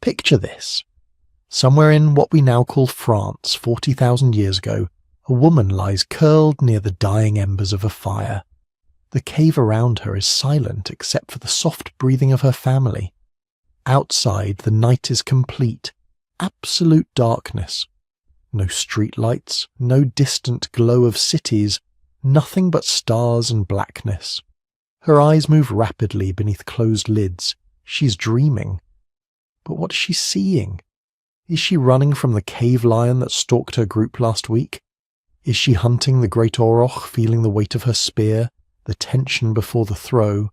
Picture this. Somewhere in what we now call France 40,000 years ago, a woman lies curled near the dying embers of a fire. The cave around her is silent except for the soft breathing of her family. Outside, the night is complete, absolute darkness. No streetlights, no distant glow of cities, nothing but stars and blackness. Her eyes move rapidly beneath closed lids. She's dreaming. But what is she seeing? Is she running from the cave lion that stalked her group last week? Is she hunting the great auroch, feeling the weight of her spear, the tension before the throw?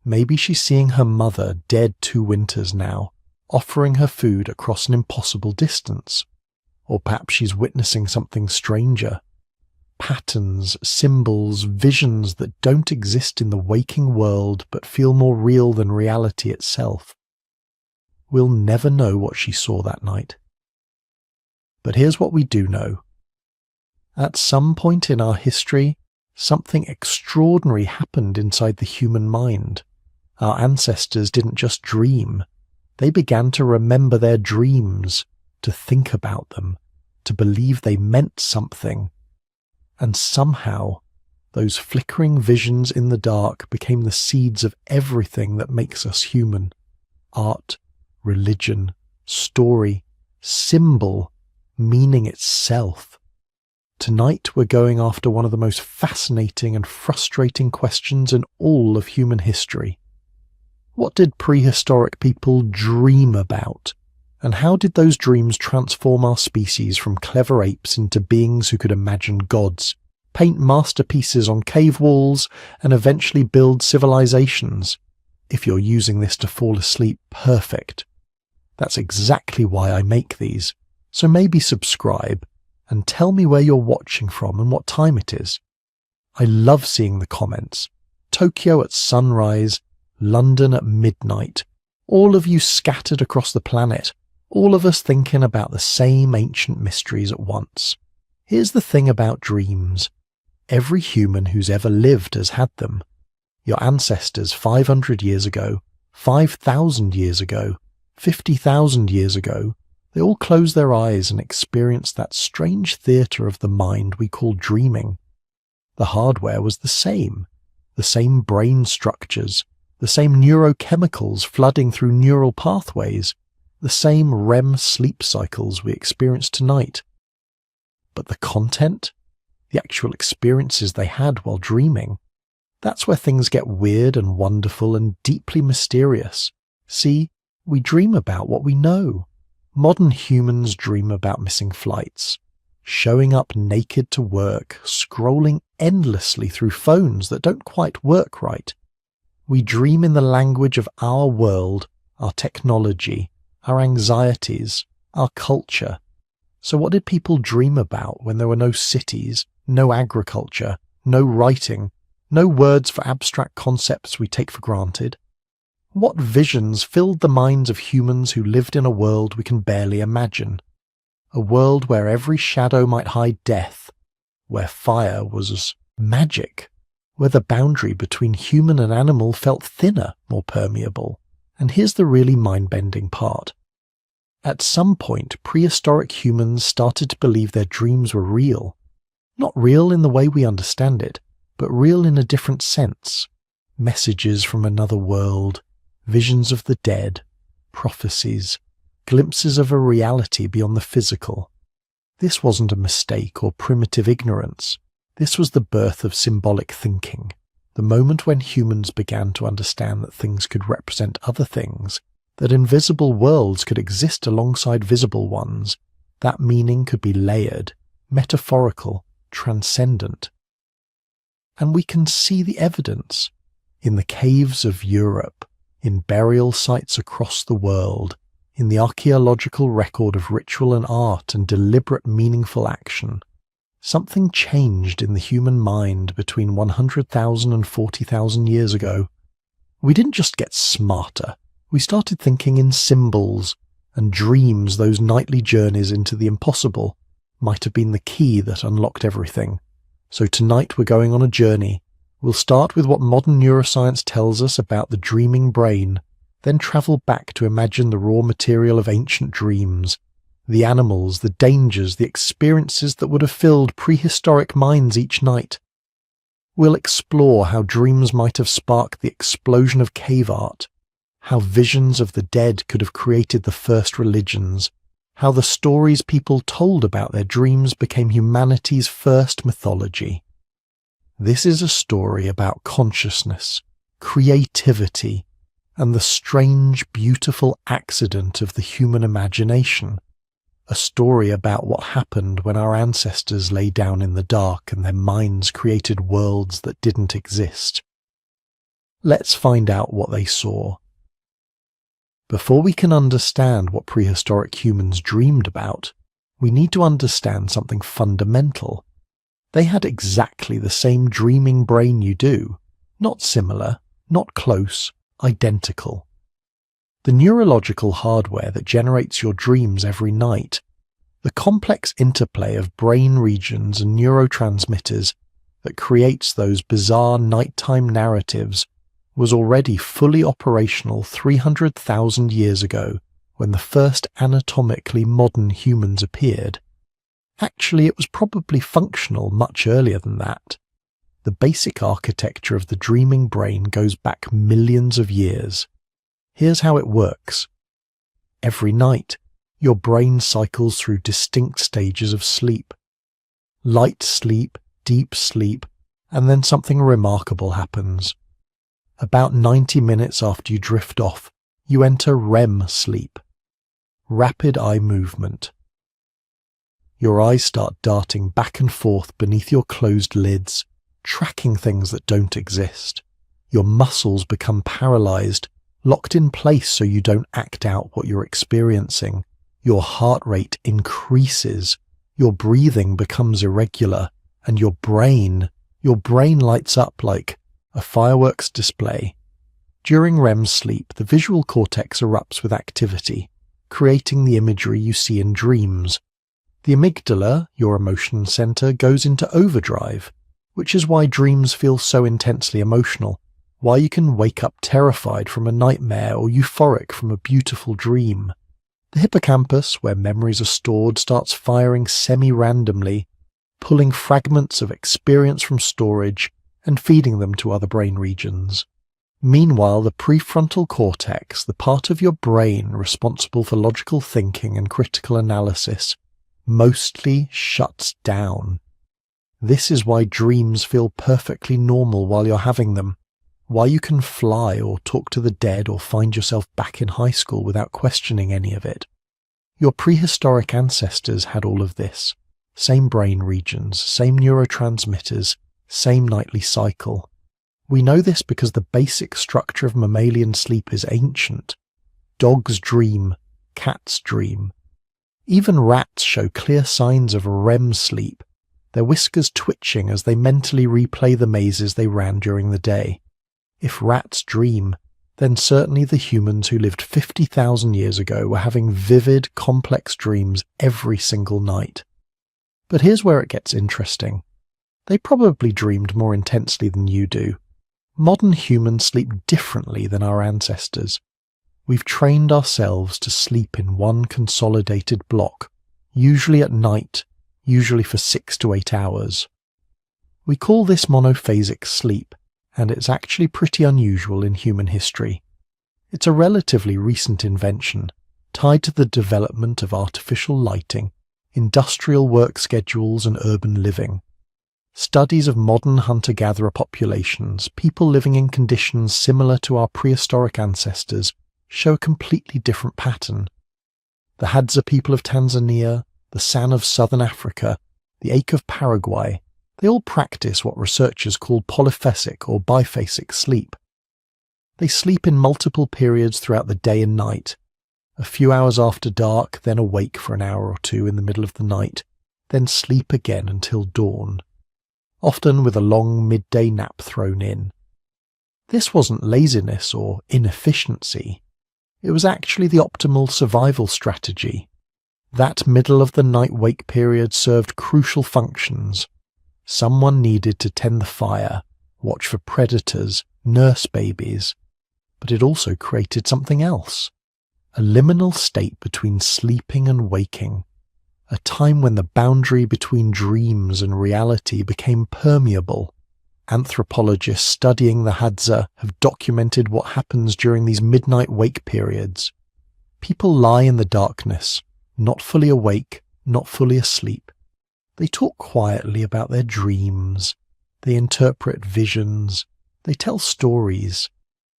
Maybe she's seeing her mother, dead 2 winters now, offering her food across an impossible distance. Or perhaps she's witnessing something stranger. Patterns, symbols, visions that don't exist in the waking world but feel more real than reality itself. We'll never know what she saw that night. But here's what we do know. At some point in our history, something extraordinary happened inside the human mind. Our ancestors didn't just dream. They began to remember their dreams, to think about them, to believe they meant something. And somehow, those flickering visions in the dark became the seeds of everything that makes us human. Art, religion, story, symbol, meaning itself. Tonight we're going after one of the most fascinating and frustrating questions in all of human history. What did prehistoric people dream about? And how did those dreams transform our species from clever apes into beings who could imagine gods, paint masterpieces on cave walls, and eventually build civilizations? If you're using this to fall asleep, perfect. That's exactly why I make these. So maybe subscribe and tell me where you're watching from and what time it is. I love seeing the comments. Tokyo at sunrise, London at midnight. All of you scattered across the planet. All of us thinking about the same ancient mysteries at once. Here's the thing about dreams. Every human who's ever lived has had them. Your ancestors 500 years ago, 5,000 years ago, 50,000 years ago, they all closed their eyes and experienced that strange theatre of the mind we call dreaming. The hardware was the same brain structures, the same neurochemicals flooding through neural pathways, the same REM sleep cycles we experience tonight. But the content, the actual experiences they had while dreaming, that's where things get weird and wonderful and deeply mysterious. See, we dream about what we know. Modern humans dream about missing flights, showing up naked to work, scrolling endlessly through phones that don't quite work right. We dream in the language of our world, our technology, our anxieties, our culture. So what did people dream about when there were no cities, no agriculture, no writing, no words for abstract concepts we take for granted? What visions filled the minds of humans who lived in a world we can barely imagine? A world where every shadow might hide death, where fire was magic, where the boundary between human and animal felt thinner, more permeable. And here's the really mind-bending part. At some point, prehistoric humans started to believe their dreams were real. Not real in the way we understand it, but real in a different sense. Messages from another world, visions of the dead, prophecies, glimpses of a reality beyond the physical. This wasn't a mistake or primitive ignorance. This was the birth of symbolic thinking, the moment when humans began to understand that things could represent other things, that invisible worlds could exist alongside visible ones, that meaning could be layered, metaphorical, transcendent. And we can see the evidence in the caves of Europe, in burial sites across the world, in the archaeological record of ritual and art and deliberate meaningful action. Something changed in the human mind between 100,000 and 40,000 years ago. We didn't just get smarter, we started thinking in symbols, and dreams, those nightly journeys into the impossible, might have been the key that unlocked everything. So tonight we're going on a journey. We'll start with what modern neuroscience tells us about the dreaming brain, then travel back to imagine the raw material of ancient dreams, the animals, the dangers, the experiences that would have filled prehistoric minds each night. We'll explore how dreams might have sparked the explosion of cave art, how visions of the dead could have created the first religions, how the stories people told about their dreams became humanity's first mythology. This is a story about consciousness, creativity, and the strange, beautiful accident of the human imagination. A story about what happened when our ancestors lay down in the dark and their minds created worlds that didn't exist. Let's find out what they saw. Before we can understand what prehistoric humans dreamed about, we need to understand something fundamental. They had exactly the same dreaming brain you do, not similar, not close, identical. The neurological hardware that generates your dreams every night, the complex interplay of brain regions and neurotransmitters that creates those bizarre nighttime narratives, was already fully operational 300,000 years ago when the first anatomically modern humans appeared. Actually, it was probably functional much earlier than that. The basic architecture of the dreaming brain goes back millions of years. Here's how it works. Every night, your brain cycles through distinct stages of sleep. Light sleep, deep sleep, and then something remarkable happens. About 90 minutes after you drift off, you enter REM sleep. Rapid eye movement. Your eyes start darting back and forth beneath your closed lids, tracking things that don't exist. Your muscles become paralyzed, locked in place so you don't act out what you're experiencing. Your heart rate increases, your breathing becomes irregular, and your brain lights up like a fireworks display. During REM sleep, the visual cortex erupts with activity, creating the imagery you see in dreams. The amygdala, your emotion center, goes into overdrive, which is why dreams feel so intensely emotional, why you can wake up terrified from a nightmare or euphoric from a beautiful dream. The hippocampus, where memories are stored, starts firing semi-randomly, pulling fragments of experience from storage and feeding them to other brain regions. Meanwhile, the prefrontal cortex, the part of your brain responsible for logical thinking and critical analysis, mostly shuts down. This is why dreams feel perfectly normal while you're having them, why you can fly or talk to the dead or find yourself back in high school without questioning any of it. Your prehistoric ancestors had all of this. Same brain regions, same neurotransmitters, same nightly cycle. We know this because the basic structure of mammalian sleep is ancient. Dogs dream, cats dream. Even rats show clear signs of REM sleep, their whiskers twitching as they mentally replay the mazes they ran during the day. If rats dream, then certainly the humans who lived 50,000 years ago were having vivid, complex dreams every single night. But here's where it gets interesting. They probably dreamed more intensely than you do. Modern humans sleep differently than our ancestors. We've trained ourselves to sleep in one consolidated block, usually at night, usually for 6 to 8 hours. We call this monophasic sleep, and it's actually pretty unusual in human history. It's a relatively recent invention, tied to the development of artificial lighting, industrial work schedules, and urban living. Studies of modern hunter-gatherer populations, people living in conditions similar to our prehistoric ancestors, show a completely different pattern. The Hadza people of Tanzania, the San of southern Africa, the Ache of Paraguay, they all practice what researchers call polyphasic or biphasic sleep. They sleep in multiple periods throughout the day and night, a few hours after dark, then awake for an hour or two in the middle of the night, then sleep again until dawn, often with a long midday nap thrown in. This wasn't laziness or inefficiency. It was actually the optimal survival strategy. That middle-of-the-night wake period served crucial functions. Someone needed to tend the fire, watch for predators, nurse babies. but it also created something else. A liminal state between sleeping and waking, a time when the boundary between dreams and reality became permeable. Anthropologists studying the Hadza have documented what happens during these midnight wake periods. People lie in the darkness, not fully awake, not fully asleep. They talk quietly about their dreams. They interpret visions. They tell stories.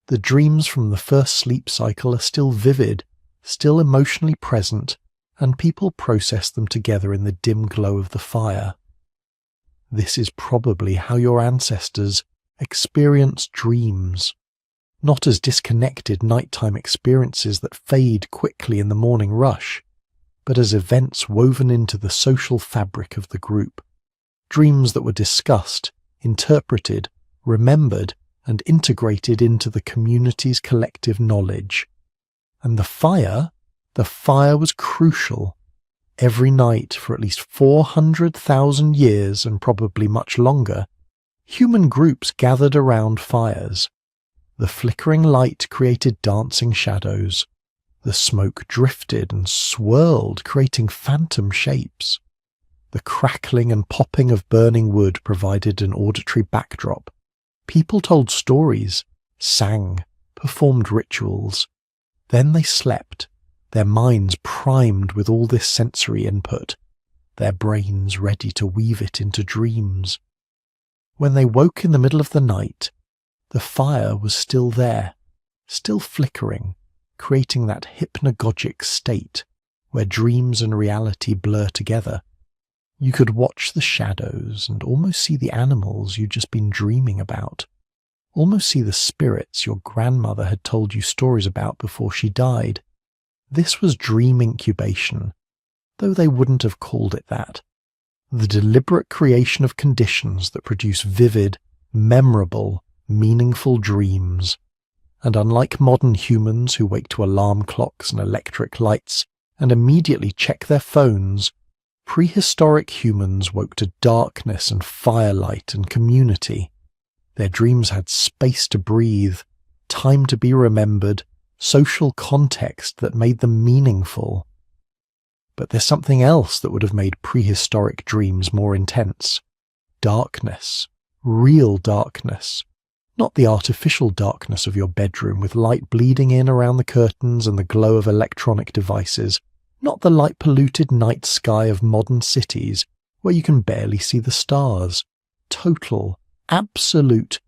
The dreams from the first sleep cycle are still vivid, still emotionally present, and people process them together in the dim glow of the fire. This is probably how your ancestors experienced dreams, not as disconnected nighttime experiences that fade quickly in the morning rush, but as events woven into the social fabric of the group, dreams that were discussed, interpreted, remembered, and integrated into the community's collective knowledge. And the fire was crucial. Every night for at least 400,000 years, and probably much longer, human groups gathered around fires. The flickering light created dancing shadows. The smoke drifted and swirled, creating phantom shapes. The crackling and popping of burning wood provided an auditory backdrop. People told stories, sang, performed rituals. Then they slept, their minds primed with all this sensory input, their brains ready to weave it into dreams. When they woke in the middle of the night, the fire was still there, still flickering, creating that hypnagogic state where dreams and reality blur together. You could watch the shadows and almost see the animals you'd just been dreaming about, almost see the spirits your grandmother had told you stories about before she died. This was dream incubation, though they wouldn't have called it that. The deliberate creation of conditions that produce vivid, memorable, meaningful dreams. And unlike modern humans who wake to alarm clocks and electric lights and immediately check their phones, prehistoric humans woke to darkness and firelight and community. Their dreams had space to breathe, time to be remembered, social context that made them meaningful. But there's something else that would have made prehistoric dreams more intense. Darkness. Real darkness. Not the artificial darkness of your bedroom with light bleeding in around the curtains and the glow of electronic devices. Not the light-polluted night sky of modern cities where you can barely see the stars. Total, absolute,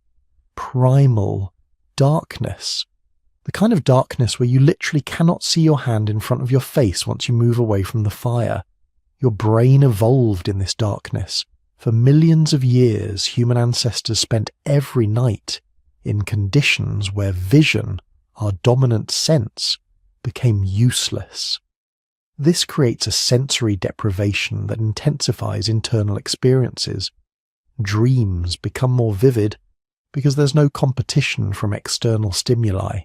primal darkness. The kind of darkness where you literally cannot see your hand in front of your face once you move away from the fire. Your brain evolved in this darkness. For millions of years, human ancestors spent every night in conditions where vision, our dominant sense, became useless. This creates a sensory deprivation that intensifies internal experiences. Dreams become more vivid because there's no competition from external stimuli.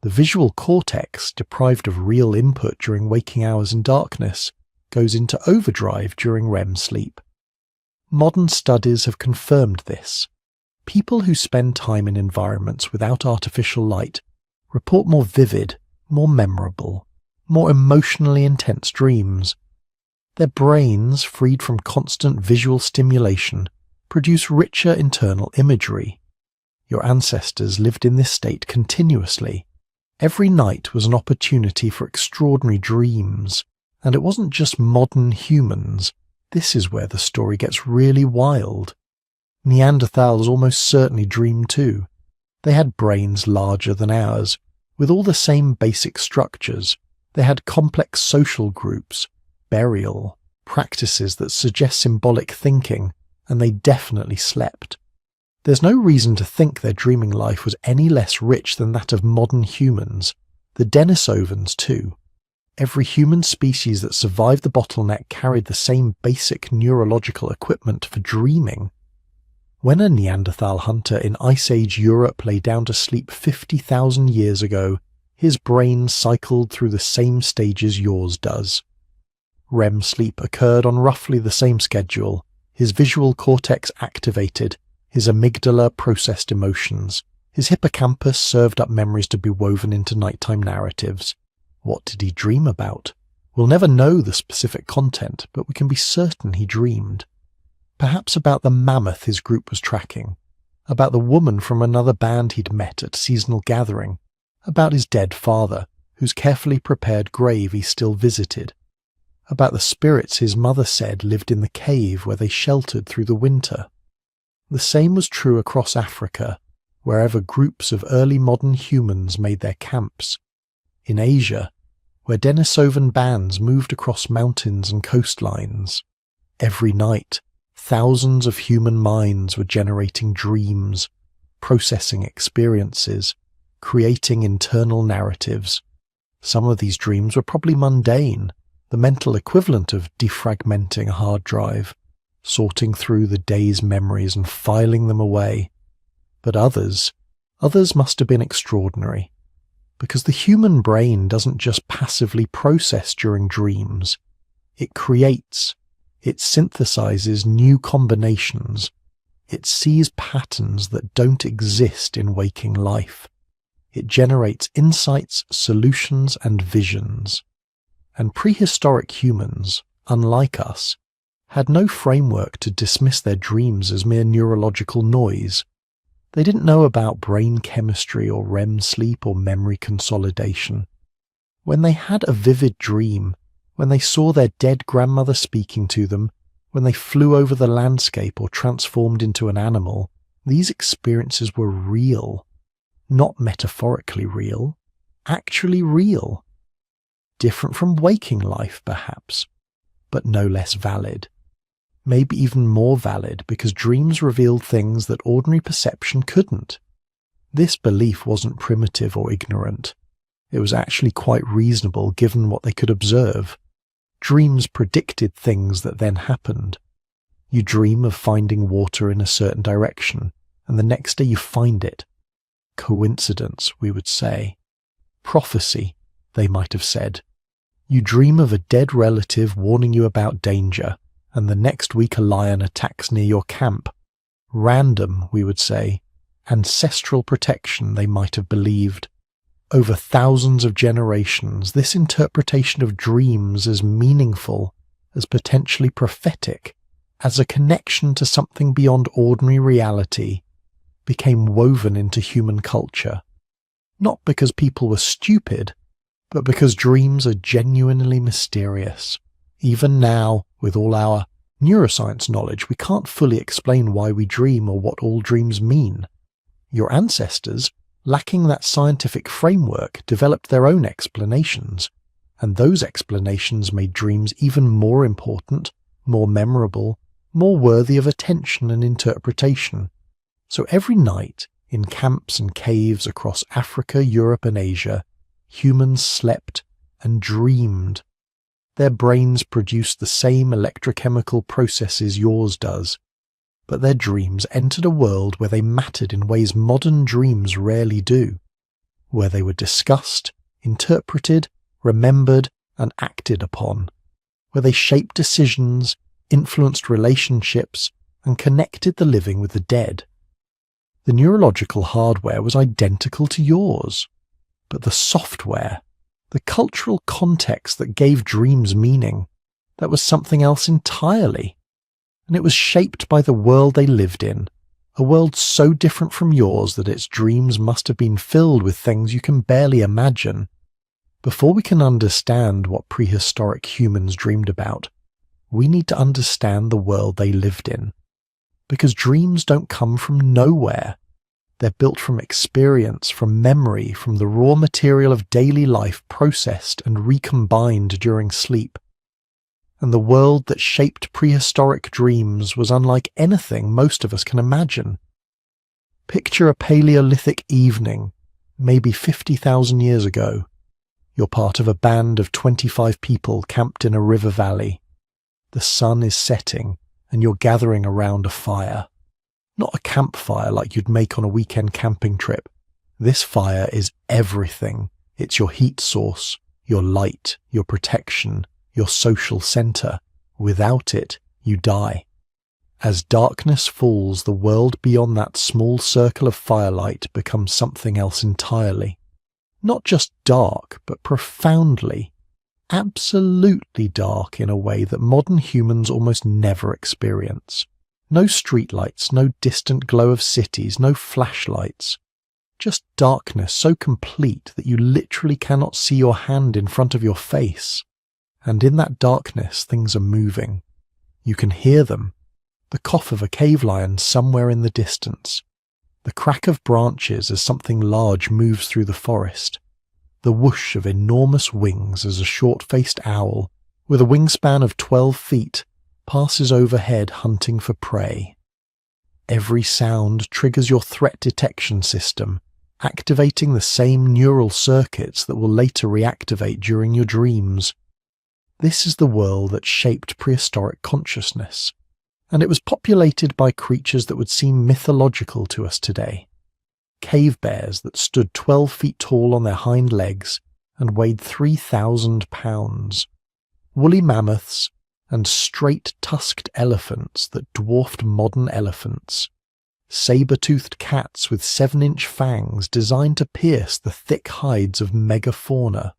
The visual cortex, deprived of real input during waking hours in darkness, goes into overdrive during REM sleep. Modern studies have confirmed this. People who spend time in environments without artificial light report more vivid, more memorable, more emotionally intense dreams. Their brains, freed from constant visual stimulation, produce richer internal imagery. Your ancestors lived in this state continuously. Every night was an opportunity for extraordinary dreams, and it wasn't just modern humans. This is where the story gets really wild. Neanderthals almost certainly dreamed too. They had brains larger than ours, with all the same basic structures. They had complex social groups, burial, practices that suggest symbolic thinking, and they definitely slept. There's no reason to think their dreaming life was any less rich than that of modern humans. The Denisovans too. Every human species that survived the bottleneck carried the same basic neurological equipment for dreaming. When a Neanderthal hunter in Ice Age Europe lay down to sleep 50,000 years ago, his brain cycled through the same stages yours does. REM sleep occurred on roughly the same schedule. His visual cortex activated, his amygdala processed emotions, His hippocampus served up memories to be woven into nighttime narratives. What did he dream about? We'll never know the specific content, but we can be certain he dreamed. Perhaps about the mammoth his group was tracking, about the woman from another band he'd met at a seasonal gathering, about his dead father, whose carefully prepared grave he still visited, about the spirits his mother said lived in the cave where they sheltered through the winter. The same was true across Africa, wherever groups of early modern humans made their camps. In Asia, where Denisovan bands moved across mountains and coastlines. Every night, thousands of human minds were generating dreams, processing experiences, creating internal narratives. Some of these dreams were probably mundane, the mental equivalent of defragmenting a hard drive, sorting through the day's memories and filing them away. But others must have been extraordinary, because the human brain doesn't just passively process during dreams. It creates, it synthesizes new combinations, it sees patterns that don't exist in waking life. It generates insights, solutions, and visions. And prehistoric humans, unlike us, had no framework to dismiss their dreams as mere neurological noise. They didn't know about brain chemistry or REM sleep or memory consolidation. When they had a vivid dream, when they saw their dead grandmother speaking to them, when they flew over the landscape or transformed into an animal, these experiences were real. Not metaphorically real, actually real. Different from waking life, perhaps, but no less valid. Maybe even more valid because dreams revealed things that ordinary perception couldn't. This belief wasn't primitive or ignorant. It was actually quite reasonable given what they could observe. Dreams predicted things that then happened. You dream of finding water in a certain direction, and the next day you find it. Coincidence, we would say. Prophecy, they might have said. You dream of a dead relative warning you about danger, and the next week a lion attacks near your camp. Random, we would say. Ancestral protection, they might have believed. Over thousands of generations, this interpretation of dreams as meaningful, as potentially prophetic, as a connection to something beyond ordinary reality, became woven into human culture. Not because people were stupid, but because dreams are genuinely mysterious. Even now, with all our neuroscience knowledge, we can't fully explain why we dream or what all dreams mean. Your ancestors, lacking that scientific framework, developed their own explanations, and those explanations made dreams even more important, more memorable, more worthy of attention and interpretation. So every night, in camps and caves across Africa, Europe, and Asia, humans slept and dreamed. Their brains produced the same electrochemical processes yours does, but their dreams entered a world where they mattered in ways modern dreams rarely do, where they were discussed, interpreted, remembered, and acted upon, where they shaped decisions, influenced relationships, and connected the living with the dead. The neurological hardware was identical to yours, but the software, the cultural context that gave dreams meaning, that was something else entirely. And it was shaped by the world they lived in, a world so different from yours that its dreams must have been filled with things you can barely imagine. Before we can understand what prehistoric humans dreamed about, we need to understand the world they lived in. Because dreams don't come from nowhere. They're built from experience, from memory, from the raw material of daily life processed and recombined during sleep. And the world that shaped prehistoric dreams was unlike anything most of us can imagine. Picture a Paleolithic evening, maybe 50,000 years ago. You're part of a band of 25 people camped in a river valley. The sun is setting, and you're gathering around a fire. Not a campfire like you'd make on a weekend camping trip. This fire is everything. It's your heat source, your light, your protection, your social center. Without it, you die. As darkness falls, the world beyond that small circle of firelight becomes something else entirely. Not just dark, but profoundly, absolutely dark in a way that modern humans almost never experience. No streetlights, no distant glow of cities, no flashlights. Just darkness so complete that you literally cannot see your hand in front of your face. And in that darkness, things are moving. You can hear them. The cough of a cave lion somewhere in the distance. The crack of branches as something large moves through the forest. The whoosh of enormous wings as a short-faced owl, with a wingspan of 12 feet, passes overhead hunting for prey. Every sound triggers your threat detection system, activating the same neural circuits that will later reactivate during your dreams. This is the world that shaped prehistoric consciousness, and it was populated by creatures that would seem mythological to us today. Cave bears that stood 12 feet tall on their hind legs and weighed 3,000 pounds. Woolly mammoths and straight-tusked elephants that dwarfed modern elephants. Saber-toothed cats with 7-inch fangs designed to pierce the thick hides of megafauna.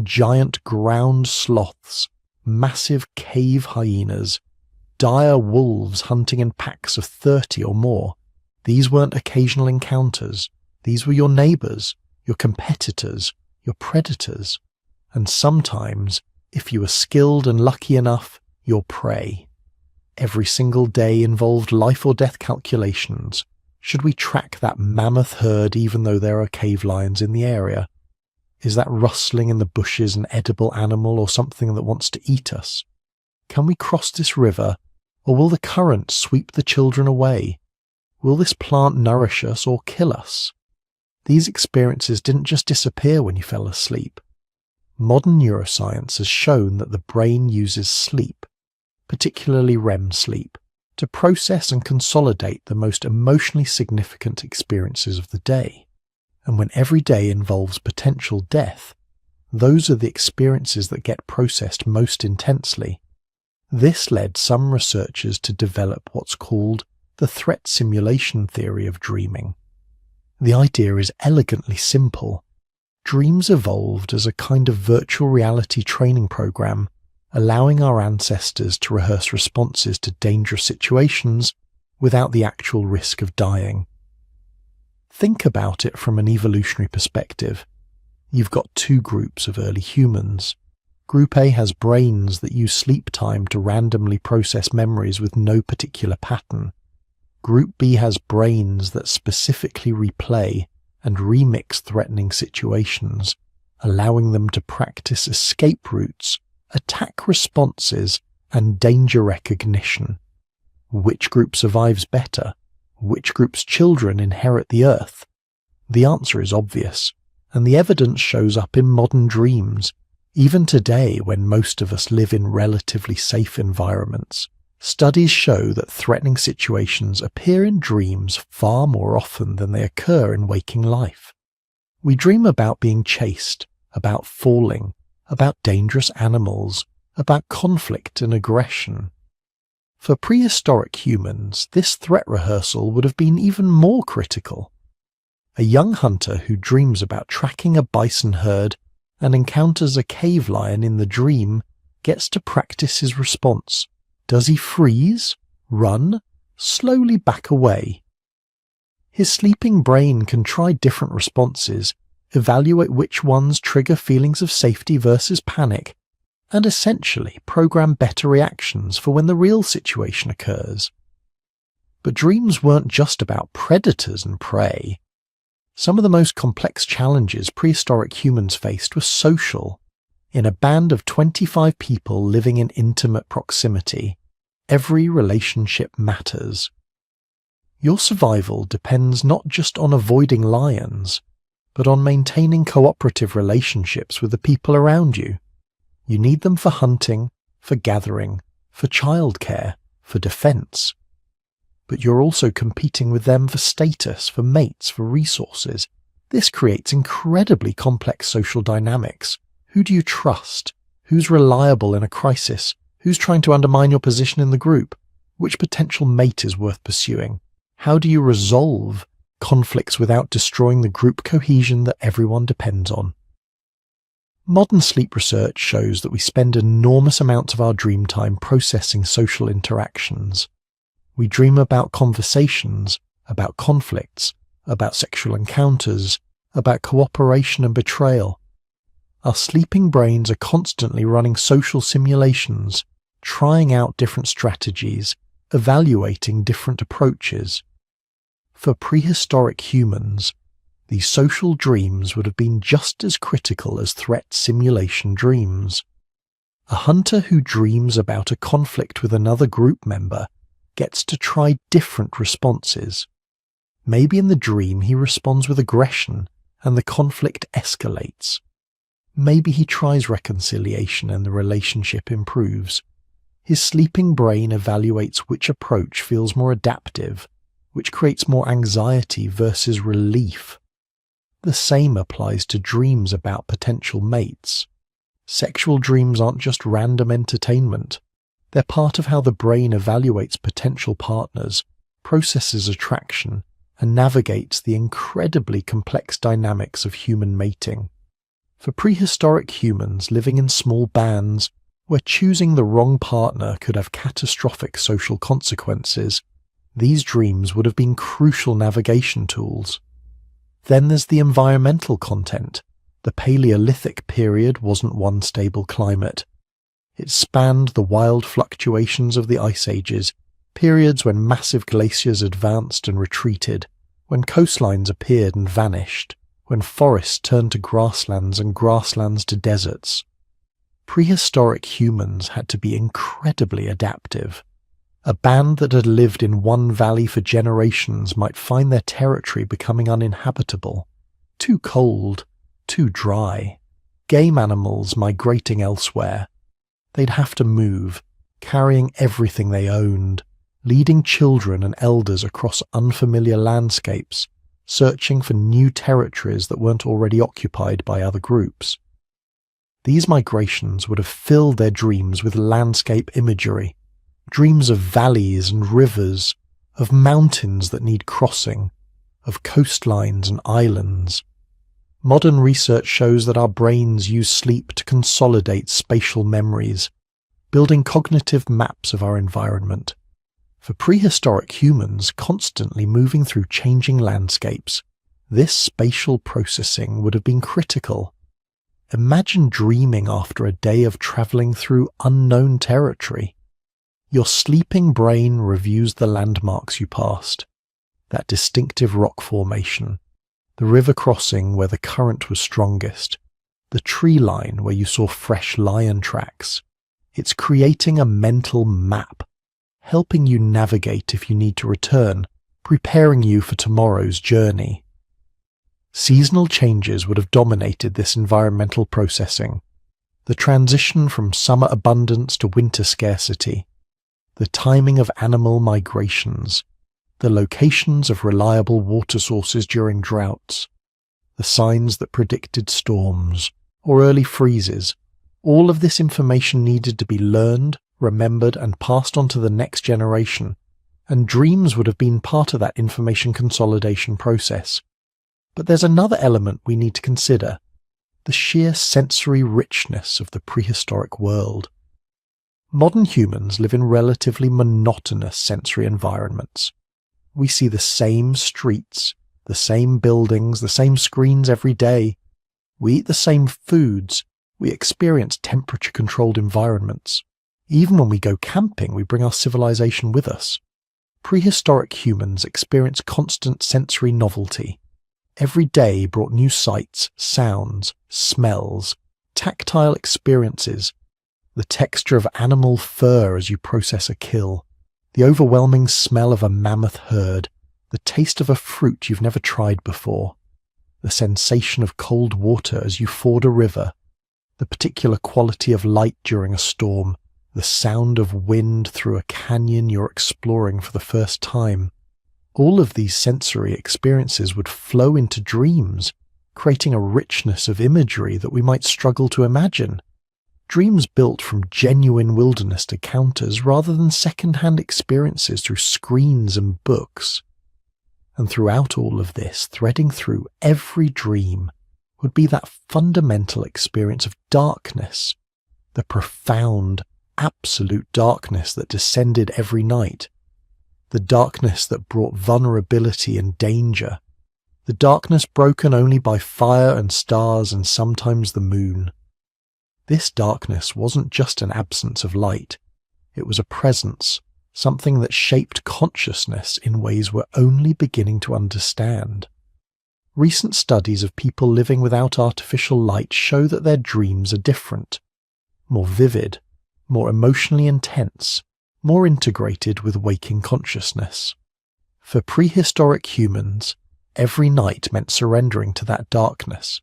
Giant ground sloths, massive cave hyenas, dire wolves hunting in packs of 30 or more. These weren't occasional encounters. These were your neighbours, your competitors, your predators, and sometimes, if you were skilled and lucky enough, your prey. Every single day involved life or death calculations. Should we track that mammoth herd even though there are cave lions in the area? Is that rustling in the bushes an edible animal or something that wants to eat us? Can we cross this river, or will the current sweep the children away? Will this plant nourish us or kill us? These experiences didn't just disappear when you fell asleep. Modern neuroscience has shown that the brain uses sleep, particularly REM sleep, to process and consolidate the most emotionally significant experiences of the day. And when every day involves potential death, those are the experiences that get processed most intensely. This led some researchers to develop what's called the threat simulation theory of dreaming. The idea is elegantly simple. Dreams evolved as a kind of virtual reality training program, allowing our ancestors to rehearse responses to dangerous situations without the actual risk of dying. Think about it from an evolutionary perspective. You've got two groups of early humans. Group A has brains that use sleep time to randomly process memories with no particular pattern. Group B has brains that specifically replay and remix threatening situations, allowing them to practice escape routes, attack responses, and danger recognition. Which group survives better? Which group's children inherit the earth? The answer is obvious, and the evidence shows up in modern dreams. Even today, when most of us live in relatively safe environments, studies show that threatening situations appear in dreams far more often than they occur in waking life. We dream about being chased, about falling, about dangerous animals, about conflict and aggression. For prehistoric humans, this threat rehearsal would have been even more critical. A young hunter who dreams about tracking a bison herd and encounters a cave lion in the dream gets to practice his response. Does he freeze, run, slowly back away? His sleeping brain can try different responses, evaluate which ones trigger feelings of safety versus panic, and essentially program better reactions for when the real situation occurs. But dreams weren't just about predators and prey. Some of the most complex challenges prehistoric humans faced were social. In a band of 25 people living in intimate proximity, every relationship matters. Your survival depends not just on avoiding lions, but on maintaining cooperative relationships with the people around you. You need them for hunting, for gathering, for childcare, for defense. But you're also competing with them for status, for mates, for resources. This creates incredibly complex social dynamics. Who do you trust? Who's reliable in a crisis? Who's trying to undermine your position in the group? Which potential mate is worth pursuing? How do you resolve conflicts without destroying the group cohesion that everyone depends on? Modern sleep research shows that we spend enormous amounts of our dream time processing social interactions. We dream about conversations, about conflicts, about sexual encounters, about cooperation and betrayal. Our sleeping brains are constantly running social simulations, trying out different strategies, evaluating different approaches. For prehistoric humans, these social dreams would have been just as critical as threat simulation dreams. A hunter who dreams about a conflict with another group member gets to try different responses. Maybe in the dream he responds with aggression and the conflict escalates. Maybe he tries reconciliation and the relationship improves. His sleeping brain evaluates which approach feels more adaptive, which creates more anxiety versus relief. The same applies to dreams about potential mates. Sexual dreams aren't just random entertainment. They're part of how the brain evaluates potential partners, processes attraction, and navigates the incredibly complex dynamics of human mating. For prehistoric humans living in small bands, where choosing the wrong partner could have catastrophic social consequences, these dreams would have been crucial navigation tools. Then there's the environmental content. The Paleolithic period wasn't one stable climate. It spanned the wild fluctuations of the ice ages, periods when massive glaciers advanced and retreated, when coastlines appeared and vanished, when forests turned to grasslands and grasslands to deserts. Prehistoric humans had to be incredibly adaptive. A band that had lived in one valley for generations might find their territory becoming uninhabitable, too cold, too dry, game animals migrating elsewhere. They'd have to move, carrying everything they owned, leading children and elders across unfamiliar landscapes, searching for new territories that weren't already occupied by other groups. These migrations would have filled their dreams with landscape imagery, dreams of valleys and rivers, of mountains that need crossing, of coastlines and islands. Modern research shows that our brains use sleep to consolidate spatial memories, building cognitive maps of our environment. For prehistoric humans constantly moving through changing landscapes, this spatial processing would have been critical. Imagine dreaming after a day of travelling through unknown territory. Your sleeping brain reviews the landmarks you passed, that distinctive rock formation, the river crossing where the current was strongest, the tree line where you saw fresh lion tracks. It's creating a mental map, helping you navigate if you need to return, preparing you for tomorrow's journey. Seasonal changes would have dominated this environmental processing. The transition from summer abundance to winter scarcity, the timing of animal migrations, the locations of reliable water sources during droughts, the signs that predicted storms or early freezes. All of this information needed to be learned, remembered, and passed on to the next generation, and dreams would have been part of that information consolidation process. But there's another element we need to consider: the sheer sensory richness of the prehistoric world. Modern humans live in relatively monotonous sensory environments. We see the same streets, the same buildings, the same screens every day. We eat the same foods. We experience temperature-controlled environments. Even when we go camping, we bring our civilization with us. Prehistoric humans experience constant sensory novelty. Every day brought new sights, sounds, smells, tactile experiences, the texture of animal fur as you process a kill, the overwhelming smell of a mammoth herd, the taste of a fruit you've never tried before, the sensation of cold water as you ford a river, the particular quality of light during a storm, the sound of wind through a canyon you're exploring for the first time. All of these sensory experiences would flow into dreams, creating a richness of imagery that we might struggle to imagine. Dreams built from genuine wilderness encounters rather than second-hand experiences through screens and books. And throughout all of this, threading through every dream, would be that fundamental experience of darkness, the profound, absolute darkness that descended every night, the darkness that brought vulnerability and danger, the darkness broken only by fire and stars and sometimes the moon. This darkness wasn't just an absence of light, it was a presence, something that shaped consciousness in ways we're only beginning to understand. Recent studies of people living without artificial light show that their dreams are different, more vivid, more emotionally intense, more integrated with waking consciousness. For prehistoric humans, every night meant surrendering to that darkness,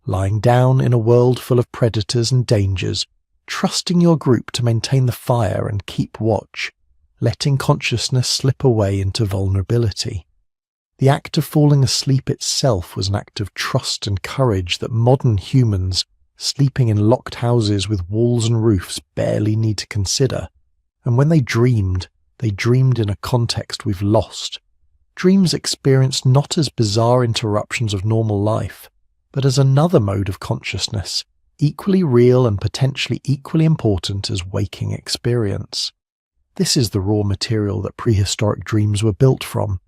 lying down in a world full of predators and dangers, trusting your group to maintain the fire and keep watch, letting consciousness slip away into vulnerability. The act of falling asleep itself was an act of trust and courage that modern humans, sleeping in locked houses with walls and roofs, barely need to consider. And when they dreamed in a context we've lost. Dreams experienced not as bizarre interruptions of normal life, but as another mode of consciousness, equally real and potentially equally important as waking experience. This is the raw material that prehistoric dreams were built from.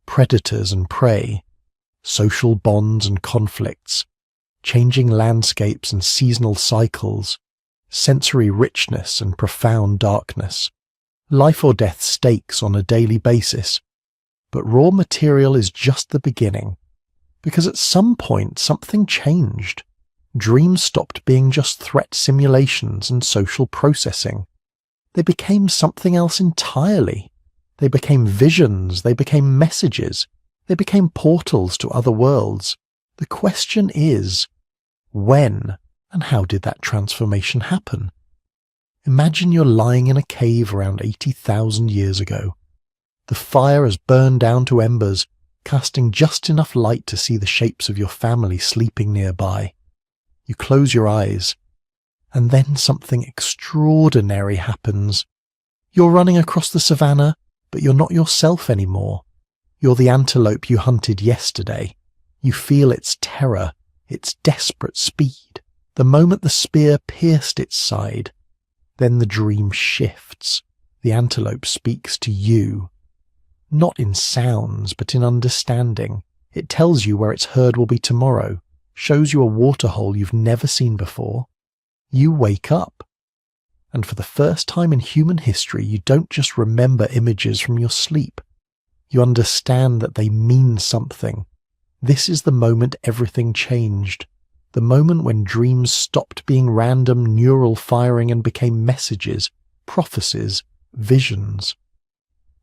Predators and prey, social bonds and conflicts, changing landscapes and seasonal cycles, sensory richness and profound darkness, life or death stakes on a daily basis. But raw material is just the beginning, because at some point something changed. Dreams stopped being just threat simulations and social processing. They became something else entirely. They became visions, they became messages, they became portals to other worlds. The question is, when and how did that transformation happen? Imagine you're lying in a cave around 80,000 years ago. The fire has burned down to embers, casting just enough light to see the shapes of your family sleeping nearby. You close your eyes, and then something extraordinary happens. You're running across the savannah, but you're not yourself anymore. You're the antelope you hunted yesterday. You feel its terror, its desperate speed, the moment the spear pierced its side. Then the dream shifts. The antelope speaks to you. Not in sounds, but in understanding. It tells you where its herd will be tomorrow, shows you a waterhole you've never seen before. You wake up. And for the first time in human history, you don't just remember images from your sleep. You understand that they mean something. This is the moment everything changed. The moment when dreams stopped being random neural firing and became messages, prophecies, visions.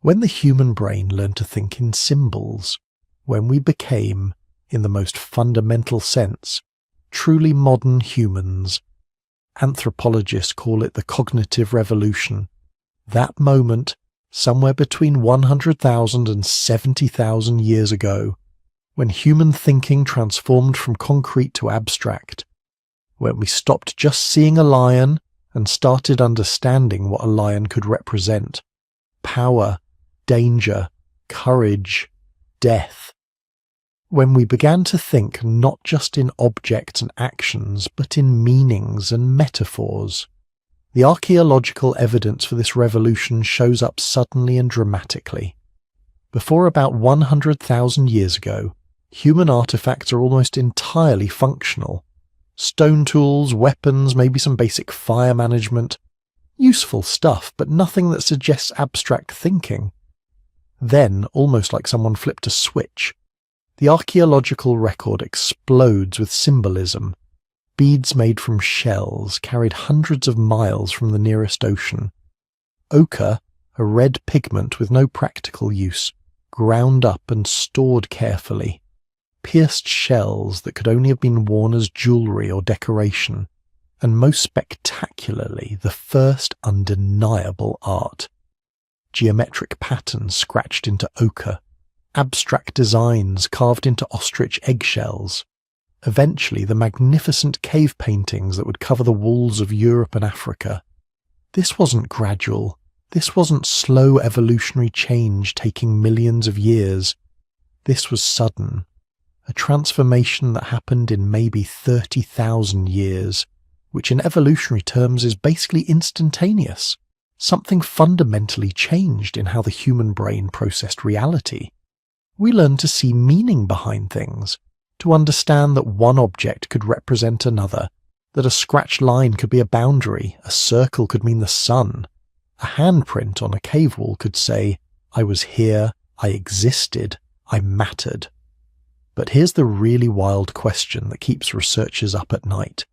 When the human brain learned to think in symbols, when we became, in the most fundamental sense, truly modern humans. Anthropologists call it the cognitive revolution. That moment, somewhere between 100,000 and 70,000 years ago, when human thinking transformed from concrete to abstract, when we stopped just seeing a lion and started understanding what a lion could represent. Power, danger, courage, death. When we began to think not just in objects and actions, but in meanings and metaphors. The archaeological evidence for this revolution shows up suddenly and dramatically. Before about 100,000 years ago, human artifacts are almost entirely functional. Stone tools, weapons, maybe some basic fire management. Useful stuff, but nothing that suggests abstract thinking. Then, almost like someone flipped a switch, the archaeological record explodes with symbolism. Beads made from shells carried hundreds of miles from the nearest ocean. Ochre, a red pigment with no practical use, ground up and stored carefully. Pierced shells that could only have been worn as jewellery or decoration. And most spectacularly, the first undeniable art. Geometric patterns scratched into ochre, abstract designs carved into ostrich eggshells, Eventually, the magnificent cave paintings that would cover the walls of Europe and Africa. This wasn't gradual. This wasn't slow evolutionary change taking millions of years. This was sudden. A transformation that happened in maybe 30,000 years, which in evolutionary terms is basically instantaneous. Something fundamentally changed in how the human brain processed reality. We learned to see meaning behind things, to understand that one object could represent another, that a scratched line could be a boundary, a circle could mean the sun. A handprint on a cave wall could say, I was here, I existed, I mattered. But here's the really wild question that keeps researchers up at night.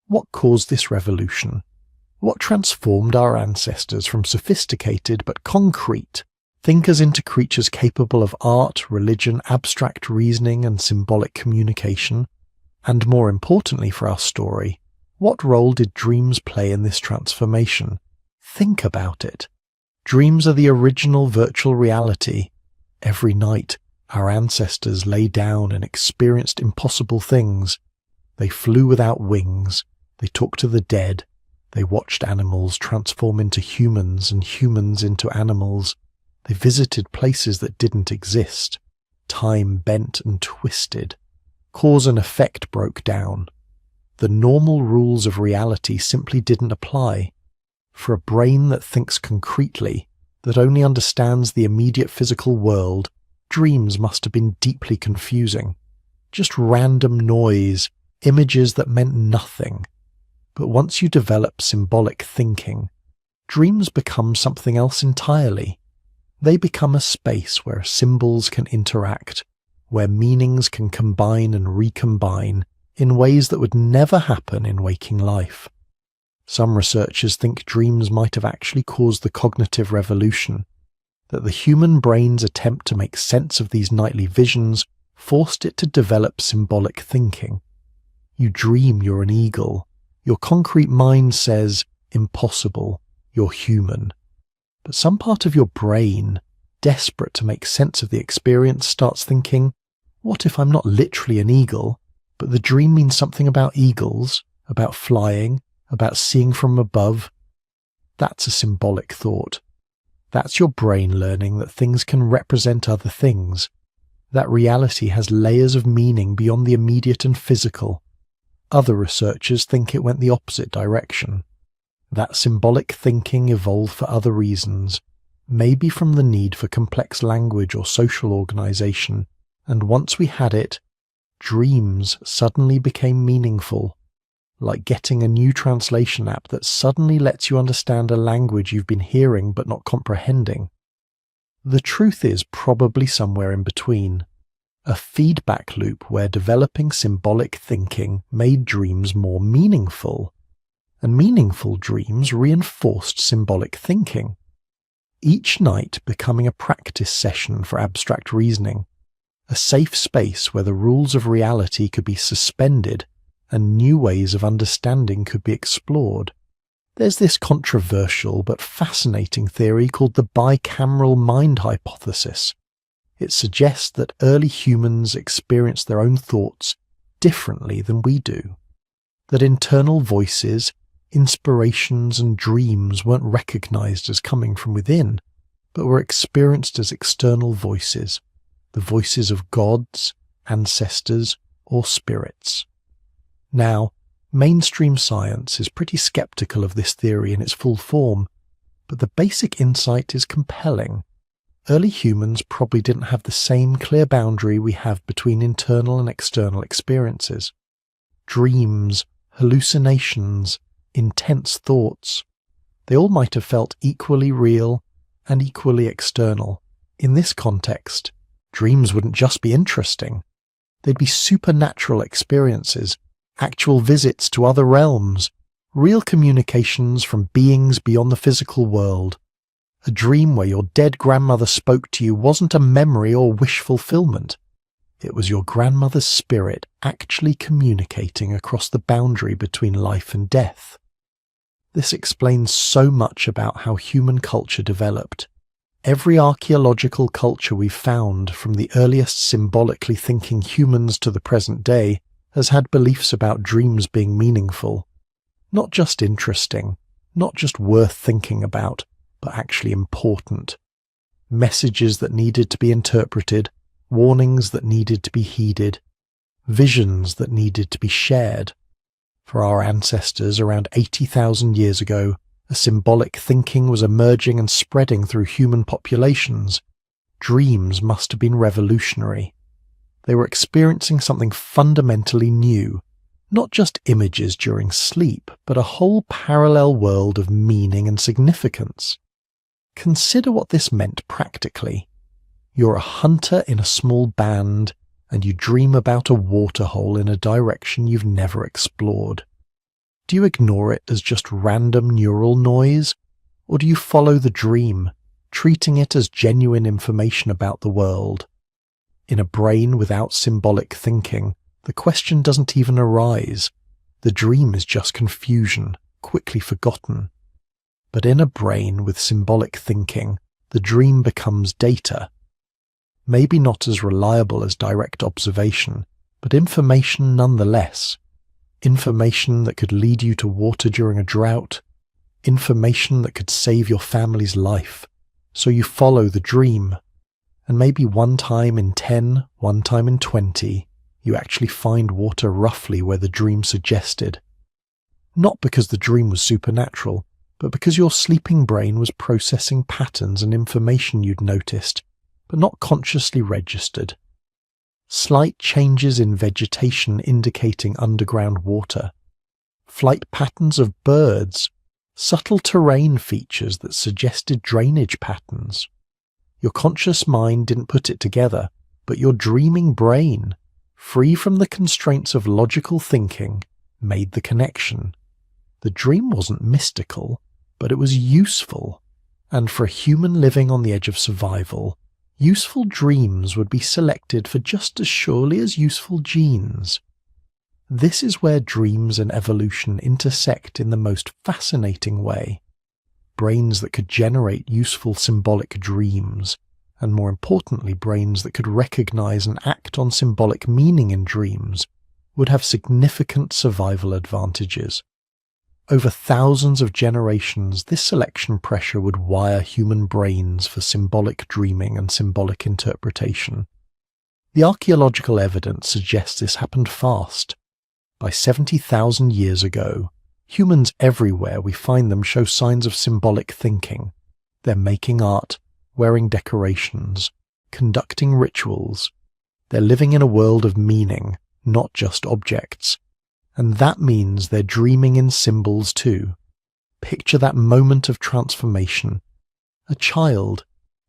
What caused this revolution? What transformed our ancestors from sophisticated but concrete thinkers into creatures capable of art, religion, abstract reasoning, and symbolic communication? And more importantly for our story, what role did dreams play in this transformation? Think about it. Dreams are the original virtual reality. Every night, our ancestors lay down and experienced impossible things. They flew without wings. They talked to the dead. They watched animals transform into humans and humans into animals. They visited places that didn't exist. Time bent and twisted. Cause and effect broke down. The normal rules of reality simply didn't apply. For a brain that thinks concretely, that only understands the immediate physical world, dreams must have been deeply confusing. Just random noise, images that meant nothing. But once you develop symbolic thinking, dreams become something else entirely. They become a space where symbols can interact, where meanings can combine and recombine in ways that would never happen in waking life. Some researchers think dreams might have actually caused the cognitive revolution, that the human brain's attempt to make sense of these nightly visions forced it to develop symbolic thinking. You dream you're an eagle. Your concrete mind says, impossible, you're human. But some part of your brain, desperate to make sense of the experience, starts thinking, what if I'm not literally an eagle, but the dream means something about eagles, about flying, about seeing from above? That's a symbolic thought. That's your brain learning that things can represent other things, that reality has layers of meaning beyond the immediate and physical. Other researchers think it went the opposite direction. That symbolic thinking evolved for other reasons, maybe from the need for complex language or social organization, and once we had it, dreams suddenly became meaningful, like getting a new translation app that suddenly lets you understand a language you've been hearing but not comprehending. The truth is probably somewhere in between. A feedback loop where developing symbolic thinking made dreams more meaningful, and meaningful dreams reinforced symbolic thinking, each night becoming a practice session for abstract reasoning, a safe space where the rules of reality could be suspended and new ways of understanding could be explored. There's this controversial but fascinating theory called the bicameral mind hypothesis. It suggests that early humans experienced their own thoughts differently than we do, that internal voices, inspirations and dreams weren't recognized as coming from within, but were experienced as external voices, the voices of gods, ancestors, or spirits. Now, mainstream science is pretty skeptical of this theory in its full form, but the basic insight is compelling. Early humans probably didn't have the same clear boundary we have between internal and external experiences. Dreams, hallucinations, intense thoughts, they all might have felt equally real and equally external. In this context, dreams wouldn't just be interesting. They'd be supernatural experiences, actual visits to other realms, real communications from beings beyond the physical world. A dream where your dead grandmother spoke to you wasn't a memory or wish fulfillment. It was your grandmother's spirit actually communicating across the boundary between life and death. This explains so much about how human culture developed. Every archaeological culture we've found, from the earliest symbolically thinking humans to the present day, has had beliefs about dreams being meaningful, not just interesting, not just worth thinking about, but actually important. Messages that needed to be interpreted, warnings that needed to be heeded, visions that needed to be shared. For our ancestors around 80,000 years ago, a symbolic thinking was emerging and spreading through human populations. Dreams must have been revolutionary. They were experiencing something fundamentally new, not just images during sleep, but a whole parallel world of meaning and significance. Consider what this meant practically. You're a hunter in a small band, and you dream about a waterhole in a direction you've never explored. Do you ignore it as just random neural noise, or do you follow the dream, treating it as genuine information about the world? In a brain without symbolic thinking, the question doesn't even arise. The dream is just confusion, quickly forgotten. But in a brain with symbolic thinking, the dream becomes data. Maybe not as reliable as direct observation, but information nonetheless. Information that could lead you to water during a drought. Information that could save your family's life. So you follow the dream. And maybe one time in 10, one time in 20, you actually find water roughly where the dream suggested. Not because the dream was supernatural, but because your sleeping brain was processing patterns and information you'd noticed, but not consciously registered. Slight changes in vegetation indicating underground water, flight patterns of birds, subtle terrain features that suggested drainage patterns. Your conscious mind didn't put it together, but your dreaming brain, free from the constraints of logical thinking, made the connection. The dream wasn't mystical, but it was useful, and for a human living on the edge of survival, useful dreams would be selected for just as surely as useful genes. This is where dreams and evolution intersect in the most fascinating way. Brains that could generate useful symbolic dreams, and more importantly brains that could recognize and act on symbolic meaning in dreams, would have significant survival advantages. Over thousands of generations, this selection pressure would wire human brains for symbolic dreaming and symbolic interpretation. The archaeological evidence suggests this happened fast. By 70,000 years ago, humans everywhere we find them show signs of symbolic thinking. They're making art, wearing decorations, conducting rituals. They're living in a world of meaning, not just objects. And that means they're dreaming in symbols too. Picture that moment of transformation. A child,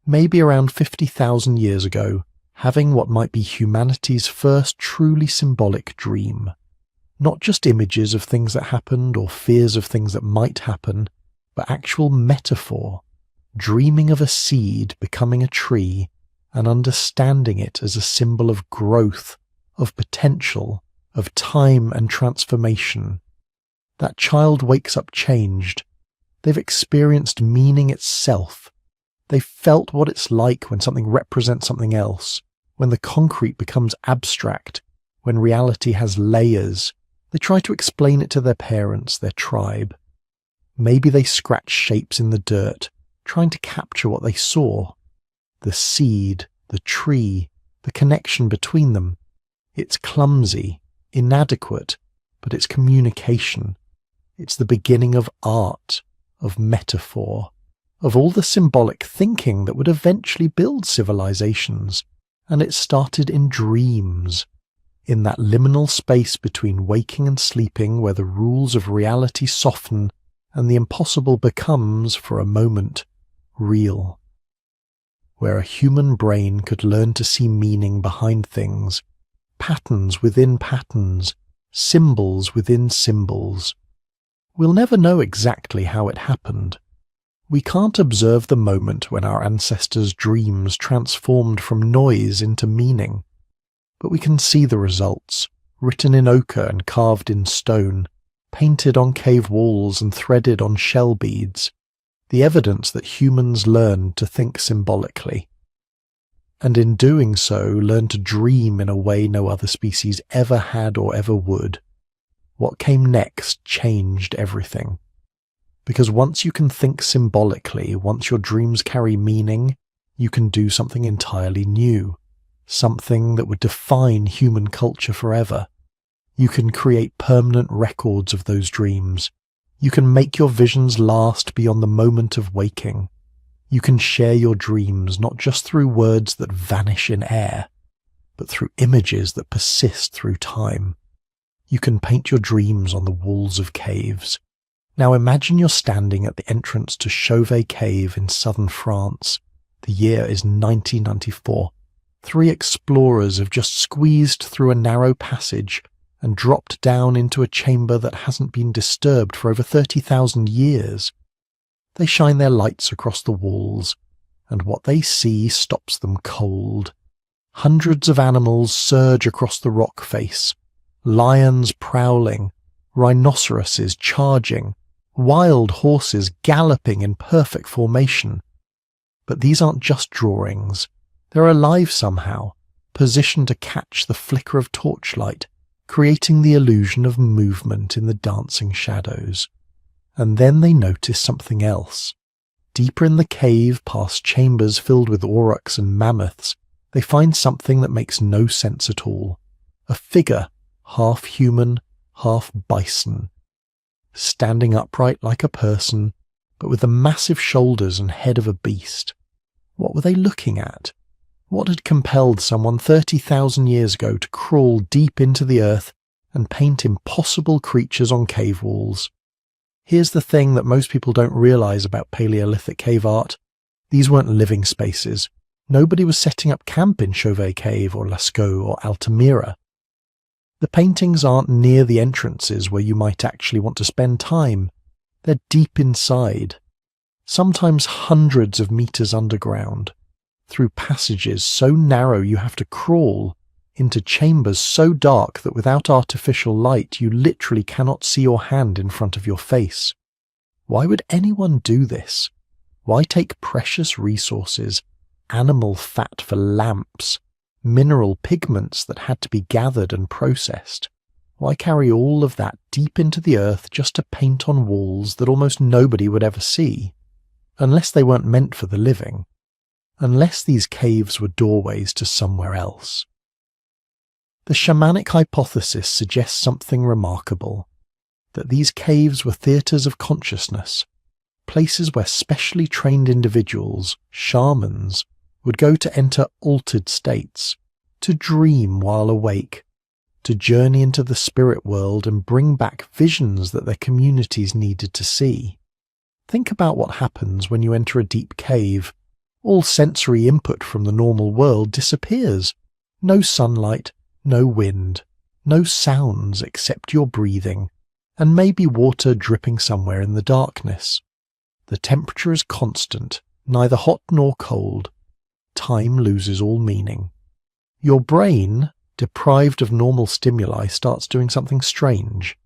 maybe around 50,000 years ago, having what might be humanity's first truly symbolic dream. Not just images of things that happened or fears of things that might happen, but actual metaphor, dreaming of a seed becoming a tree and understanding it as a symbol of growth, of potential, of time and transformation. That child wakes up changed. They've experienced meaning itself. They've felt what it's like when something represents something else, when the concrete becomes abstract, when reality has layers. They try to explain it to their parents, their tribe. Maybe they scratch shapes in the dirt, trying to capture what they saw. The seed, the tree, the connection between them. It's clumsy, inadequate, but it's communication. It's the beginning of art, of metaphor, of all the symbolic thinking that would eventually build civilizations. And it started in dreams, in that liminal space between waking and sleeping where the rules of reality soften and the impossible becomes, for a moment, real. Where a human brain could learn to see meaning behind things, patterns within patterns, symbols within symbols. We'll never know exactly how it happened. We can't observe the moment when our ancestors' dreams transformed from noise into meaning. But we can see the results, written in ochre and carved in stone, painted on cave walls and threaded on shell beads, the evidence that humans learned to think symbolically. and in doing so learn to dream in a way no other species ever had or ever would. What came next changed everything. Because once you can think symbolically, once your dreams carry meaning, you can do something entirely new, something that would define human culture forever. You can create permanent records of those dreams. You can make your visions last beyond the moment of waking. You can share your dreams not just through words that vanish in air, but through images that persist through time. You can paint your dreams on the walls of caves. Now imagine you're standing at the entrance to Chauvet Cave in southern France. The year is 1994. 3 explorers have just squeezed through a narrow passage and dropped down into a chamber that hasn't been disturbed for over 30,000 years. They shine their lights across the walls, and what they see stops them cold. Hundreds of animals surge across the rock face, lions prowling, rhinoceroses charging, wild horses galloping in perfect formation. But these aren't just drawings. They're alive somehow, positioned to catch the flicker of torchlight, creating the illusion of movement in the dancing shadows. And then they notice something else. Deeper in the cave, past chambers filled with aurochs and mammoths, they find something that makes no sense at all. A figure, half human, half bison, standing upright like a person, but with the massive shoulders and head of a beast. What were they looking at? What had compelled someone 30,000 years ago to crawl deep into the earth and paint impossible creatures on cave walls? Here's the thing that most people don't realize about Paleolithic cave art. These weren't living spaces. Nobody was setting up camp in Chauvet Cave or Lascaux or Altamira. The paintings aren't near the entrances where you might actually want to spend time. They're deep inside, sometimes hundreds of meters underground, through passages so narrow you have to crawl, into chambers so dark that without artificial light you literally cannot see your hand in front of your face. Why would anyone do this? Why take precious resources, animal fat for lamps, mineral pigments that had to be gathered and processed? Why carry all of that deep into the earth just to paint on walls that almost nobody would ever see? Unless they weren't meant for the living. Unless these caves were doorways to somewhere else. The shamanic hypothesis suggests something remarkable, that these caves were theatres of consciousness, places where specially trained individuals, shamans, would go to enter altered states, to dream while awake, to journey into the spirit world and bring back visions that their communities needed to see. Think about what happens when you enter a deep cave. All sensory input from the normal world disappears. No sunlight, no wind, no sounds except your breathing, and maybe water dripping somewhere in the darkness. The temperature is constant, neither hot nor cold. Time loses all meaning. Your brain, deprived of normal stimuli, starts doing something strange.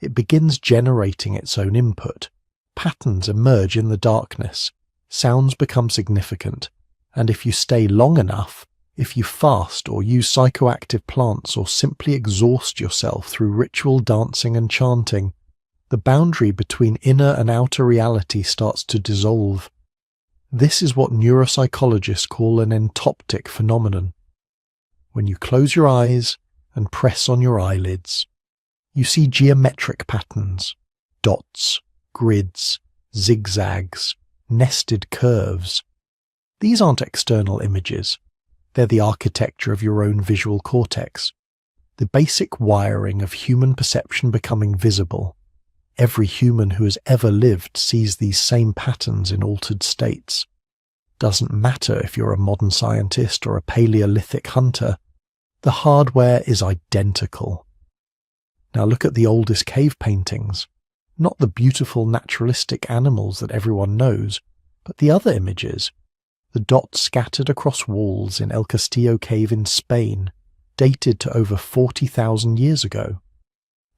It begins generating its own input. Patterns emerge in the darkness. Sounds become significant. And if you stay long enough, if you fast or use psychoactive plants or simply exhaust yourself through ritual dancing and chanting, the boundary between inner and outer reality starts to dissolve. This is what neuropsychologists call an entoptic phenomenon. When you close your eyes and press on your eyelids, you see geometric patterns, dots, grids, zigzags, nested curves. These aren't external images. They're the architecture of your own visual cortex, the basic wiring of human perception becoming visible. Every human who has ever lived sees these same patterns in altered states. Doesn't matter if you're a modern scientist or a Paleolithic hunter, the hardware is identical. Now look at the oldest cave paintings, not the beautiful naturalistic animals that everyone knows, but the other images. The dots scattered across walls in El Castillo cave in Spain, dated to over 40,000 years ago.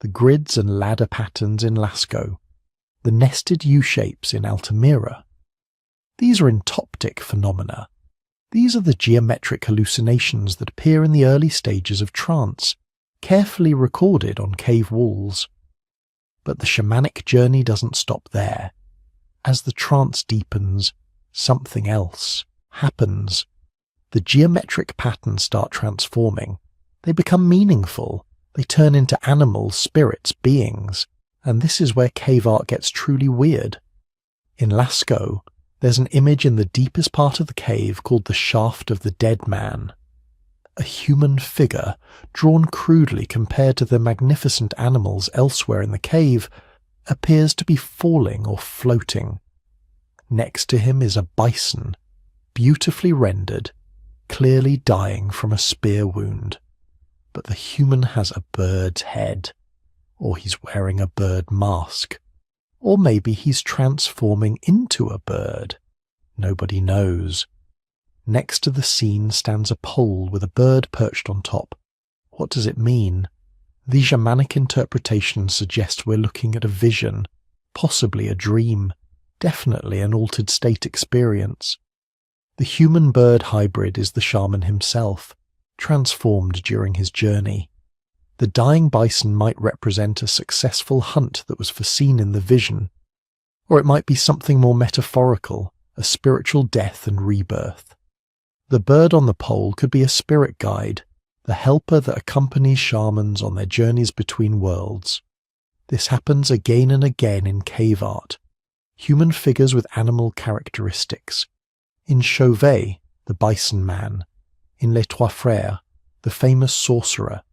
The grids and ladder patterns in Lascaux. The nested U-shapes in Altamira. These are entoptic phenomena. These are the geometric hallucinations that appear in the early stages of trance, carefully recorded on cave walls. But the shamanic journey doesn't stop there. As the trance deepens, something else happens. The geometric patterns start transforming. They become meaningful. They turn into animals, spirits, beings. And this is where cave art gets truly weird. In Lascaux, there's an image in the deepest part of the cave called the Shaft of the Dead Man. A human figure, drawn crudely compared to the magnificent animals elsewhere in the cave, appears to be falling or floating. Next to him is a bison, beautifully rendered, clearly dying from a spear wound. But the human has a bird's head, or he's wearing a bird mask, or maybe he's transforming into a bird. Nobody knows. Next to the scene stands a pole with a bird perched on top. What does it mean? The shamanic interpretation suggests we're looking at a vision, possibly a dream, definitely an altered state experience. The human-bird hybrid is the shaman himself, transformed during his journey. The dying bison might represent a successful hunt that was foreseen in the vision, or it might be something more metaphorical, a spiritual death and rebirth. The bird on the pole could be a spirit guide, the helper that accompanies shamans on their journeys between worlds. This happens again and again in cave art. Human figures with animal characteristics. In Chauvet, the bison man. In Les Trois Frères, the famous sorcerer.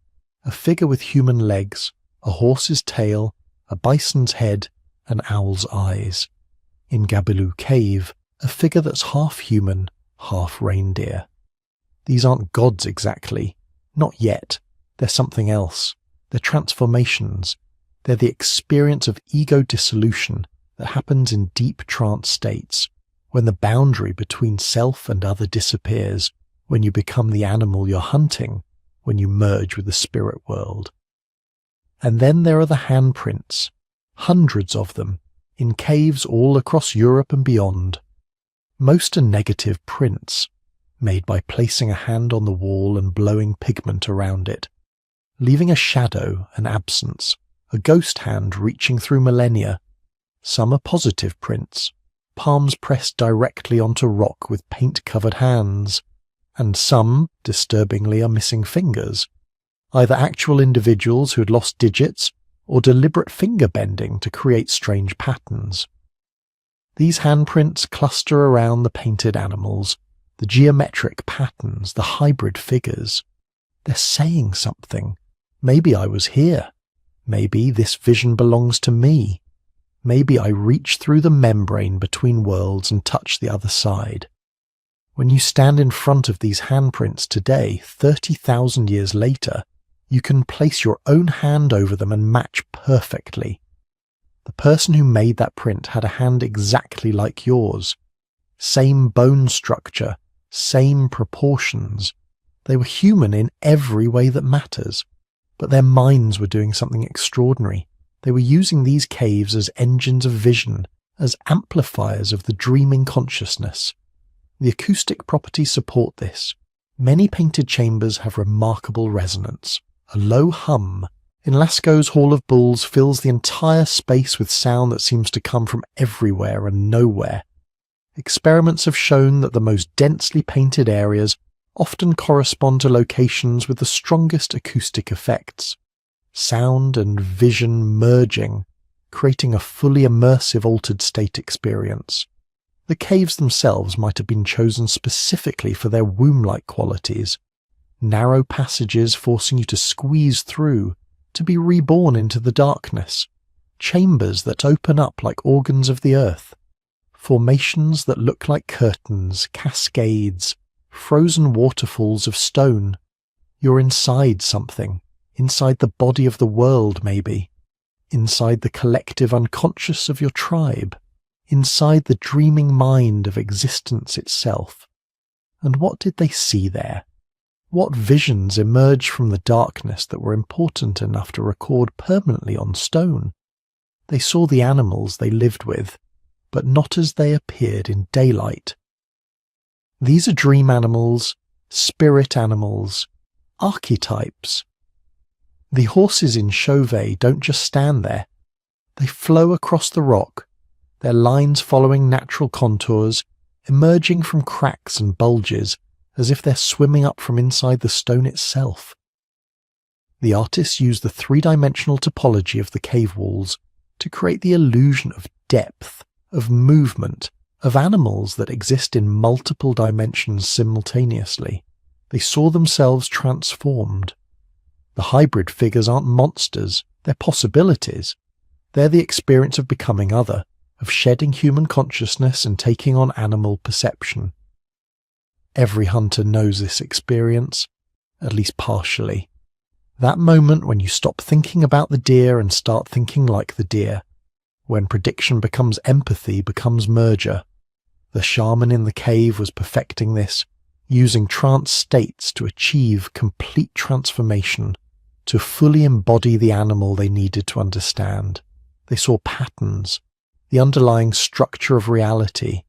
A figure with human legs, a horse's tail, a bison's head, and owl's eyes. In Gabelou Cave, a figure that's half human, half reindeer. These aren't gods exactly. Not yet. They're something else. They're transformations. They're the experience of ego dissolution that happens in deep trance states, when the boundary between self and other disappears, when you become the animal you're hunting, when you merge with the spirit world. And then there are the handprints, hundreds of them, in caves all across Europe and beyond. Most are negative prints, made by placing a hand on the wall and blowing pigment around it, leaving a shadow, an absence, a ghost hand reaching through millennia. Some are positive prints, palms pressed directly onto rock with paint-covered hands, and some, disturbingly, are missing fingers, either actual individuals who had lost digits or deliberate finger bending to create strange patterns. These handprints cluster around the painted animals, the geometric patterns, the hybrid figures. They're saying something. Maybe I was here. Maybe this vision belongs to me. Maybe I reach through the membrane between worlds and touch the other side. When you stand in front of these handprints today, 30,000 years later, you can place your own hand over them and match perfectly. The person who made that print had a hand exactly like yours. Same bone structure, same proportions. They were human in every way that matters. But their minds were doing something extraordinary. They were using these caves as engines of vision, as amplifiers of the dreaming consciousness. The acoustic properties support this. Many painted chambers have remarkable resonance. A low hum in Lascaux's Hall of Bulls fills the entire space with sound that seems to come from everywhere and nowhere. Experiments have shown that the most densely painted areas often correspond to locations with the strongest acoustic effects. Sound and vision merging, creating a fully immersive altered state experience. The caves themselves might have been chosen specifically for their womb-like qualities. Narrow passages forcing you to squeeze through, to be reborn into the darkness. Chambers that open up like organs of the earth. Formations that look like curtains, cascades, frozen waterfalls of stone. You're inside something, inside the body of the world maybe, inside the collective unconscious of your tribe, inside the dreaming mind of existence itself. And what did they see there? What visions emerged from the darkness that were important enough to record permanently on stone? They saw the animals they lived with, but not as they appeared in daylight. These are dream animals, spirit animals, archetypes. The horses in Chauvet don't just stand there. They flow across the rock, their lines following natural contours, emerging from cracks and bulges as if they're swimming up from inside the stone itself. The artists use the three-dimensional topology of the cave walls to create the illusion of depth, of movement, of animals that exist in multiple dimensions simultaneously. They saw themselves transformed. The hybrid figures aren't monsters, they're possibilities. They're the experience of becoming other, of shedding human consciousness and taking on animal perception. Every hunter knows this experience, at least partially. That moment when you stop thinking about the deer and start thinking like the deer. When prediction becomes empathy, becomes merger. The shaman in the cave was perfecting this, using trance states to achieve complete transformation, to fully embody the animal they needed to understand. They saw patterns, the underlying structure of reality,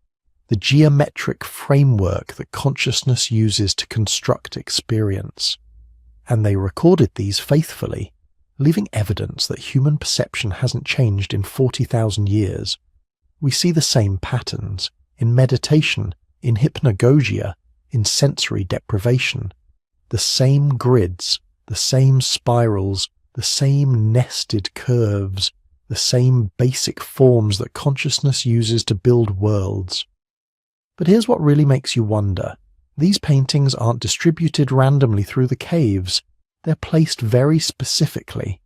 the geometric framework that consciousness uses to construct experience. And they recorded these faithfully, leaving evidence that human perception hasn't changed in 40,000 years. We see the same patterns in meditation, in hypnagogia, in sensory deprivation. The same grids, the same spirals, the same nested curves, the same basic forms that consciousness uses to build worlds. But here's what really makes you wonder. These paintings aren't distributed randomly through the caves. They're placed very specifically,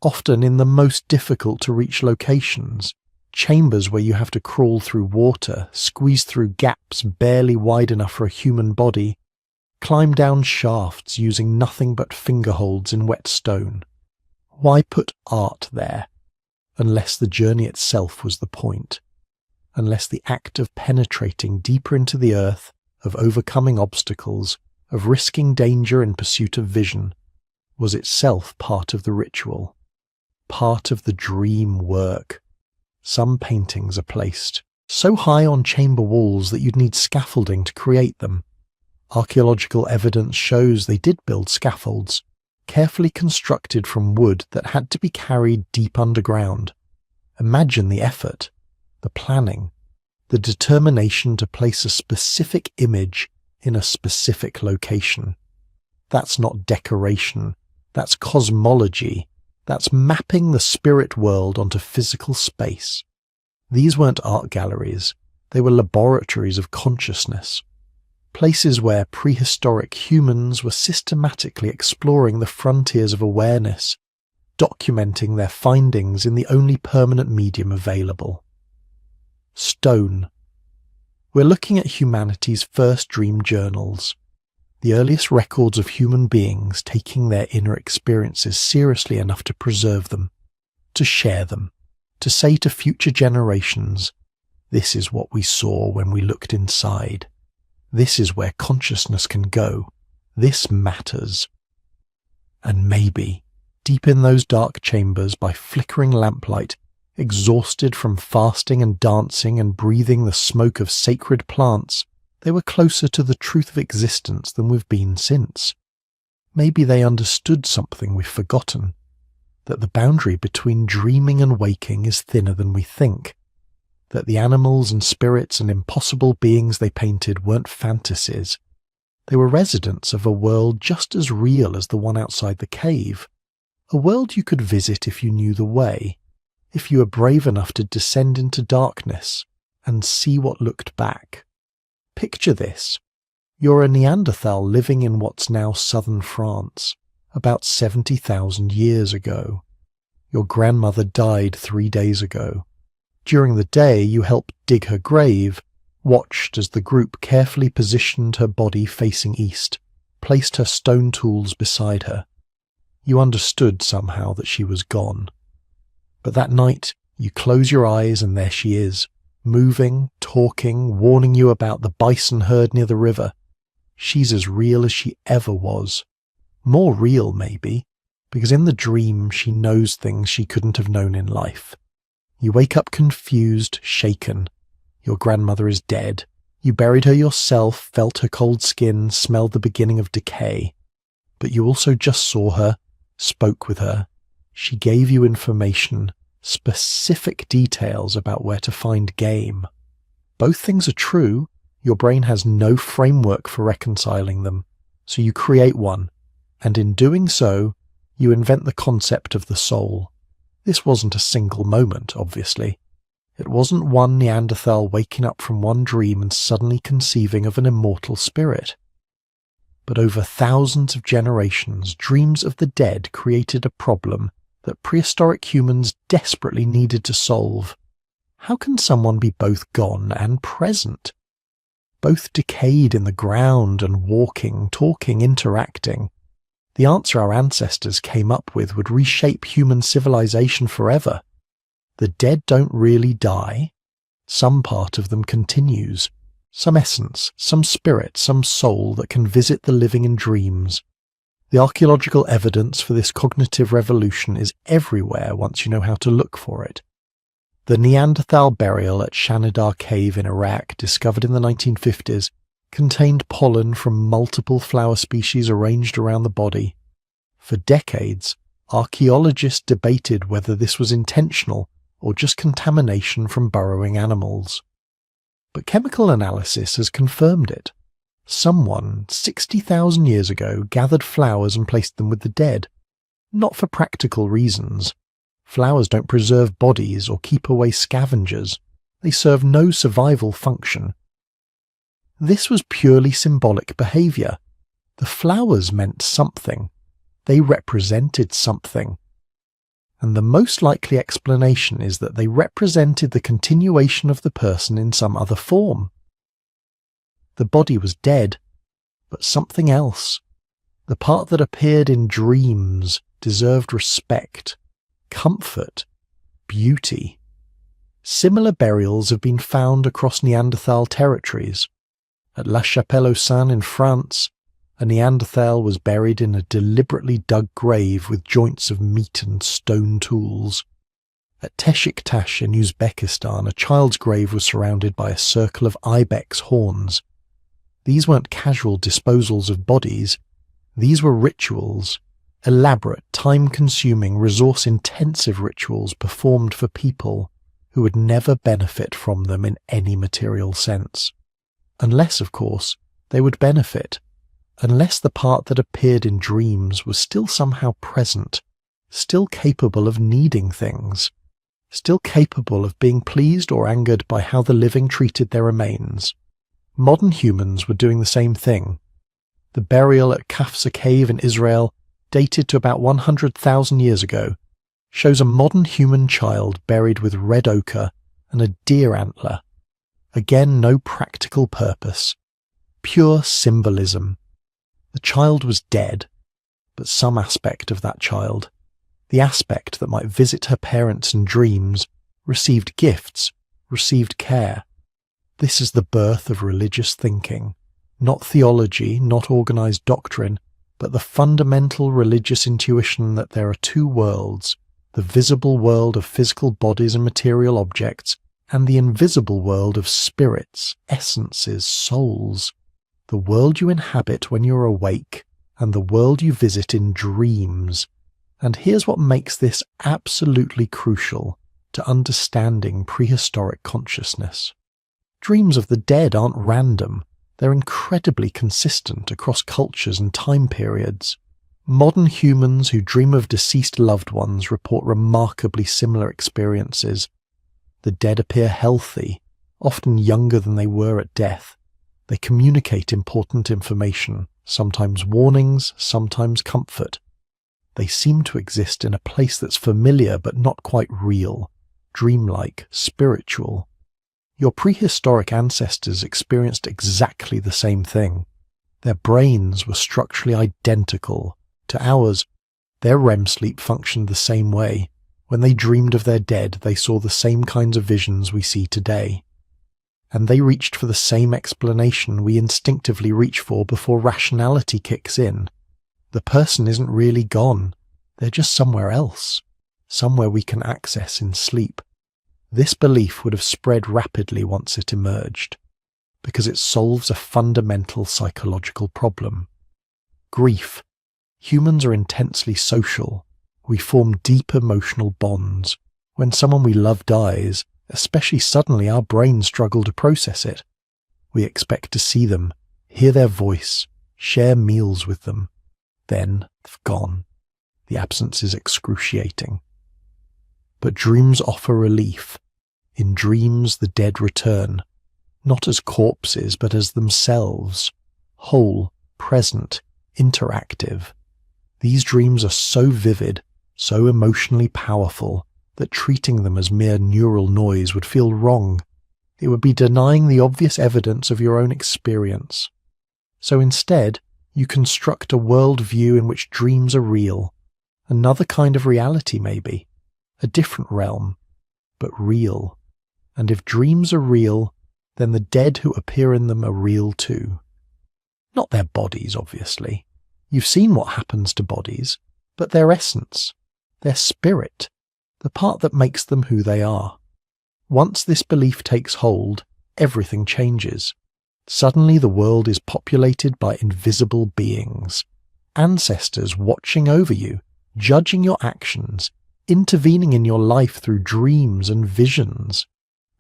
often in the most difficult to reach locations, chambers where you have to crawl through water, squeeze through gaps barely wide enough for a human body, climb down shafts using nothing but fingerholds in wet stone. Why put art there? Unless the journey itself was the point. Unless the act of penetrating deeper into the earth, of overcoming obstacles, of risking danger in pursuit of vision, was itself part of the ritual, part of the dream work. Some paintings are placed so high on chamber walls that you'd need scaffolding to create them. Archaeological evidence shows they did build scaffolds, carefully constructed from wood that had to be carried deep underground. Imagine the effort, the planning, the determination to place a specific image in a specific location. That's not decoration, that's cosmology. That's mapping the spirit world onto physical space. These weren't art galleries, they were laboratories of consciousness. Places where prehistoric humans were systematically exploring the frontiers of awareness, documenting their findings in the only permanent medium available. Stone. We're looking at humanity's first dream journals, the earliest records of human beings taking their inner experiences seriously enough to preserve them, to share them, to say to future generations, this is what we saw when we looked inside. This is where consciousness can go. This matters. And maybe, deep in those dark chambers by flickering lamplight, exhausted from fasting and dancing and breathing the smoke of sacred plants, they were closer to the truth of existence than we've been since. Maybe they understood something we've forgotten, that the boundary between dreaming and waking is thinner than we think, that the animals and spirits and impossible beings they painted weren't fantasies. They were residents of a world just as real as the one outside the cave, a world you could visit if you knew the way, if you were brave enough to descend into darkness and see what looked back. Picture this. You're a Neanderthal living in what's now southern France, about 70,000 years ago. Your grandmother died 3 days ago. During the day, you helped dig her grave, watched as the group carefully positioned her body facing east, placed her stone tools beside her. You understood somehow that she was gone. But that night, you close your eyes and there she is, moving, talking, warning you about the bison herd near the river. She's as real as she ever was. More real, maybe, because in the dream she knows things she couldn't have known in life. You wake up confused, shaken. Your grandmother is dead. You buried her yourself, felt her cold skin, smelled the beginning of decay. But you also just saw her, spoke with her. She gave you information, specific details about where to find game. Both things are true. Your brain has no framework for reconciling them, so you create one, and in doing so, you invent the concept of the soul. This wasn't a single moment, obviously. It wasn't one Neanderthal waking up from one dream and suddenly conceiving of an immortal spirit. But over thousands of generations, dreams of the dead created a problem that prehistoric humans desperately needed to solve. How can someone be both gone and present? Both decayed in the ground and walking, talking, interacting. The answer our ancestors came up with would reshape human civilization forever. The dead don't really die. Some part of them continues. Some essence, some spirit, some soul that can visit the living in dreams. The archaeological evidence for this cognitive revolution is everywhere once you know how to look for it. The Neanderthal burial at Shanidar Cave in Iraq, discovered in the 1950s, contained pollen from multiple flower species arranged around the body. For decades, archaeologists debated whether this was intentional or just contamination from burrowing animals. But chemical analysis has confirmed it. Someone, 60,000 years ago, gathered flowers and placed them with the dead. Not for practical reasons. Flowers don't preserve bodies or keep away scavengers. They serve no survival function. This was purely symbolic behavior. The flowers meant something. They represented something. And the most likely explanation is that they represented the continuation of the person in some other form. The body was dead, but something else. The part that appeared in dreams deserved respect, comfort, beauty. Similar burials have been found across Neanderthal territories. At La Chapelle-aux-Saints in France, a Neanderthal was buried in a deliberately dug grave with joints of meat and stone tools. At Teshiktash in Uzbekistan, a child's grave was surrounded by a circle of ibex horns. These weren't casual disposals of bodies. These were rituals. Elaborate, time-consuming, resource-intensive rituals performed for people who would never benefit from them in any material sense. Unless, of course, they would benefit. Unless the part that appeared in dreams was still somehow present, still capable of needing things, still capable of being pleased or angered by how the living treated their remains. Modern humans were doing the same thing. The burial at Kafsa Cave in Israel, dated to about 100,000 years ago, shows a modern human child buried with red ochre and a deer antler. Again, no practical purpose. Pure symbolism. The child was dead, but some aspect of that child, the aspect that might visit her parents in dreams, received gifts, received care. This is the birth of religious thinking. Not theology, not organized doctrine, but the fundamental religious intuition that there are two worlds, the visible world of physical bodies and material objects, and the invisible world of spirits, essences, souls. The world you inhabit when you're awake, and the world you visit in dreams. And here's what makes this absolutely crucial to understanding prehistoric consciousness. Dreams of the dead aren't random. They're incredibly consistent across cultures and time periods. Modern humans who dream of deceased loved ones report remarkably similar experiences. The dead appear healthy, often younger than they were at death. They communicate important information, sometimes warnings, sometimes comfort. They seem to exist in a place that's familiar but not quite real, dreamlike, spiritual. Your prehistoric ancestors experienced exactly the same thing. Their brains were structurally identical to ours. Their REM sleep functioned the same way. When they dreamed of their dead, they saw the same kinds of visions we see today. And they reached for the same explanation we instinctively reach for before rationality kicks in. The person isn't really gone. They're just somewhere else, somewhere we can access in sleep. This belief would have spread rapidly once it emerged. because it solves a fundamental psychological problem. Grief. Humans are intensely social. We form deep emotional bonds. When someone we love dies, especially suddenly, our brains struggle to process it. We expect to see them, hear their voice, share meals with them. Then they've gone. The absence is excruciating. But dreams offer relief. In dreams, the dead return, not as corpses, but as themselves, whole, present, interactive. These dreams are so vivid, so emotionally powerful, that treating them as mere neural noise would feel wrong. It would be denying the obvious evidence of your own experience. So instead, you construct a worldview in which dreams are real. Another kind of reality, maybe. A different realm, but real. And if dreams are real, then the dead who appear in them are real too. Not their bodies, obviously. You've seen what happens to bodies, but their essence, their spirit, the part that makes them who they are. Once this belief takes hold, everything changes. Suddenly the world is populated by invisible beings, ancestors watching over you, judging your actions, intervening in your life through dreams and visions.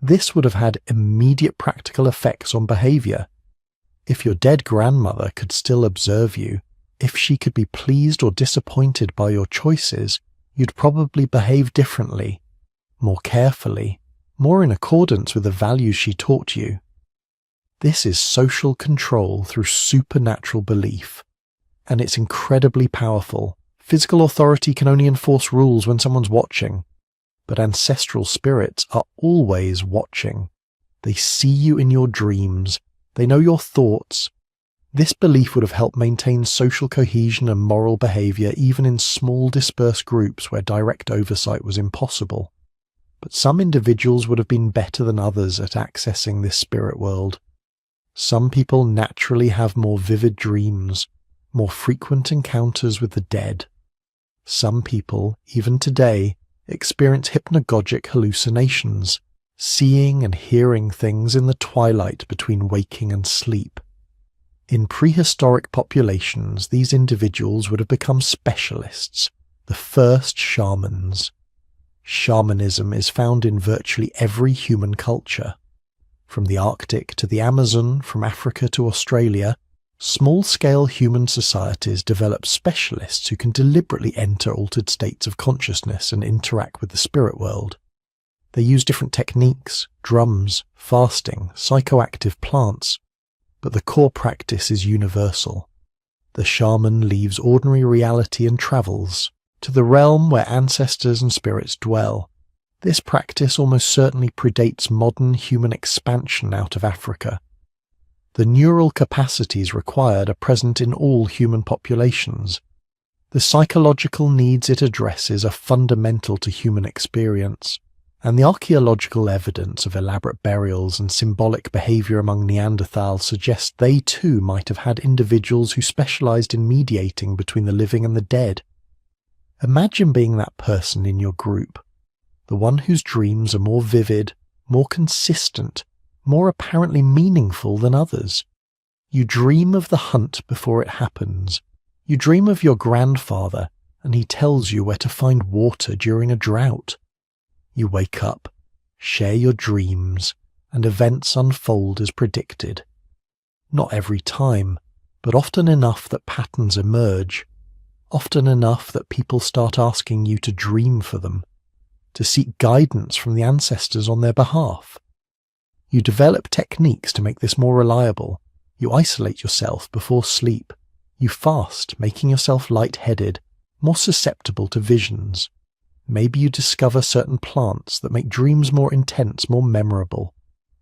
This would have had immediate practical effects on behavior. If your dead grandmother could still observe you, if she could be pleased or disappointed by your choices, you'd probably behave differently, more carefully, more in accordance with the values she taught you. This is social control through supernatural belief, and it's incredibly powerful. Physical authority can only enforce rules when someone's watching, but ancestral spirits are always watching. They see you in your dreams. They know your thoughts. This belief would have helped maintain social cohesion and moral behavior even in small dispersed groups where direct oversight was impossible. But some individuals would have been better than others at accessing this spirit world. Some people naturally have more vivid dreams, more frequent encounters with the dead. Some people, even today, experience hypnagogic hallucinations, seeing and hearing things in the twilight between waking and sleep. In prehistoric populations, these individuals would have become specialists, the first shamans. Shamanism is found in virtually every human culture. From the Arctic to the Amazon, from Africa to Australia, small-scale human societies develop specialists who can deliberately enter altered states of consciousness and interact with the spirit world. They use different techniques, drums, fasting, psychoactive plants, but the core practice is universal. The shaman leaves ordinary reality and travels to the realm where ancestors and spirits dwell. This practice almost certainly predates modern human expansion out of Africa. The neural capacities required are present in all human populations. The psychological needs it addresses are fundamental to human experience, and the archaeological evidence of elaborate burials and symbolic behavior among Neanderthals suggests they too might have had individuals who specialized in mediating between the living and the dead. Imagine being that person in your group, the one whose dreams are more vivid, more consistent, more apparently meaningful than others. You dream of the hunt before it happens. You dream of your grandfather, and he tells you where to find water during a drought. You wake up, share your dreams, and events unfold as predicted. Not every time, but often enough that patterns emerge. Often enough that people start asking you to dream for them, to seek guidance from the ancestors on their behalf. You develop techniques to make this more reliable. You isolate yourself before sleep. You fast, making yourself lightheaded, more susceptible to visions. Maybe you discover certain plants that make dreams more intense, more memorable.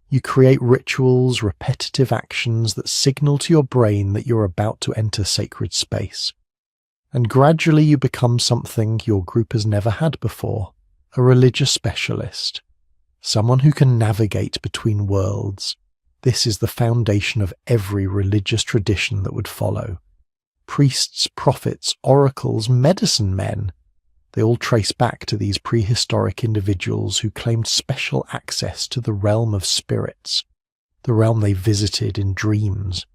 You create rituals, repetitive actions that signal to your brain that you're about to enter sacred space. And gradually you become something your group has never had before, a religious specialist, someone who can navigate between worlds. This is the foundation of every religious tradition that would follow. Priests, prophets, oracles, medicine men, they all trace back to these prehistoric individuals who claimed special access to the realm of spirits, the realm they visited in dreams.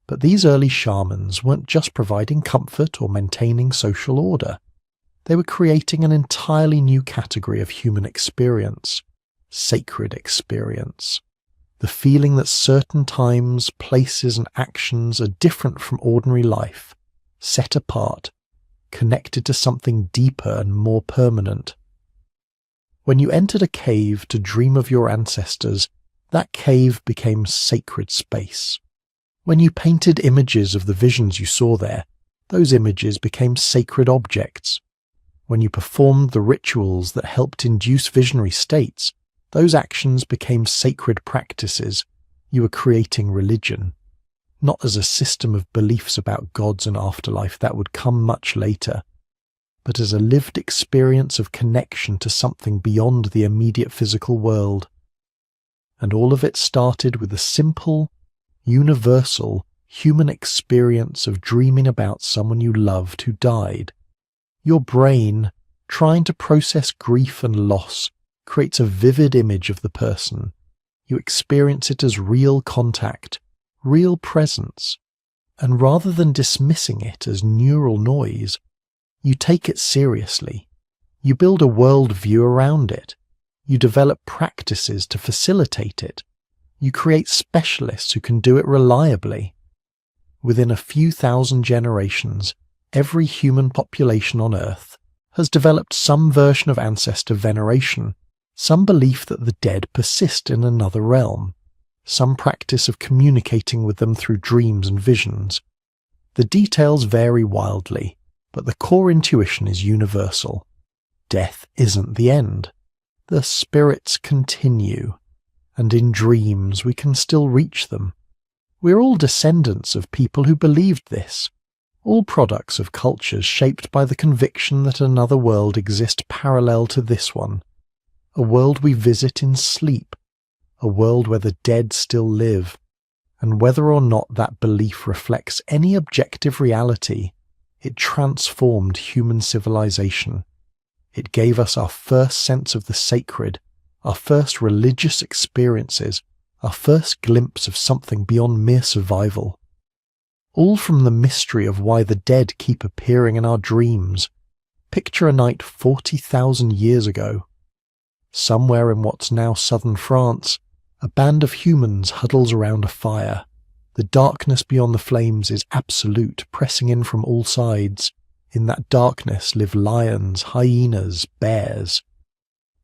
But these early shamans weren't just providing comfort or maintaining social order. They were creating an entirely new category of human experience, sacred experience. The feeling that certain times, places, and actions are different from ordinary life, set apart, connected to something deeper and more permanent. When you entered a cave to dream of your ancestors, that cave became sacred space. When you painted images of the visions you saw there, those images became sacred objects. When you performed the rituals that helped induce visionary states, those actions became sacred practices. You were creating religion, not as a system of beliefs about gods and afterlife that would come much later, but as a lived experience of connection to something beyond the immediate physical world. And all of it started with a simple, universal, human experience of dreaming about someone you loved who died. Your brain, trying to process grief and loss, creates a vivid image of the person. You experience it as real contact, real presence, and rather than dismissing it as neural noise, you take it seriously. You build a worldview around it. You develop practices to facilitate it. You create specialists who can do it reliably. Within a few thousand generations, every human population on Earth has developed some version of ancestor veneration, some belief that the dead persist in another realm, some practice of communicating with them through dreams and visions. The details vary wildly, but the core intuition is universal. Death isn't the end. The spirits continue, and in dreams we can still reach them. We're all descendants of people who believed this, all products of cultures shaped by the conviction that another world exists parallel to this one, a world we visit in sleep, a world where the dead still live, and whether or not that belief reflects any objective reality, it transformed human civilization. It gave us our first sense of the sacred, our first religious experiences, our first glimpse of something beyond mere survival. All from the mystery of why the dead keep appearing in our dreams. Picture a night 40,000 years ago. Somewhere in what's now southern France, a band of humans huddles around a fire. The darkness beyond the flames is absolute, pressing in from all sides. In that darkness live lions, hyenas, bears.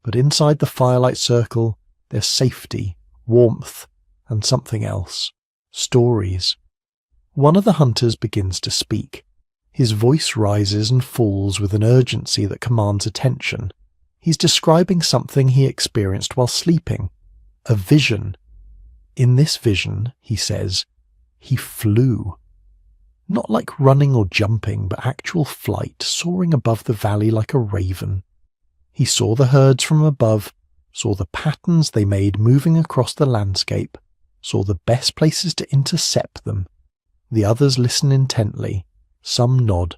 But inside the firelight circle, there's safety, warmth, and something else. Stories. One of the hunters begins to speak. His voice rises and falls with an urgency that commands attention. He's describing something he experienced while sleeping. A vision. In this vision, he says, he flew. Not like running or jumping, but actual flight, soaring above the valley like a raven. He saw the herds from above, saw the patterns they made moving across the landscape, saw the best places to intercept them. The others listen intently, some nod.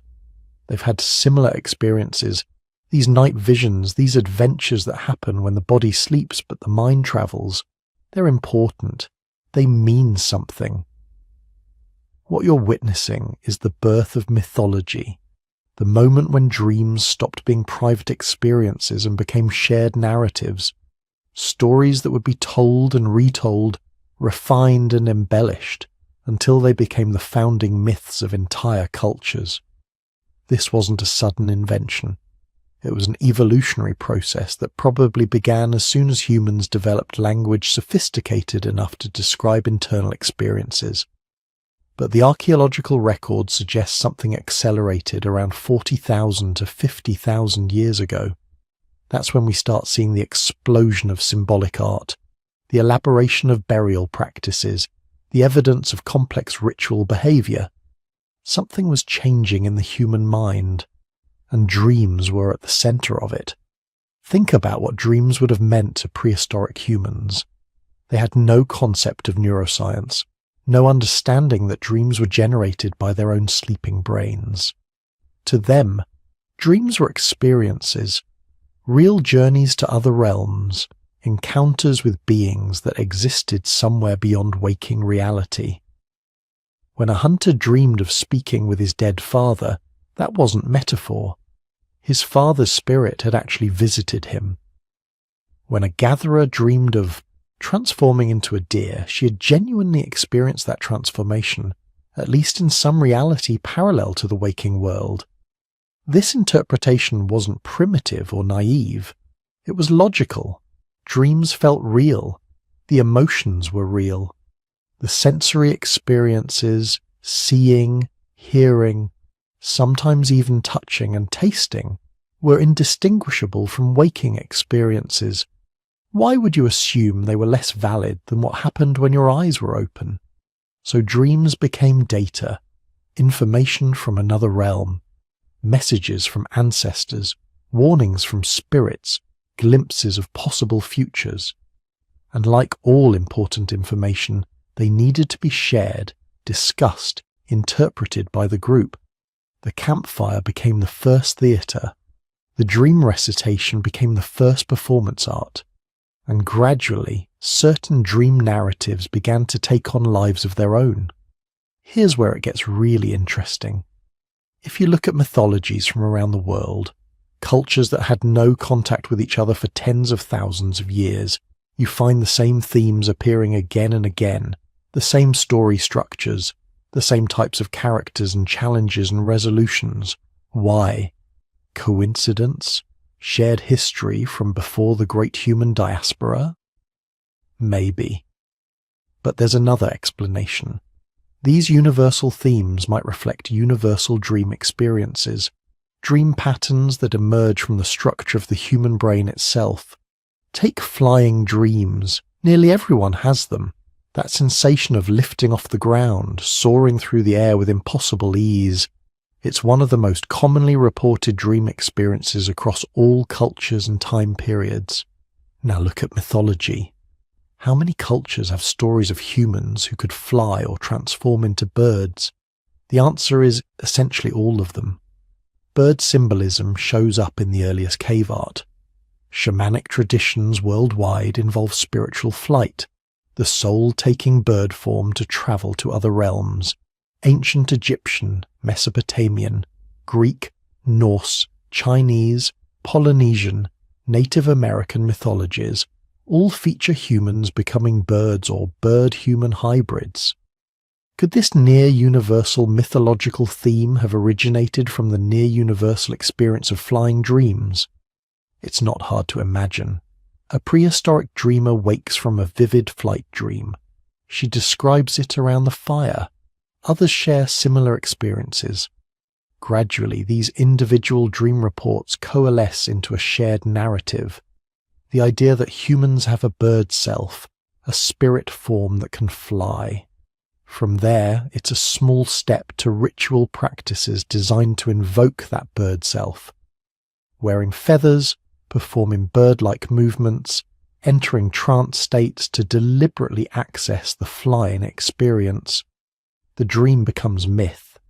They've had similar experiences, these night visions, these adventures that happen when the body sleeps but the mind travels. They're important. They mean something. What you're witnessing is the birth of mythology, the moment when dreams stopped being private experiences and became shared narratives, stories that would be told and retold, refined and embellished, until they became the founding myths of entire cultures. This wasn't a sudden invention. It was an evolutionary process that probably began as soon as humans developed language sophisticated enough to describe internal experiences. But the archaeological record suggests something accelerated around 40,000 to 50,000 years ago. That's when we start seeing the explosion of symbolic art, the elaboration of burial practices, the evidence of complex ritual behavior. Something was changing in the human mind, and dreams were at the center of it. Think about what dreams would have meant to prehistoric humans. They had no concept of neuroscience, no understanding that dreams were generated by their own sleeping brains. To them, dreams were experiences, real journeys to other realms, encounters with beings that existed somewhere beyond waking reality. When a hunter dreamed of speaking with his dead father, that wasn't metaphor. His father's spirit had actually visited him. When a gatherer dreamed of transforming into a deer, she had genuinely experienced that transformation, at least in some reality parallel to the waking world. This interpretation wasn't primitive or naive. It was logical. Dreams felt real. The emotions were real. The sensory experiences, seeing, hearing, sometimes even touching and tasting, were indistinguishable from waking experiences. Why would you assume they were less valid than what happened when your eyes were open? So dreams became data, information from another realm, messages from ancestors, warnings from spirits, glimpses of possible futures. And like all important information, they needed to be shared, discussed, interpreted by the group. The campfire became the first theatre. The dream recitation became the first performance art. And gradually, certain dream narratives began to take on lives of their own. Here's where it gets really interesting. If you look at mythologies from around the world, cultures that had no contact with each other for tens of thousands of years, you find the same themes appearing again and again, the same story structures, the same types of characters and challenges and resolutions. Why? Coincidence? Shared history from before the great human diaspora? Maybe. But there's another explanation. These universal themes might reflect universal dream experiences, dream patterns that emerge from the structure of the human brain itself. Take flying dreams. Nearly everyone has them. That sensation of lifting off the ground, soaring through the air with impossible ease. It's one of the most commonly reported dream experiences across all cultures and time periods. Now look at mythology. How many cultures have stories of humans who could fly or transform into birds? The answer is essentially all of them. Bird symbolism shows up in the earliest cave art. Shamanic traditions worldwide involve spiritual flight, the soul taking bird form to travel to other realms. Ancient Egyptian, Mesopotamian, Greek, Norse, Chinese, Polynesian, Native American mythologies all feature humans becoming birds or bird-human hybrids. Could this near-universal mythological theme have originated from the near-universal experience of flying dreams? It's not hard to imagine. A prehistoric dreamer wakes from a vivid flight dream. She describes it around the fire. Others share similar experiences. Gradually, these individual dream reports coalesce into a shared narrative. The idea that humans have a bird self, a spirit form that can fly. From there, it's a small step to ritual practices designed to invoke that bird self. Wearing feathers, performing bird-like movements, entering trance states to deliberately access the flying experience. The dream becomes myth.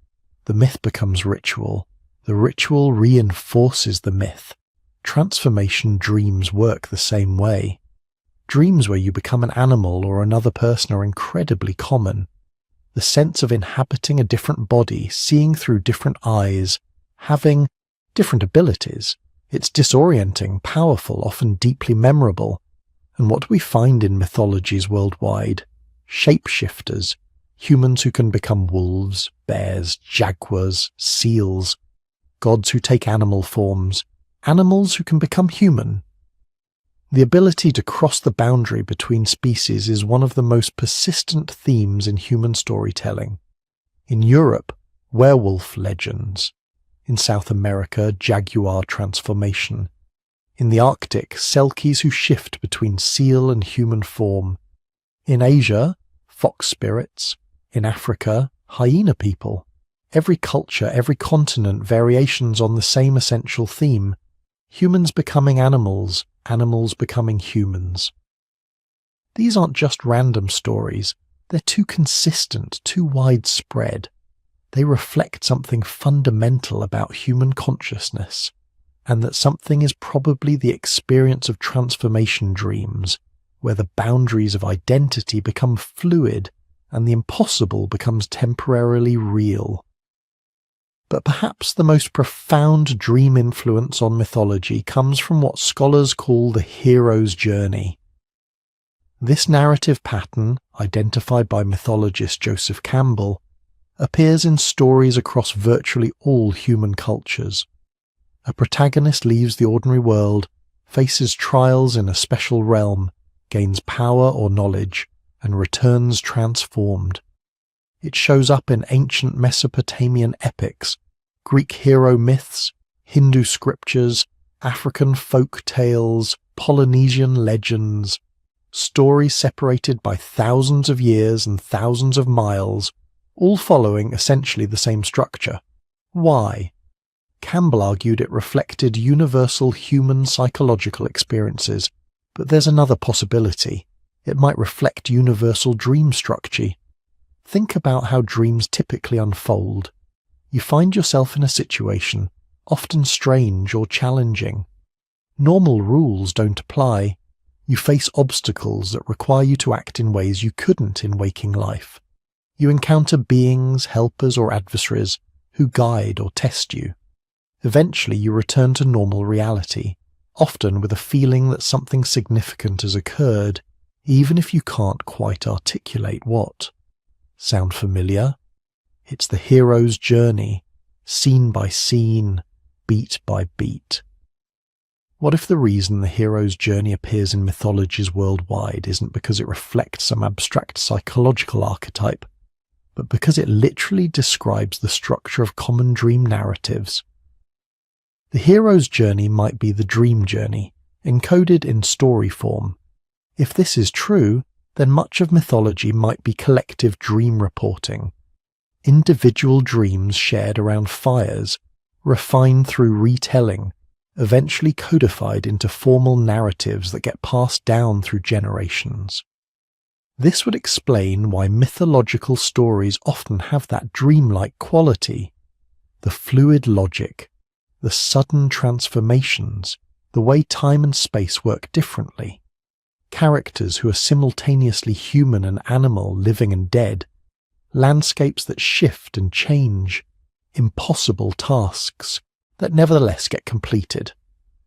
The myth becomes ritual. The ritual reinforces the myth. Transformation dreams work the same way. Dreams where you become an animal or another person are incredibly common. The sense of inhabiting a different body, seeing through different eyes, having different abilities. It's disorienting, powerful, often deeply memorable. And what do we find in mythologies worldwide? Shapeshifters, humans who can become wolves, bears, jaguars, seals, gods who take animal forms, animals who can become human. The ability to cross the boundary between species is one of the most persistent themes in human storytelling. In Europe, werewolf legends. In South America, jaguar transformation. In the Arctic, selkies who shift between seal and human form. In Asia, fox spirits. In Africa, hyena people. Every culture, every continent, variations on the same essential theme. Humans becoming animals, animals becoming humans. These aren't just random stories. They're too consistent, too widespread. They reflect something fundamental about human consciousness. and that something is probably the experience of transformation dreams, where the boundaries of identity become fluid and the impossible becomes temporarily real. But perhaps the most profound dream influence on mythology comes from what scholars call the hero's journey. This narrative pattern, identified by mythologist Joseph Campbell, appears in stories across virtually all human cultures. A protagonist leaves the ordinary world, faces trials in a special realm, gains power or knowledge, and returns transformed. It shows up in ancient Mesopotamian epics, Greek hero myths, Hindu scriptures, African folk tales, Polynesian legends, stories separated by thousands of years and thousands of miles, all following essentially the same structure. Why? Campbell argued it reflected universal human psychological experiences, but there's another possibility. It might reflect universal dream structure. Think about how dreams typically unfold. You find yourself in a situation, often strange or challenging. Normal rules don't apply. You face obstacles that require you to act in ways you couldn't in waking life. You encounter beings, helpers, or adversaries who guide or test you. Eventually you return to normal reality, often with a feeling that something significant has occurred, even if you can't quite articulate what. Sound familiar? It's the hero's journey, scene by scene, beat by beat. What if the reason the hero's journey appears in mythologies worldwide isn't because it reflects some abstract psychological archetype, but because it literally describes the structure of common dream narratives? The hero's journey might be the dream journey, encoded in story form. If this is true, then much of mythology might be collective dream reporting. Individual dreams shared around fires, refined through retelling, eventually codified into formal narratives that get passed down through generations. This would explain why mythological stories often have that dreamlike quality. The fluid logic, the sudden transformations, the way time and space work differently. Characters who are simultaneously human and animal, living and dead. Landscapes that shift and change. Impossible tasks that nevertheless get completed.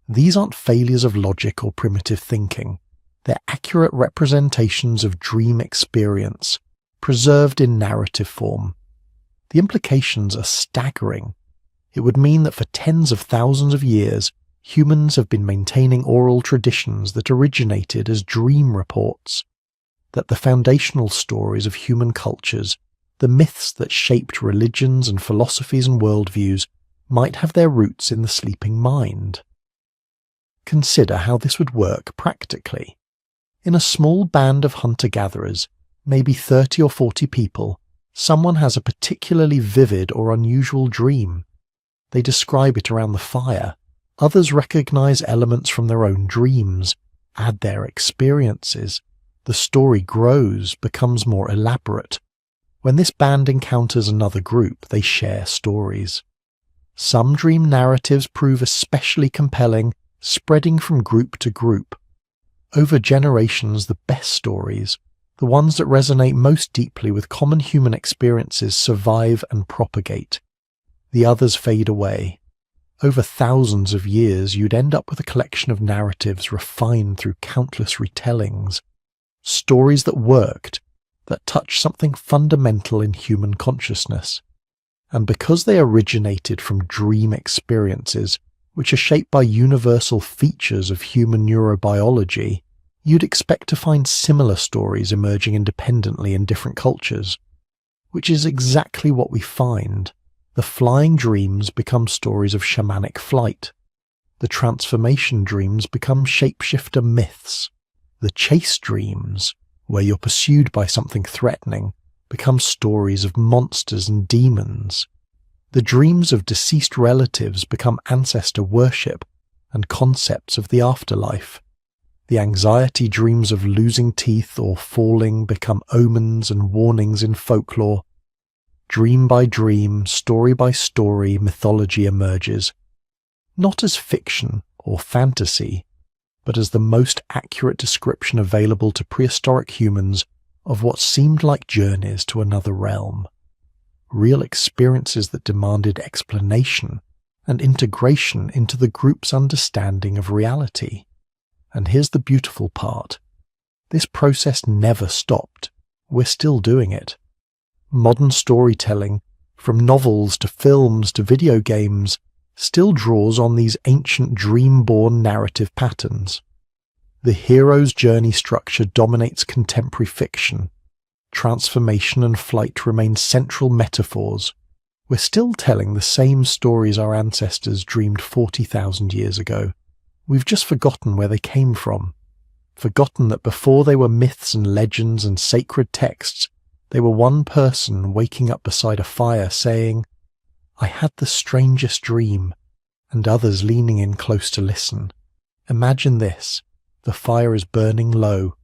These aren't failures of logic or primitive thinking. They're accurate representations of dream experience, preserved in narrative form. The implications are staggering. It would mean that for tens of thousands of years, humans have been maintaining oral traditions that originated as dream reports, that the foundational stories of human cultures, the myths that shaped religions and philosophies and worldviews, might have their roots in the sleeping mind. Consider how this would work practically. In a small band of hunter-gatherers, maybe 30 or 40 people, someone has a particularly vivid or unusual dream. They describe it around the fire. Others recognize elements from their own dreams, add their experiences. The story grows, becomes more elaborate. When this band encounters another group, they share stories. Some dream narratives prove especially compelling, spreading from group to group. Over generations, the best stories, the ones that resonate most deeply with common human experiences, survive and propagate. The others fade away. Over thousands of years, you'd end up with a collection of narratives refined through countless retellings. Stories that worked, that touch something fundamental in human consciousness. And because they originated from dream experiences, which are shaped by universal features of human neurobiology, you'd expect to find similar stories emerging independently in different cultures. Which is exactly what we find. The flying dreams become stories of shamanic flight. The transformation dreams become shapeshifter myths. The chase dreams, where you're pursued by something threatening, become stories of monsters and demons. The dreams of deceased relatives become ancestor worship and concepts of the afterlife. The anxiety dreams of losing teeth or falling become omens and warnings in folklore. Dream by dream, story by story, mythology emerges. not as fiction or fantasy, but as the most accurate description available to prehistoric humans of what seemed like journeys to another realm. Real experiences that demanded explanation and integration into the group's understanding of reality. And here's the beautiful part. This process never stopped. We're still doing it. Modern storytelling, from novels to films to video games, still draws on these ancient dream-born narrative patterns. The hero's journey structure dominates contemporary fiction. Transformation and flight remain central metaphors. We're still telling the same stories our ancestors dreamed 40,000 years ago. We've just forgotten where they came from. Forgotten that before they were myths and legends and sacred texts, they were one person waking up beside a fire saying, "I had the strangest dream," and others leaning in close to listen. Imagine this. The fire is burning low.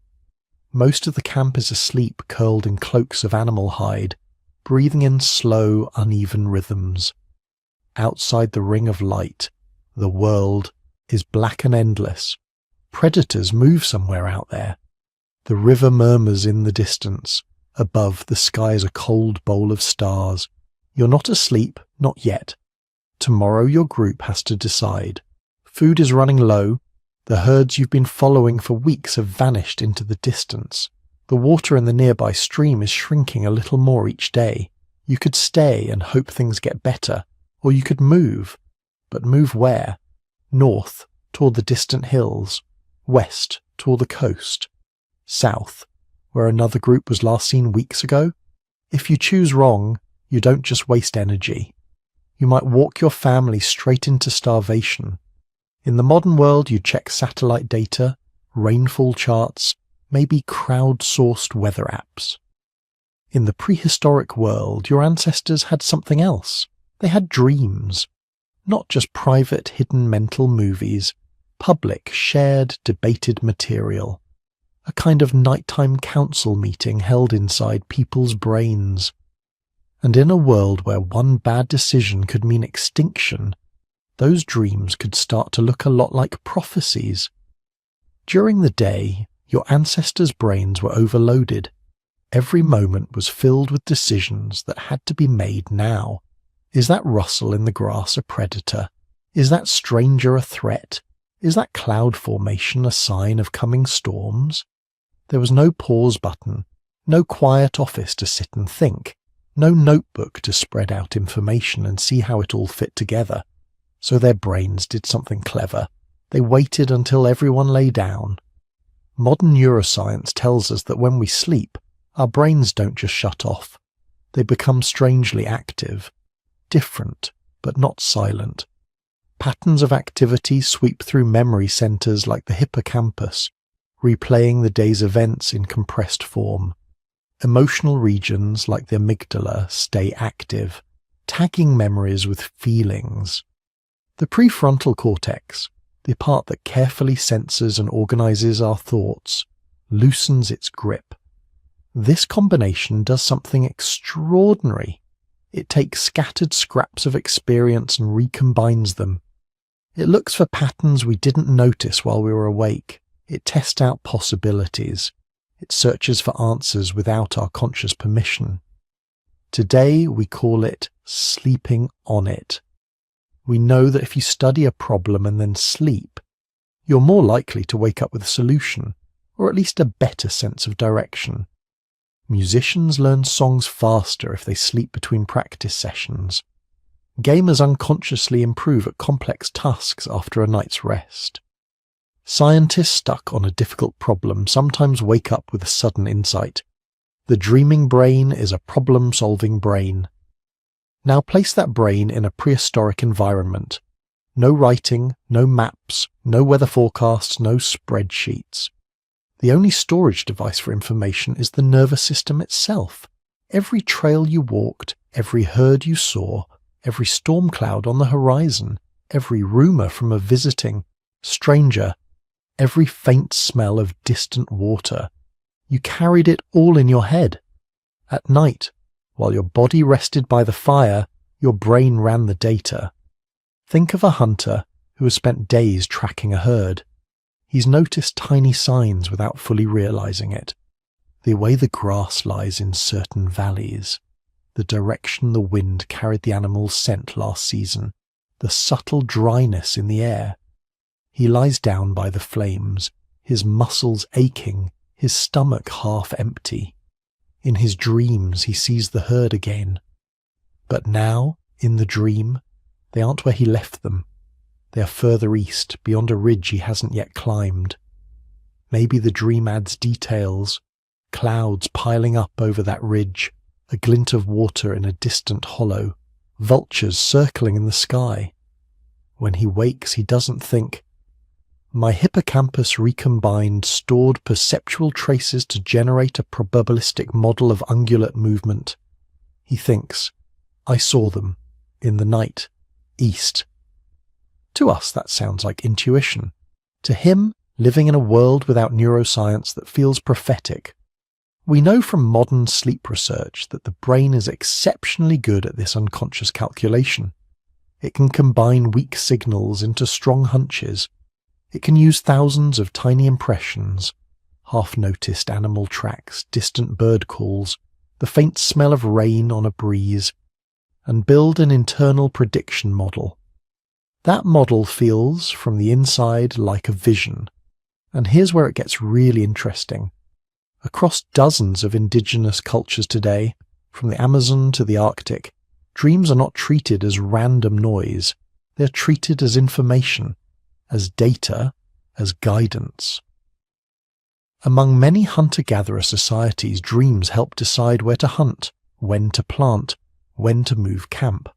Most of the camp is asleep, curled in cloaks of animal hide, breathing in slow, uneven rhythms. Outside the ring of light, the world is black and endless. Predators move somewhere out there. The river murmurs in the distance. Above, the sky is a cold bowl of stars. You're not asleep, not yet. Tomorrow your group has to decide. Food is running low. The herds you've been following for weeks have vanished into the distance. The water in the nearby stream is shrinking a little more each day. You could stay and hope things get better, or you could move. But move where? North, toward the distant hills. West, toward the coast. South, where another group was last seen weeks ago? If you choose wrong, you don't just waste energy. You might walk your family straight into starvation. In the modern world, you check satellite data, rainfall charts, maybe crowd-sourced weather apps. In the prehistoric world, your ancestors had something else. They had dreams. Not just private, hidden mental movies, public, shared, debated material. A kind of nighttime council meeting held inside people's brains. And in a world where one bad decision could mean extinction, those dreams could start to look a lot like prophecies. During the day, your ancestors' brains were overloaded. Every moment was filled with decisions that had to be made now. Is that rustle in the grass a predator? Is that stranger a threat? Is that cloud formation a sign of coming storms? There was no pause button, no quiet office to sit and think, no notebook to spread out information and see how it all fit together. So their brains did something clever. They waited until everyone lay down. Modern neuroscience tells us that when we sleep, our brains don't just shut off. They become strangely active, different, but not silent. Patterns of activity sweep through memory centers like the hippocampus, replaying the day's events in compressed form. Emotional regions like the amygdala stay active, tagging memories with feelings. The prefrontal cortex, the part that carefully censors and organizes our thoughts, loosens its grip. This combination does something extraordinary. It takes scattered scraps of experience and recombines them. It looks for patterns we didn't notice while we were awake. It tests out possibilities. It searches for answers without our conscious permission. Today we call it sleeping on it. We know that if you study a problem and then sleep, you're more likely to wake up with a solution, or at least a better sense of direction. Musicians learn songs faster if they sleep between practice sessions. Gamers unconsciously improve at complex tasks after a night's rest. Scientists stuck on a difficult problem sometimes wake up with a sudden insight. The dreaming brain is a problem-solving brain. Now place that brain in a prehistoric environment. No writing, no maps, no weather forecasts, no spreadsheets. The only storage device for information is the nervous system itself. Every trail you walked, every herd you saw, every storm cloud on the horizon, every rumor from a visiting stranger, every faint smell of distant water. You carried it all in your head. At night, while your body rested by the fire, your brain ran the data. Think of a hunter who has spent days tracking a herd. He's noticed tiny signs without fully realizing it. The way the grass lies in certain valleys, the direction the wind carried the animal's scent last season, the subtle dryness in the air. He lies down by the flames, his muscles aching, his stomach half empty. In his dreams he sees the herd again. But now, in the dream, they aren't where he left them. They are further east, beyond a ridge he hasn't yet climbed. Maybe the dream adds details, clouds piling up over that ridge, a glint of water in a distant hollow, vultures circling in the sky. When he wakes, he doesn't think, "My hippocampus recombined stored perceptual traces to generate a probabilistic model of ungulate movement." He thinks, "I saw them, in the night, east." To us that sounds like intuition. To him, living in a world without neuroscience, that feels prophetic. We know from modern sleep research that the brain is exceptionally good at this unconscious calculation. It can combine weak signals into strong hunches. It can use thousands of tiny impressions, half-noticed animal tracks, distant bird calls, the faint smell of rain on a breeze, and build an internal prediction model. That model feels, from the inside, like a vision. And here's where it gets really interesting. Across dozens of indigenous cultures today, from the Amazon to the Arctic, dreams are not treated as random noise. They're treated as information, as data, as guidance. Among many hunter-gatherer societies, dreams help decide where to hunt, when to plant, when to move camp.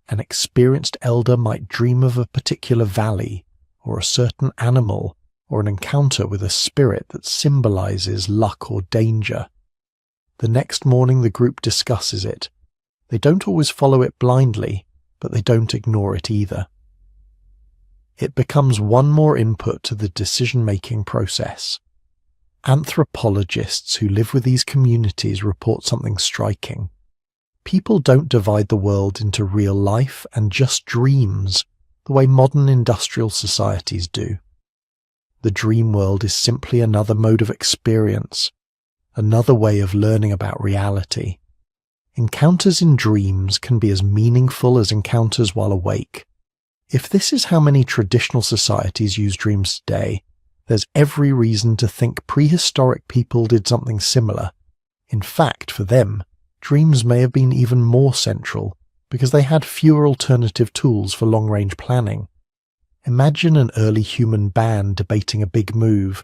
An experienced elder might dream of a particular valley, or a certain animal, or an encounter with a spirit that symbolizes luck or danger. The next morning the group discusses it. They don't always follow it blindly, but they don't ignore it either. It becomes one more input to the decision-making process. Anthropologists who live with these communities report something striking. People don't divide the world into real life and just dreams, the way modern industrial societies do. The dream world is simply another mode of experience, another way of learning about reality. Encounters in dreams can be as meaningful as encounters while awake. If this is how many traditional societies use dreams today, there's every reason to think prehistoric people did something similar. In fact, for them, dreams may have been even more central, because they had fewer alternative tools for long-range planning. Imagine an early human band debating a big move.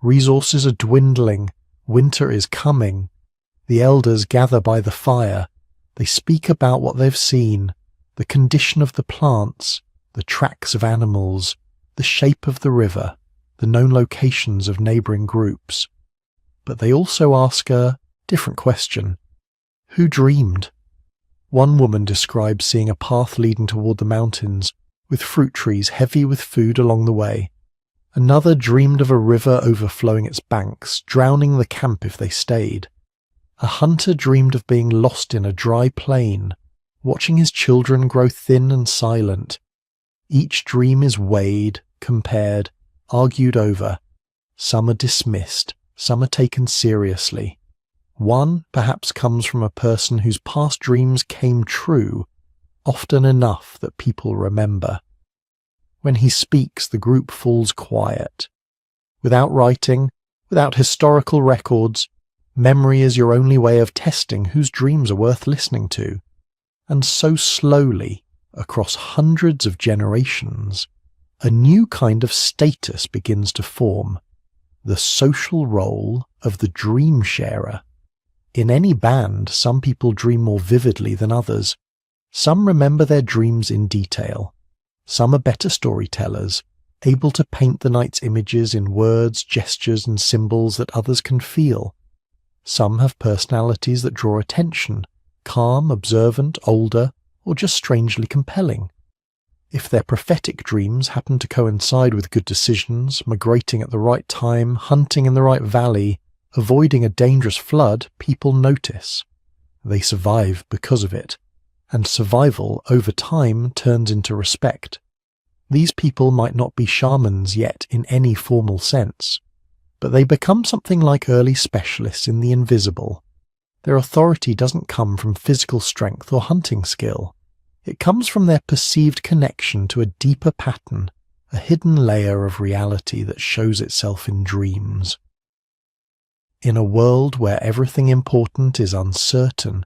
Resources are dwindling, winter is coming. The elders gather by the fire. They speak about what they've seen, the condition of the plants, the tracks of animals, the shape of the river, the known locations of neighbouring groups. But they also ask a different question. Who dreamed? One woman describes seeing a path leading toward the mountains, with fruit trees heavy with food along the way. Another dreamed of a river overflowing its banks, drowning the camp if they stayed. A hunter dreamed of being lost in a dry plain, watching his children grow thin and silent. Each dream is weighed, compared, argued over. Some are dismissed, some are taken seriously. One perhaps comes from a person whose past dreams came true, often enough that people remember. When he speaks, the group falls quiet. Without writing, without historical records, memory is your only way of testing whose dreams are worth listening to. And so slowly, across hundreds of generations, a new kind of status begins to form, the social role of the dream sharer. In any band, some people dream more vividly than others. Some remember their dreams in detail. Some are better storytellers, able to paint the night's images in words, gestures, and symbols that others can feel. Some have personalities that draw attention, calm, observant, older, or just strangely compelling. If their prophetic dreams happen to coincide with good decisions, migrating at the right time, hunting in the right valley, avoiding a dangerous flood, people notice. They survive because of it, and survival over time turns into respect. These people might not be shamans yet in any formal sense, but they become something like early specialists in the invisible. Their authority doesn't come from physical strength or hunting skill. It comes from their perceived connection to a deeper pattern, a hidden layer of reality that shows itself in dreams. In a world where everything important is uncertain,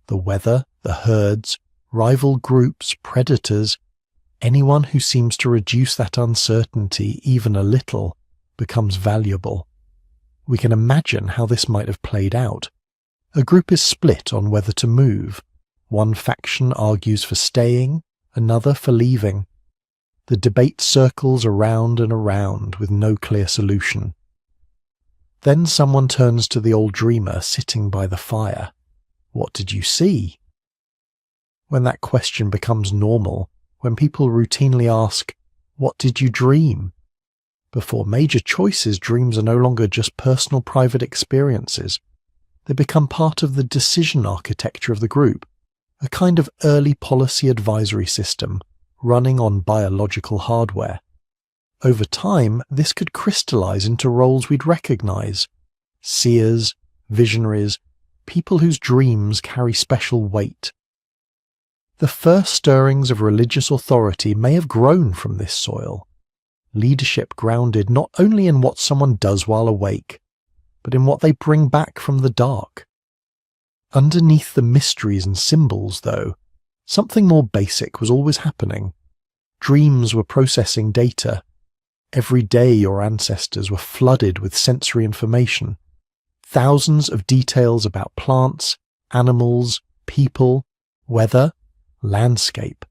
the weather, the herds, rival groups, predators, anyone who seems to reduce that uncertainty even a little becomes valuable. We can imagine how this might have played out. A group is split on whether to move. One faction argues for staying, another for leaving. The debate circles around and around with no clear solution. Then someone turns to the old dreamer sitting by the fire. What did you see? When that question becomes normal, when people routinely ask, what did you dream? Before major choices, dreams are no longer just personal private experiences. They become part of the decision architecture of the group, a kind of early policy advisory system running on biological hardware. Over time, this could crystallize into roles we'd recognize: seers, visionaries, people whose dreams carry special weight. The first stirrings of religious authority may have grown from this soil. Leadership grounded not only in what someone does while awake, but in what they bring back from the dark. Underneath the mysteries and symbols, though, something more basic was always happening. Dreams were processing data. Every day your ancestors were flooded with sensory information. Thousands of details about plants, animals, people, weather, landscape.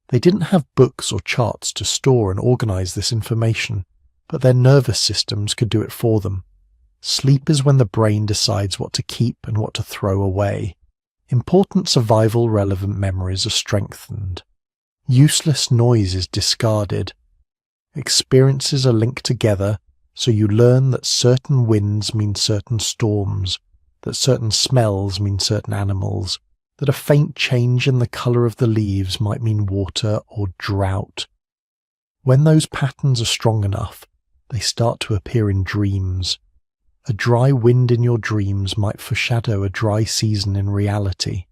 They didn't have books or charts to store and organize this information, but their nervous systems could do it for them. Sleep is when the brain decides what to keep and what to throw away. Important survival-relevant memories are strengthened. Useless noise is discarded. Experiences are linked together, so you learn that certain winds mean certain storms, that certain smells mean certain animals, that a faint change in the colour of the leaves might mean water or drought. When those patterns are strong enough, they start to appear in dreams. A dry wind in your dreams might foreshadow a dry season in reality.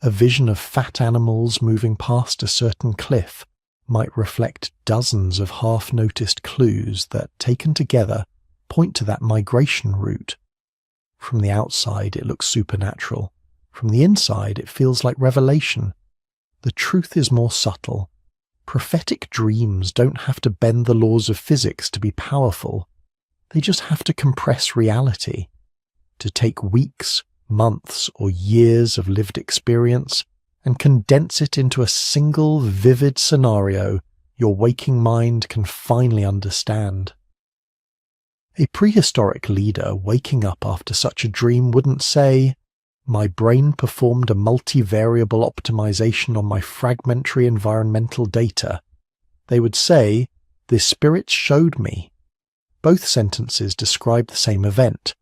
A vision of fat animals moving past a certain cliff might reflect dozens of half-noticed clues that, taken together, point to that migration route. From the outside it looks supernatural. From the inside it feels like revelation. The truth is more subtle. Prophetic dreams don't have to bend the laws of physics to be powerful. They just have to compress reality, to take weeks, months, or years of lived experience and condense it into a single vivid scenario your waking mind can finally understand. A prehistoric leader waking up after such a dream wouldn't say, "My brain performed a multivariable optimization on my fragmentary environmental data." They would say, "The spirits showed me." Both sentences describe the same event,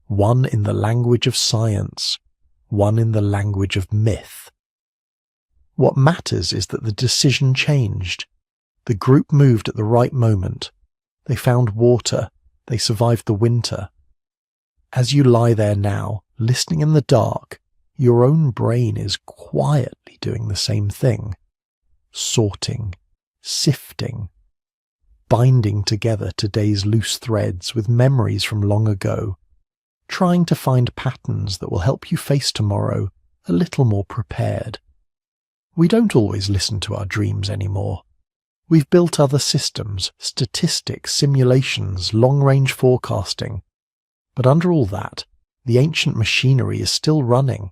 one in the language of science, one in the language of myth. What matters is that the decision changed. The group moved at the right moment. They found water. They survived the winter. As you lie there now, listening in the dark, your own brain is quietly doing the same thing. Sorting, sifting, binding together today's loose threads with memories from long ago, trying to find patterns that will help you face tomorrow a little more prepared. We don't always listen to our dreams anymore. We've built other systems, statistics, simulations, long-range forecasting. But under all that, the ancient machinery is still running.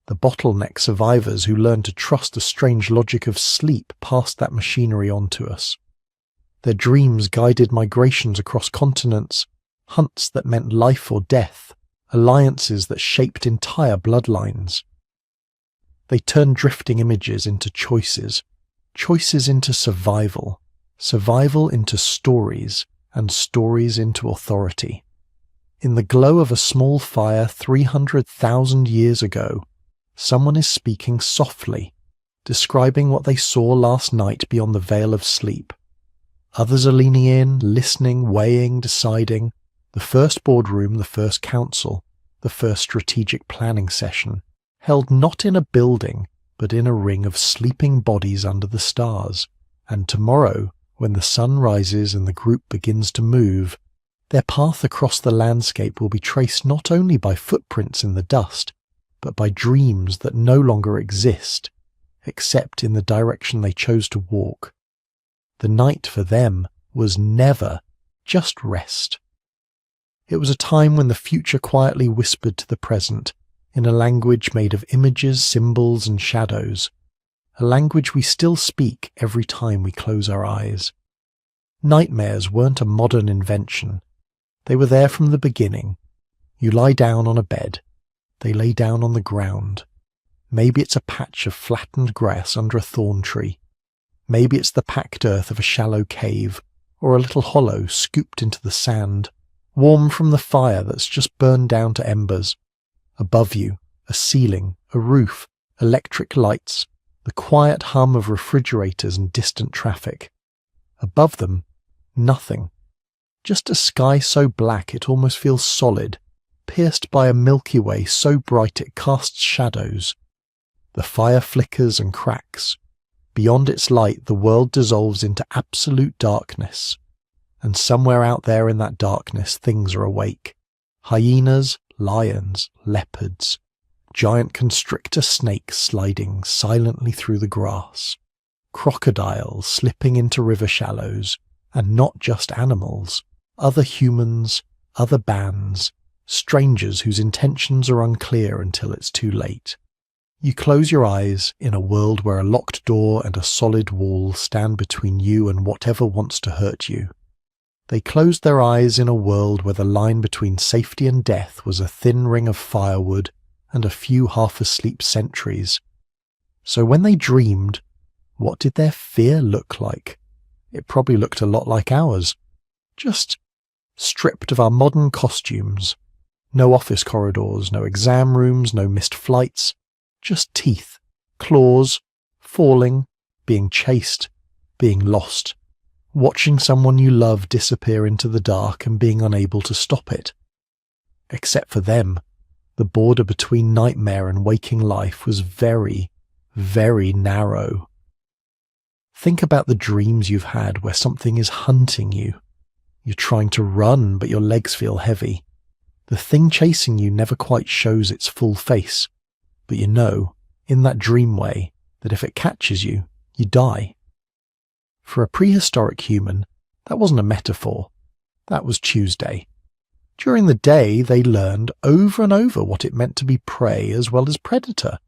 The bottleneck survivors who learn to trust the strange logic of sleep passed that machinery on to us. Their dreams guided migrations across continents, hunts that meant life or death, alliances that shaped entire bloodlines. They turned drifting images into choices, choices into survival, survival into stories, and stories into authority. In the glow of a small fire 300,000 years ago, someone is speaking softly, describing what they saw last night beyond the veil of sleep. Others are leaning in, listening, weighing, deciding. The first boardroom, the first council, the first strategic planning session, held not in a building, but in a ring of sleeping bodies under the stars. And tomorrow, when the sun rises and the group begins to move, their path across the landscape will be traced not only by footprints in the dust, but by dreams that no longer exist, except in the direction they chose to walk. The night for them was never just rest. It was a time when the future quietly whispered to the present in a language made of images, symbols, and shadows, a language we still speak every time we close our eyes. Nightmares weren't a modern invention. They were there from the beginning. You lie down on a bed. They lay down on the ground. Maybe it's a patch of flattened grass under a thorn tree. Maybe it's the packed earth of a shallow cave, or a little hollow scooped into the sand, warm from the fire that's just burned down to embers. Above you, a ceiling, a roof, electric lights, the quiet hum of refrigerators and distant traffic. Above them, nothing. Just a sky so black it almost feels solid, pierced by a Milky Way so bright it casts shadows. The fire flickers and cracks. Beyond its light, the world dissolves into absolute darkness. And somewhere out there in that darkness, things are awake. Hyenas, lions, leopards, giant constrictor snakes sliding silently through the grass, crocodiles slipping into river shallows, and not just animals, other humans, other bands, strangers whose intentions are unclear until it's too late. You close your eyes in a world where a locked door and a solid wall stand between you and whatever wants to hurt you. They closed their eyes in a world where the line between safety and death was a thin ring of firewood and a few half-asleep sentries. So when they dreamed, what did their fear look like? It probably looked a lot like ours. Just stripped of our modern costumes. No office corridors, no exam rooms, no missed flights. Just teeth, claws, falling, being chased, being lost, watching someone you love disappear into the dark and being unable to stop it. Except for them, the border between nightmare and waking life was very, very narrow. Think about the dreams you've had where something is hunting you. You're trying to run, but your legs feel heavy. The thing chasing you never quite shows its full face. But you know, in that dream way, that if it catches you, you die. For a prehistoric human, that wasn't a metaphor. That was Tuesday. During the day, they learned over and over what it meant to be prey as well as predator.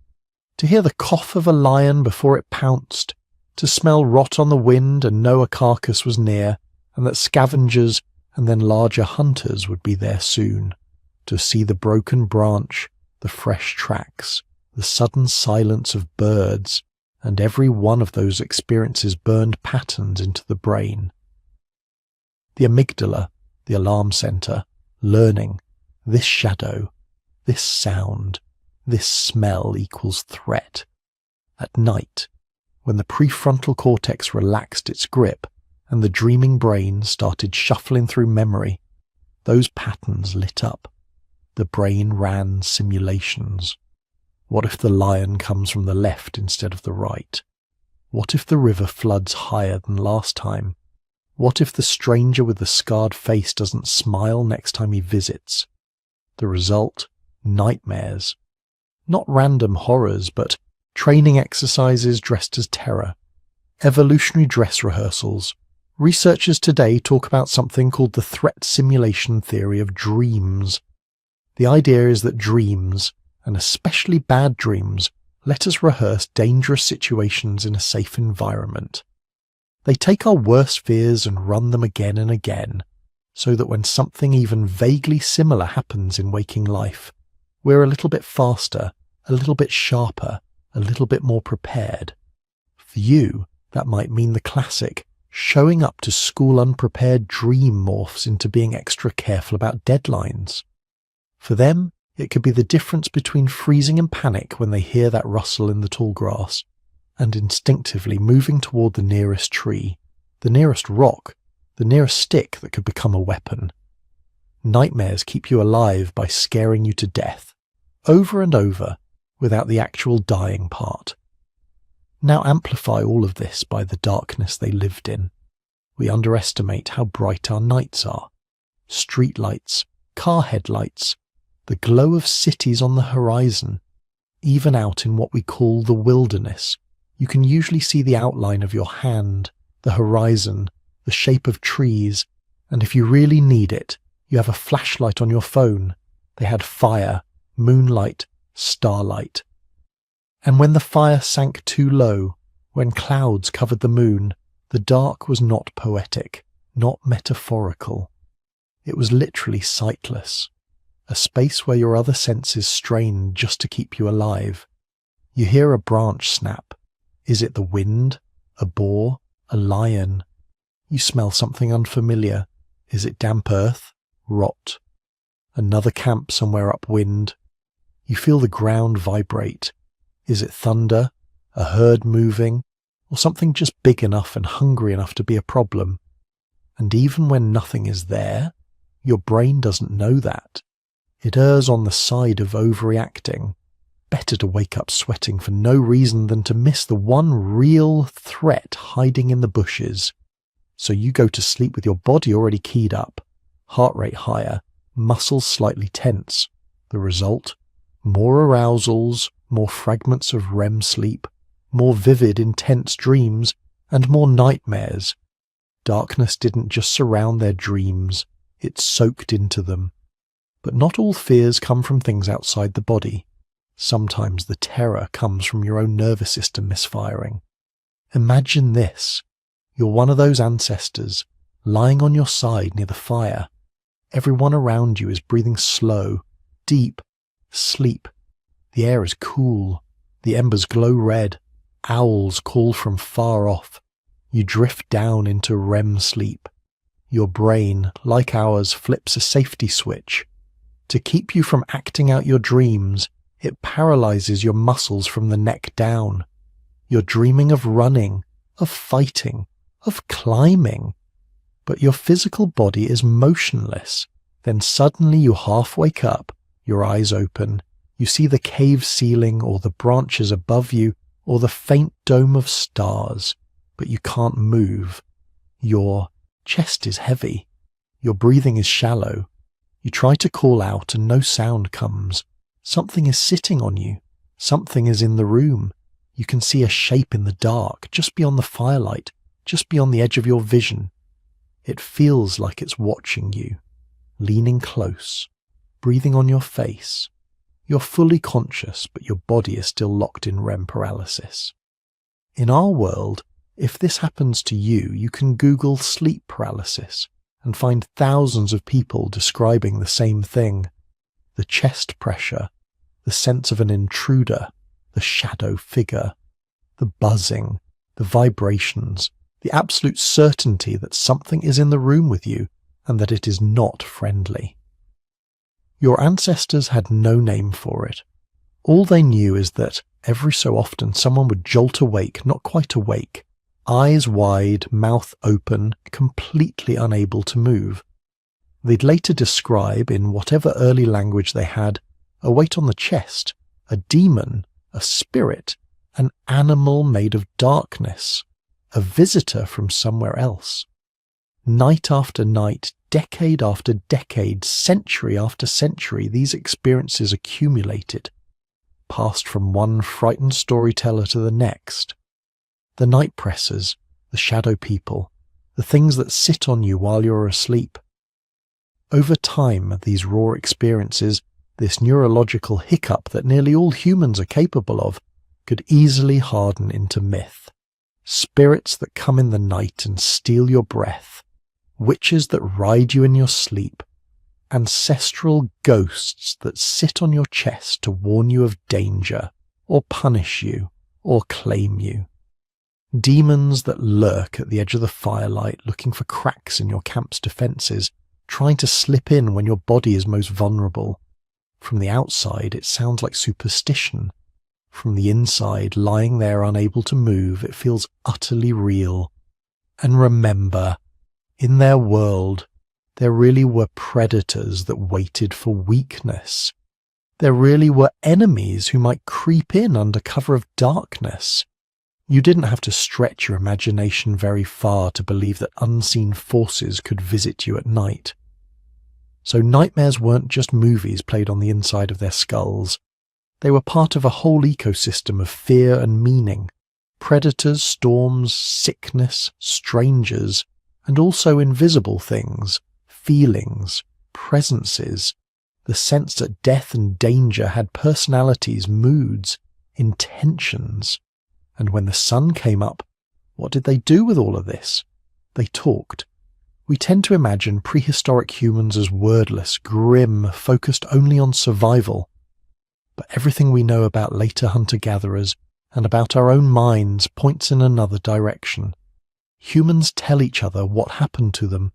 To hear the cough of a lion before it pounced, to smell rot on the wind and know a carcass was near, and that scavengers and then larger hunters would be there soon. To see the broken branch, the fresh tracks, the sudden silence of birds, and every one of those experiences burned patterns into the brain. The amygdala, the alarm center, learning, this shadow, this sound, this smell equals threat. At night, when the prefrontal cortex relaxed its grip and the dreaming brain started shuffling through memory, those patterns lit up. The brain ran simulations. What if the lion comes from the left instead of the right? What if the river floods higher than last time? What if the stranger with the scarred face doesn't smile next time he visits? The result? Nightmares. Not random horrors, but training exercises dressed as terror. Evolutionary dress rehearsals. Researchers today talk about something called the threat simulation theory of dreams. The idea is that dreams, and especially bad dreams, let us rehearse dangerous situations in a safe environment. They take our worst fears and run them again and again, so that when something even vaguely similar happens in waking life, we're a little bit faster, a little bit sharper, a little bit more prepared. For you, that might mean the classic, showing up to school unprepared dream morphs into being extra careful about deadlines. For them, it could be the difference between freezing in panic when they hear that rustle in the tall grass, and instinctively moving toward the nearest tree, the nearest rock, the nearest stick that could become a weapon. Nightmares keep you alive by scaring you to death, over and over, without the actual dying part. Now amplify all of this by the darkness they lived in. We underestimate how bright our nights are. Streetlights, car headlights, the glow of cities on the horizon. Even out in what we call the wilderness, you can usually see the outline of your hand, the horizon, the shape of trees, and if you really need it, you have a flashlight on your phone. They had fire, moonlight, starlight. And when the fire sank too low, when clouds covered the moon, the dark was not poetic, not metaphorical. It was literally sightless, a space where your other senses strained just to keep you alive. You hear a branch snap. Is it the wind? A boar? A lion? You smell something unfamiliar. Is it damp earth? Rot? Another camp somewhere upwind. You feel the ground vibrate. Is it thunder? A herd moving? Or something just big enough and hungry enough to be a problem? And even when nothing is there, your brain doesn't know that. It errs on the side of overreacting. Better to wake up sweating for no reason than to miss the one real threat hiding in the bushes. So you go to sleep with your body already keyed up, heart rate higher, muscles slightly tense. The result? More arousals, more fragments of REM sleep, more vivid, intense dreams, and more nightmares. Darkness didn't just surround their dreams, it soaked into them. But not all fears come from things outside the body. Sometimes the terror comes from your own nervous system misfiring. Imagine this. You're one of those ancestors, lying on your side near the fire. Everyone around you is breathing slow, deep, sleep. The air is cool. The embers glow red. Owls call from far off. You drift down into REM sleep. Your brain, like ours, flips a safety switch. To keep you from acting out your dreams, it paralyzes your muscles from the neck down. You're dreaming of running, of fighting, of climbing. But your physical body is motionless. Then suddenly you half wake up, your eyes open. You see the cave ceiling or the branches above you or the faint dome of stars, but you can't move. Your chest is heavy. Your breathing is shallow. You try to call out and no sound comes. Something is sitting on you. Something is in the room. You can see a shape in the dark, just beyond the firelight, just beyond the edge of your vision. It feels like it's watching you, leaning close, breathing on your face. You're fully conscious, but your body is still locked in REM paralysis. In our world, if this happens to you, you can Google sleep paralysis and find thousands of people describing the same thing. The chest pressure, the sense of an intruder, the shadow figure, the buzzing, the vibrations, the absolute certainty that something is in the room with you and that it is not friendly. Your ancestors had no name for it. All they knew is that every so often someone would jolt awake, not quite awake, eyes wide, mouth open, completely unable to move. They'd later describe, in whatever early language they had, a weight on the chest, a demon, a spirit, an animal made of darkness, a visitor from somewhere else. Night after night, decade after decade, century after century, these experiences accumulated, passed from one frightened storyteller to the next. The night pressers, the shadow people, the things that sit on you while you're asleep. Over time, these raw experiences, this neurological hiccup that nearly all humans are capable of, could easily harden into myth. Spirits that come in the night and steal your breath, witches that ride you in your sleep, ancestral ghosts that sit on your chest to warn you of danger, or punish you, or claim you. Demons that lurk at the edge of the firelight looking for cracks in your camp's defences, trying to slip in when your body is most vulnerable. From the outside, it sounds like superstition. From the inside, lying there unable to move, it feels utterly real. And remember, in their world, there really were predators that waited for weakness. There really were enemies who might creep in under cover of darkness. You didn't have to stretch your imagination very far to believe that unseen forces could visit you at night. So nightmares weren't just movies played on the inside of their skulls. They were part of a whole ecosystem of fear and meaning. Predators, storms, sickness, strangers, and also invisible things, feelings, presences, the sense that death and danger had personalities, moods, intentions. And when the sun came up, what did they do with all of this? They talked. We tend to imagine prehistoric humans as wordless, grim, focused only on survival. But everything we know about later hunter-gatherers and about our own minds points in another direction. Humans tell each other what happened to them,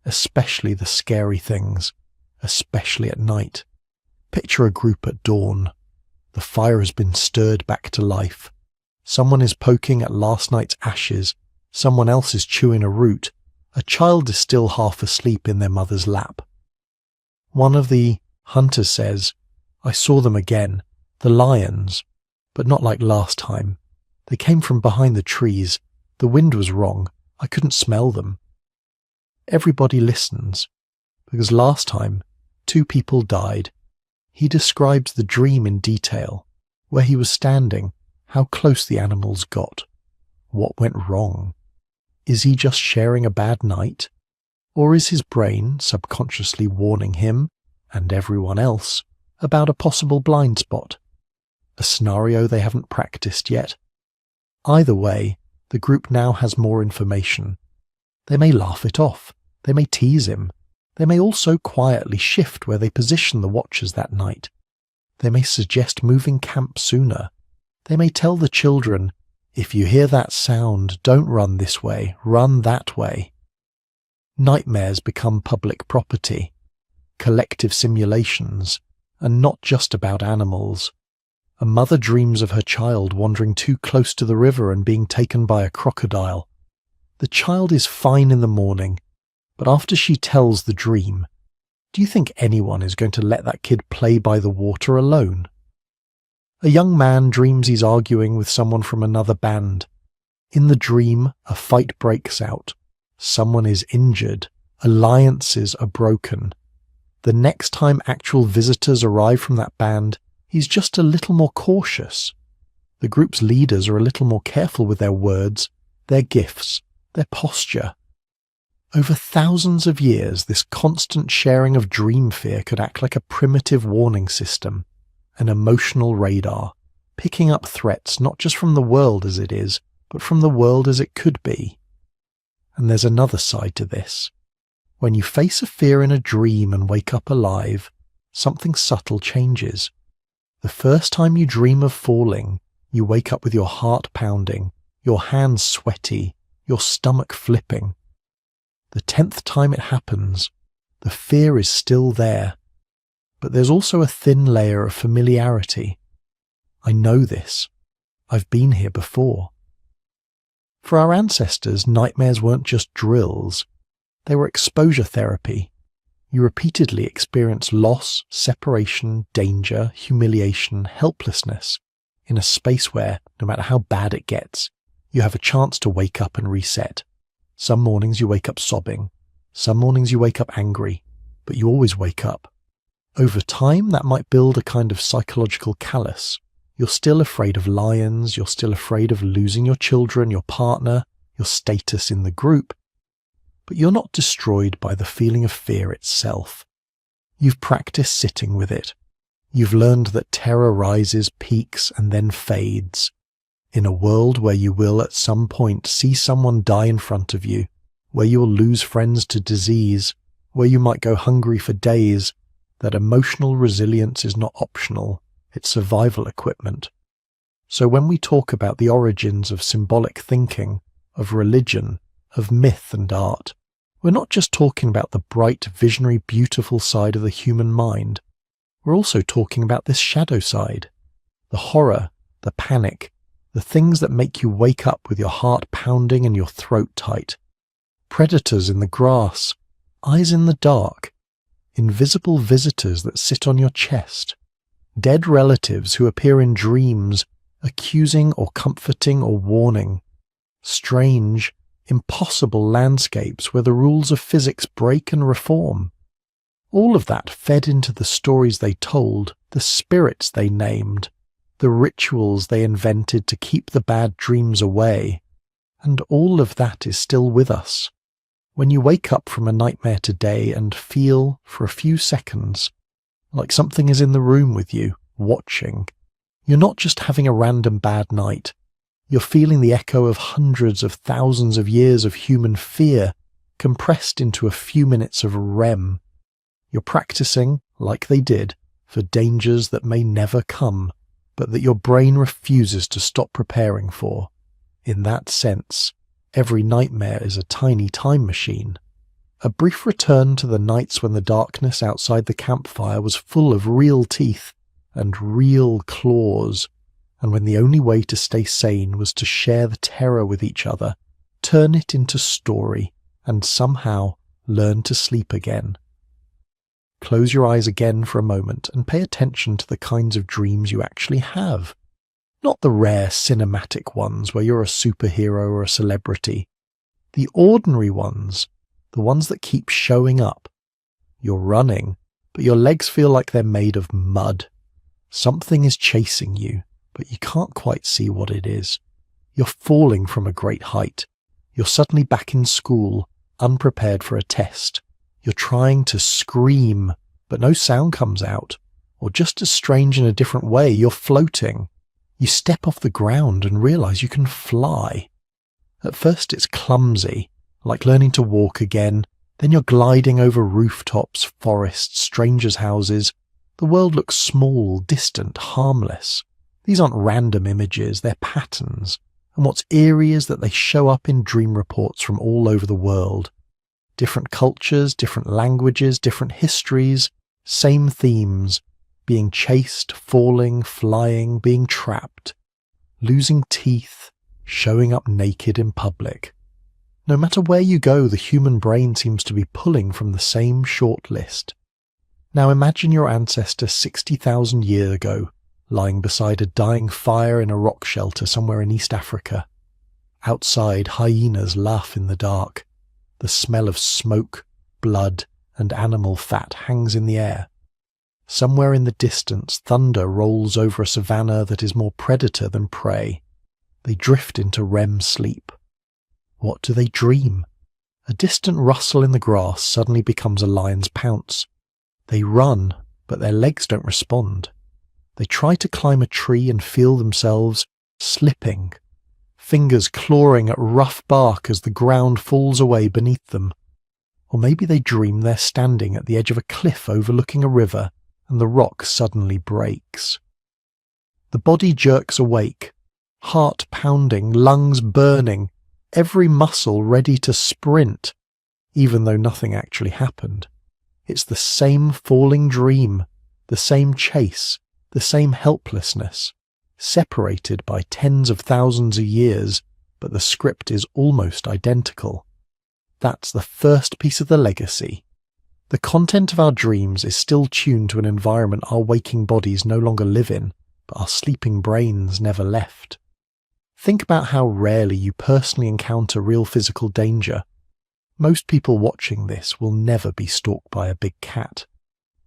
especially the scary things, especially at night. Picture a group at dawn. The fire has been stirred back to life. Someone is poking at last night's ashes. Someone else is chewing a root. A child is still half asleep in their mother's lap. One of the hunters says, "I saw them again, the lions, but not like last time. They came from behind the trees. The wind was wrong. I couldn't smell them." Everybody listens, because last time 2 people died. He describes the dream in detail, where he was standing, how close the animals got. What went wrong? Is he just sharing a bad night? Or is his brain subconsciously warning him, and everyone else, about a possible blind spot? A scenario they haven't practiced yet? Either way, the group now has more information. They may laugh it off. They may tease him. They may also quietly shift where they position the watchers that night. They may suggest moving camp sooner. They may tell the children, "If you hear that sound, don't run this way, run that way." Nightmares become public property, collective simulations, and not just about animals. A mother dreams of her child wandering too close to the river and being taken by a crocodile. The child is fine in the morning, but after she tells the dream, do you think anyone is going to let that kid play by the water alone? A young man dreams he's arguing with someone from another band. In the dream, a fight breaks out. Someone is injured. Alliances are broken. The next time actual visitors arrive from that band, he's just a little more cautious. The group's leaders are a little more careful with their words, their gifts, their posture. Over thousands of years, this constant sharing of dream fear could act like a primitive warning system, an emotional radar, picking up threats not just from the world as it is, but from the world as it could be. And there's another side to this. When you face a fear in a dream and wake up alive, something subtle changes. The first time you dream of falling, you wake up with your heart pounding, your hands sweaty, your stomach flipping. The 10th time it happens, the fear is still there, but there's also a thin layer of familiarity. I know this. I've been here before. For our ancestors, nightmares weren't just drills. They were exposure therapy. You repeatedly experience loss, separation, danger, humiliation, helplessness in a space where, no matter how bad it gets, you have a chance to wake up and reset. Some mornings you wake up sobbing. Some mornings you wake up angry, but you always wake up. Over time, that might build a kind of psychological callus. You're still afraid of lions, you're still afraid of losing your children, your partner, your status in the group, but you're not destroyed by the feeling of fear itself. You've practiced sitting with it. You've learned that terror rises, peaks, and then fades. In a world where you will at some point see someone die in front of you, where you'll lose friends to disease, where you might go hungry for days, that emotional resilience is not optional, it's survival equipment. So when we talk about the origins of symbolic thinking, of religion, of myth and art, we're not just talking about the bright, visionary, beautiful side of the human mind. We're also talking about this shadow side, the horror, the panic, the things that make you wake up with your heart pounding and your throat tight. Predators in the grass, eyes in the dark, invisible visitors that sit on your chest, dead relatives who appear in dreams, accusing or comforting or warning, strange, impossible landscapes where the rules of physics break and reform. All of that fed into the stories they told, the spirits they named, the rituals they invented to keep the bad dreams away, and all of that is still with us. When you wake up from a nightmare today and feel, for a few seconds, like something is in the room with you, watching, you're not just having a random bad night. You're feeling the echo of hundreds of thousands of years of human fear compressed into a few minutes of REM. You're practicing, like they did, for dangers that may never come, but that your brain refuses to stop preparing for. In that sense, every nightmare is a tiny time machine. A brief return to the nights when the darkness outside the campfire was full of real teeth and real claws, and when the only way to stay sane was to share the terror with each other, turn it into story, and somehow learn to sleep again. Close your eyes again for a moment and pay attention to the kinds of dreams you actually have. Not the rare cinematic ones where you're a superhero or a celebrity. The ordinary ones, the ones that keep showing up. You're running, but your legs feel like they're made of mud. Something is chasing you, but you can't quite see what it is. You're falling from a great height. You're suddenly back in school, unprepared for a test. You're trying to scream, but no sound comes out. Or just as strange in a different way, you're floating. You step off the ground and realize you can fly. At first it's clumsy, like learning to walk again. Then you're gliding over rooftops, forests, strangers' houses. The world looks small, distant, harmless. These aren't random images, they're patterns. And what's eerie is that they show up in dream reports from all over the world. Different cultures, different languages, different histories, same themes. Being chased, falling, flying, being trapped. Losing teeth, showing up naked in public. No matter where you go, the human brain seems to be pulling from the same short list. Now imagine your ancestor 60,000 years ago, lying beside a dying fire in a rock shelter somewhere in East Africa. Outside, hyenas laugh in the dark. The smell of smoke, blood, and animal fat hangs in the air. Somewhere in the distance, thunder rolls over a savanna that is more predator than prey. They drift into REM sleep. What do they dream? A distant rustle in the grass suddenly becomes a lion's pounce. They run, but their legs don't respond. They try to climb a tree and feel themselves slipping, fingers clawing at rough bark as the ground falls away beneath them. Or maybe they dream they're standing at the edge of a cliff overlooking a river and the rock suddenly breaks. The body jerks awake, heart pounding, lungs burning, every muscle ready to sprint, even though nothing actually happened. It's the same falling dream, the same chase, the same helplessness, separated by tens of thousands of years, but the script is almost identical. That's the first piece of the legacy. The content of our dreams is still tuned to an environment our waking bodies no longer live in, but our sleeping brains never left. Think about how rarely you personally encounter real physical danger. Most people watching this will never be stalked by a big cat.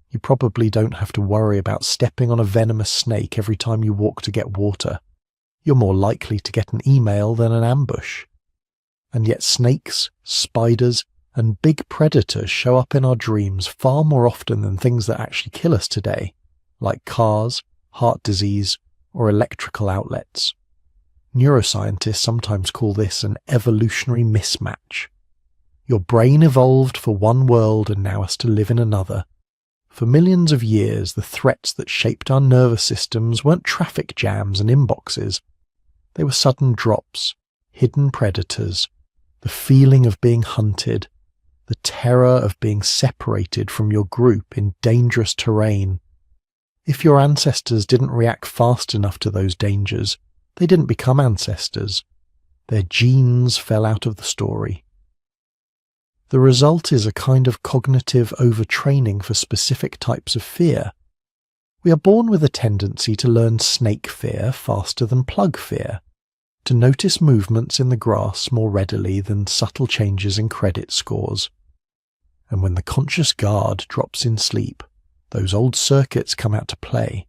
You probably don't have to worry about stepping on a venomous snake every time you walk to get water. You're more likely to get an email than an ambush. And yet snakes, spiders, and big predators show up in our dreams far more often than things that actually kill us today, like cars, heart disease, or electrical outlets. Neuroscientists sometimes call this an evolutionary mismatch. Your brain evolved for one world and now has to live in another. For millions of years, the threats that shaped our nervous systems weren't traffic jams and inboxes. They were sudden drops, hidden predators, the feeling of being hunted, the terror of being separated from your group in dangerous terrain. If your ancestors didn't react fast enough to those dangers, they didn't become ancestors. Their genes fell out of the story. The result is a kind of cognitive overtraining for specific types of fear. We are born with a tendency to learn snake fear faster than plug fear, to notice movements in the grass more readily than subtle changes in credit scores. And when the conscious guard drops in sleep, those old circuits come out to play.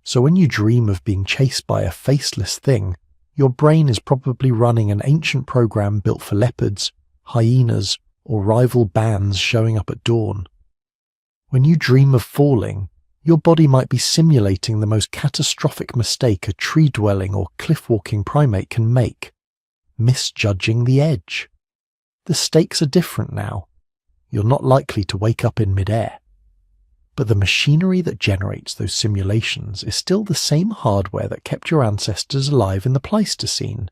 So when you dream of being chased by a faceless thing, your brain is probably running an ancient program built for leopards, hyenas, or rival bands showing up at dawn. When you dream of falling, your body might be simulating the most catastrophic mistake a tree-dwelling or cliff-walking primate can make, misjudging the edge. The stakes are different now. You're not likely to wake up in midair. But the machinery that generates those simulations is still the same hardware that kept your ancestors alive in the Pleistocene.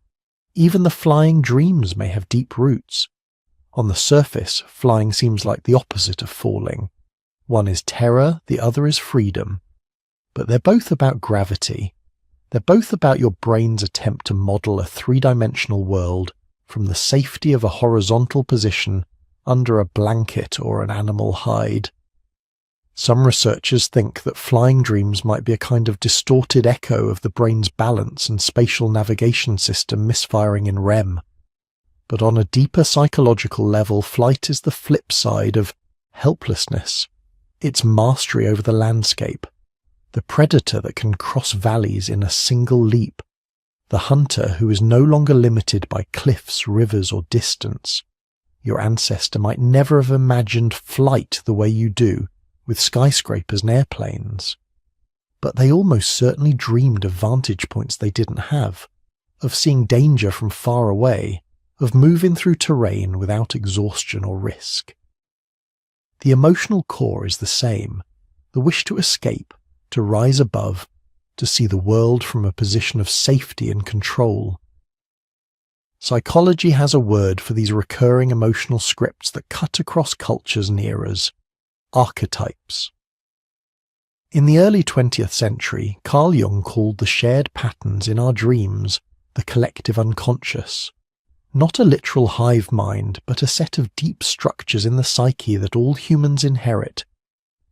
Even the flying dreams may have deep roots. On the surface, flying seems like the opposite of falling. One is terror, the other is freedom. But they're both about gravity. They're both about your brain's attempt to model a three-dimensional world from the safety of a horizontal position under a blanket or an animal hide. Some researchers think that flying dreams might be a kind of distorted echo of the brain's balance and spatial navigation system misfiring in REM. But on a deeper psychological level, flight is the flip side of helplessness. It's mastery over the landscape, the predator that can cross valleys in a single leap, the hunter who is no longer limited by cliffs, rivers, or distance. Your ancestor might never have imagined flight the way you do, with skyscrapers and airplanes. But they almost certainly dreamed of vantage points they didn't have, of seeing danger from far away, of moving through terrain without exhaustion or risk. The emotional core is the same, the wish to escape, to rise above, to see the world from a position of safety and control. Psychology has a word for these recurring emotional scripts that cut across cultures and eras: archetypes. In the early 20th century, Carl Jung called the shared patterns in our dreams the collective unconscious. Not a literal hive mind, but a set of deep structures in the psyche that all humans inherit.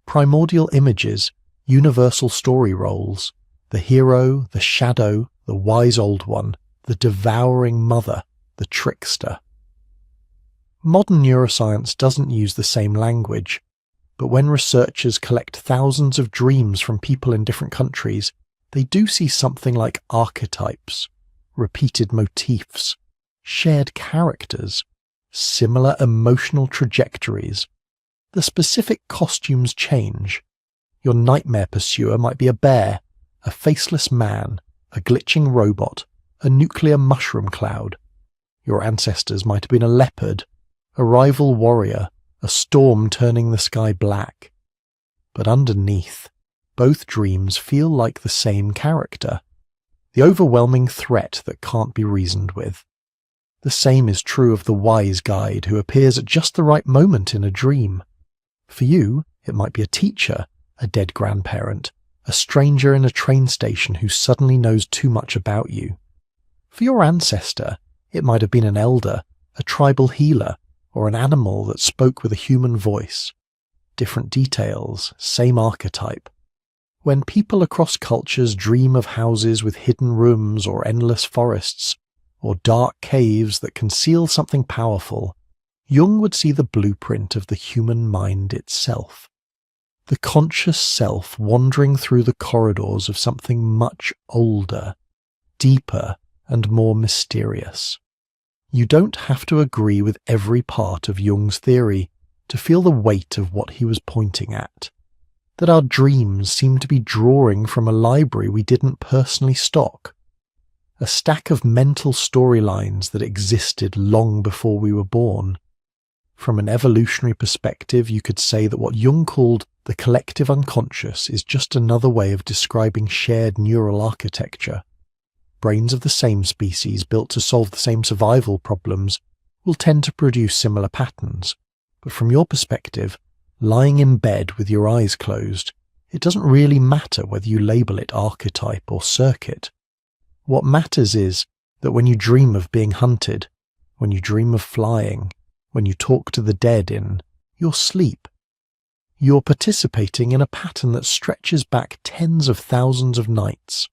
Primordial images, universal story roles, the hero, the shadow, the wise old one, the devouring mother, the trickster. Modern neuroscience doesn't use the same language, but when researchers collect thousands of dreams from people in different countries, they do see something like archetypes, repeated motifs, shared characters, similar emotional trajectories. The specific costumes change. Your nightmare pursuer might be a bear, a faceless man, a glitching robot, a nuclear mushroom cloud. Your ancestors might have been a leopard, a rival warrior, a storm turning the sky black. But underneath, both dreams feel like the same character, the overwhelming threat that can't be reasoned with. The same is true of the wise guide who appears at just the right moment in a dream. For you, it might be a teacher, a dead grandparent, a stranger in a train station who suddenly knows too much about you. For your ancestor, it might have been an elder, a tribal healer, or an animal that spoke with a human voice. Different details, same archetype. When people across cultures dream of houses with hidden rooms or endless forests, or dark caves that conceal something powerful, Jung would see the blueprint of the human mind itself. The conscious self wandering through the corridors of something much older, deeper, and more mysterious. You don't have to agree with every part of Jung's theory to feel the weight of what he was pointing at. That our dreams seem to be drawing from a library we didn't personally stock. A stack of mental storylines that existed long before we were born. From an evolutionary perspective, you could say that what Jung called the collective unconscious is just another way of describing shared neural architecture. Brains of the same species built to solve the same survival problems will tend to produce similar patterns, but from your perspective, lying in bed with your eyes closed, it doesn't really matter whether you label it archetype or circuit. What matters is that when you dream of being hunted, when you dream of flying, when you talk to the dead in your sleep, you're participating in a pattern that stretches back tens of thousands of nights.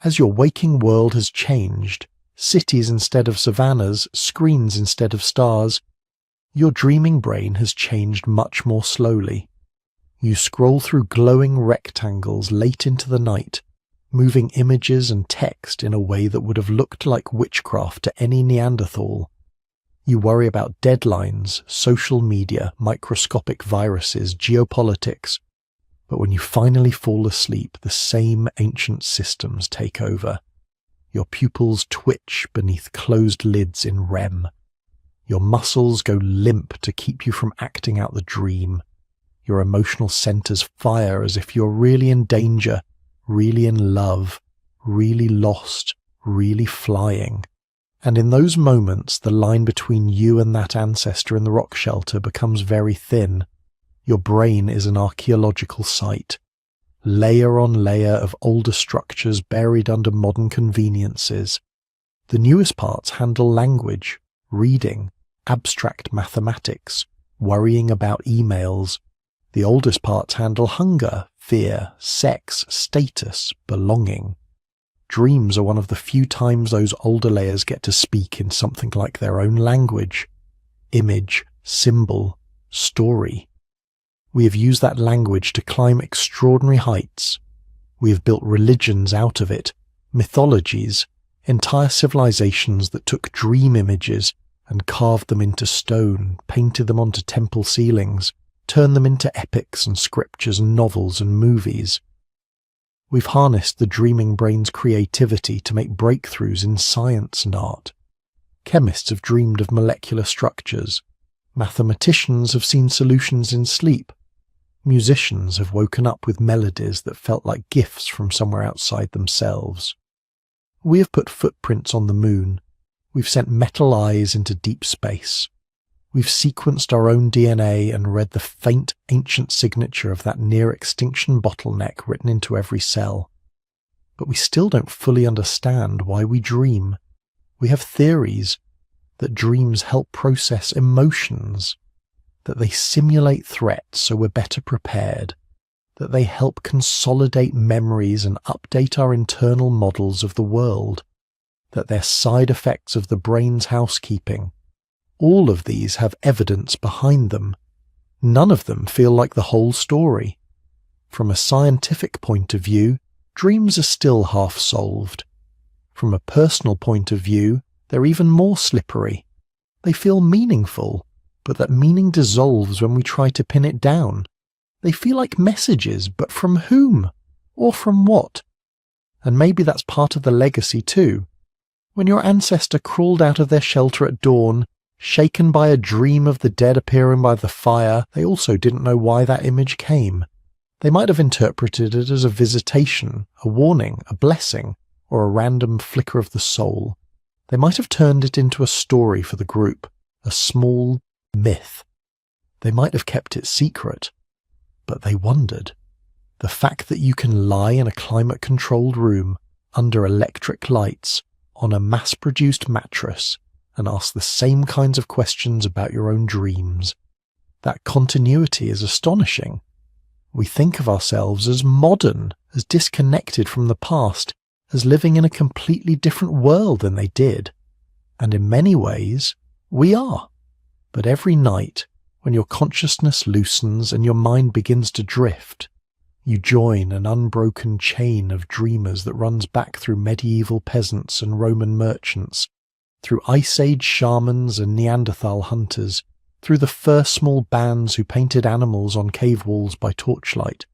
As your waking world has changed, cities instead of savannas, screens instead of stars, your dreaming brain has changed much more slowly. You scroll through glowing rectangles late into the night, moving images and text in a way that would have looked like witchcraft to any Neanderthal. You worry about deadlines, social media, microscopic viruses, geopolitics. But when you finally fall asleep, the same ancient systems take over. Your pupils twitch beneath closed lids in REM. Your muscles go limp to keep you from acting out the dream. Your emotional centers fire as if you're really in danger, really in love, really lost, really flying. And in those moments, the line between you and that ancestor in the rock shelter becomes very thin. Your brain is an archaeological site, layer on layer of older structures buried under modern conveniences. The newest parts handle language, reading, abstract mathematics, worrying about emails. The oldest parts handle hunger, fear, sex, status, belonging. Dreams are one of the few times those older layers get to speak in something like their own language. Image, symbol, story. We have used that language to climb extraordinary heights. We have built religions out of it, mythologies, entire civilizations that took dream images and carved them into stone, painted them onto temple ceilings, turned them into epics and scriptures and novels and movies. We've harnessed the dreaming brain's creativity to make breakthroughs in science and art. Chemists have dreamed of molecular structures. Mathematicians have seen solutions in sleep. Musicians have woken up with melodies that felt like gifts from somewhere outside themselves. We have put footprints on the moon. We've sent metal eyes into deep space. We've sequenced our own DNA and read the faint ancient signature of that near-extinction bottleneck written into every cell. But we still don't fully understand why we dream. We have theories that dreams help process emotions, that they simulate threats so we're better prepared, that they help consolidate memories and update our internal models of the world, that they're side effects of the brain's housekeeping. All of these have evidence behind them. None of them feel like the whole story. From a scientific point of view, dreams are still half solved. From a personal point of view, they're even more slippery. They feel meaningful, but that meaning dissolves when we try to pin it down. They feel like messages, but from whom? Or from what? And maybe that's part of the legacy too. When your ancestor crawled out of their shelter at dawn, shaken by a dream of the dead appearing by the fire, they also didn't know why that image came. They might have interpreted it as a visitation, a warning, a blessing, or a random flicker of the soul. They might have turned it into a story for the group, a small myth. They might have kept it secret, but they wondered. The fact that you can lie in a climate-controlled room, under electric lights, on a mass-produced mattress, and ask the same kinds of questions about your own dreams. That continuity is astonishing. We think of ourselves as modern, as disconnected from the past, as living in a completely different world than they did. And in many ways, we are. But every night, when your consciousness loosens and your mind begins to drift, you join an unbroken chain of dreamers that runs back through medieval peasants and Roman merchants, through Ice Age shamans and Neanderthal hunters, through the first small bands who painted animals on cave walls by torchlight.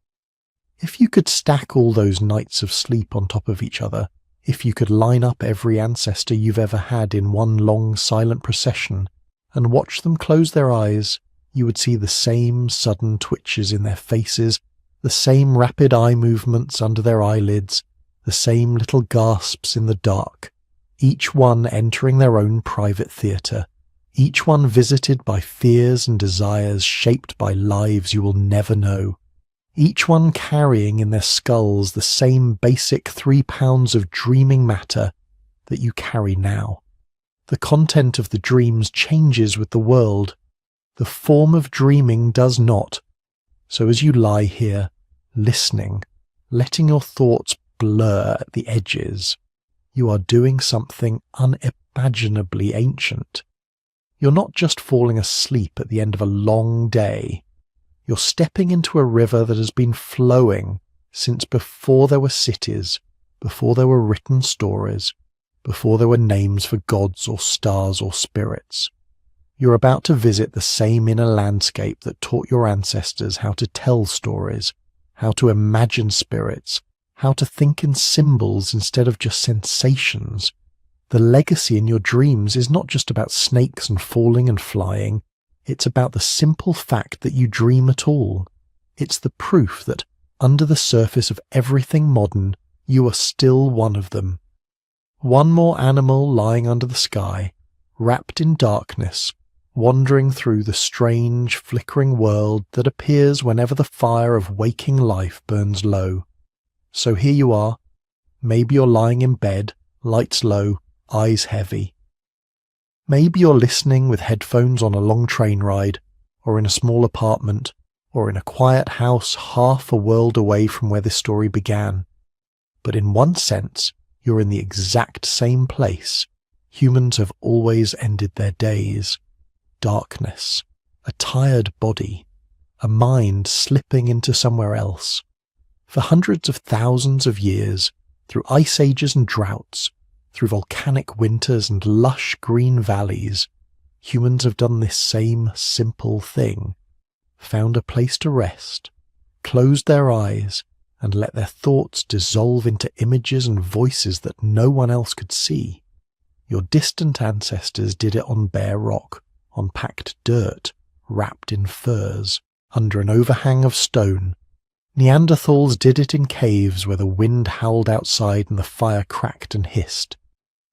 If you could stack all those nights of sleep on top of each other, if you could line up every ancestor you've ever had in one long silent procession and watch them close their eyes, you would see the same sudden twitches in their faces, the same rapid eye movements under their eyelids, the same little gasps in the dark, each one entering their own private theatre, each one visited by fears and desires shaped by lives you will never know, each one carrying in their skulls the same basic 3 pounds of dreaming matter that you carry now. The content of the dreams changes with the world. The form of dreaming does not. So as you lie here, listening, letting your thoughts blur at the edges, you are doing something unimaginably ancient. You're not just falling asleep at the end of a long day. You're stepping into a river that has been flowing since before there were cities, before there were written stories, before there were names for gods or stars or spirits. You're about to visit the same inner landscape that taught your ancestors how to tell stories, how to imagine spirits, how to think in symbols instead of just sensations. The legacy in your dreams is not just about snakes and falling and flying. It's about the simple fact that you dream at all. It's the proof that under the surface of everything modern, you are still one of them. One more animal lying under the sky, wrapped in darkness, wandering through the strange, flickering world that appears whenever the fire of waking life burns low. So here you are. Maybe you're lying in bed, lights low, eyes heavy. Maybe you're listening with headphones on a long train ride, or in a small apartment, or in a quiet house half a world away from where this story began. But in one sense, you're in the exact same place. Humans have always ended their days. Darkness, a tired body, a mind slipping into somewhere else. For hundreds of thousands of years, through ice ages and droughts, through volcanic winters and lush green valleys, humans have done this same simple thing, found a place to rest, closed their eyes, and let their thoughts dissolve into images and voices that no one else could see. Your distant ancestors did it on bare rock, on packed dirt, wrapped in furs, under an overhang of stone. Neanderthals did it in caves where the wind howled outside and the fire cracked and hissed.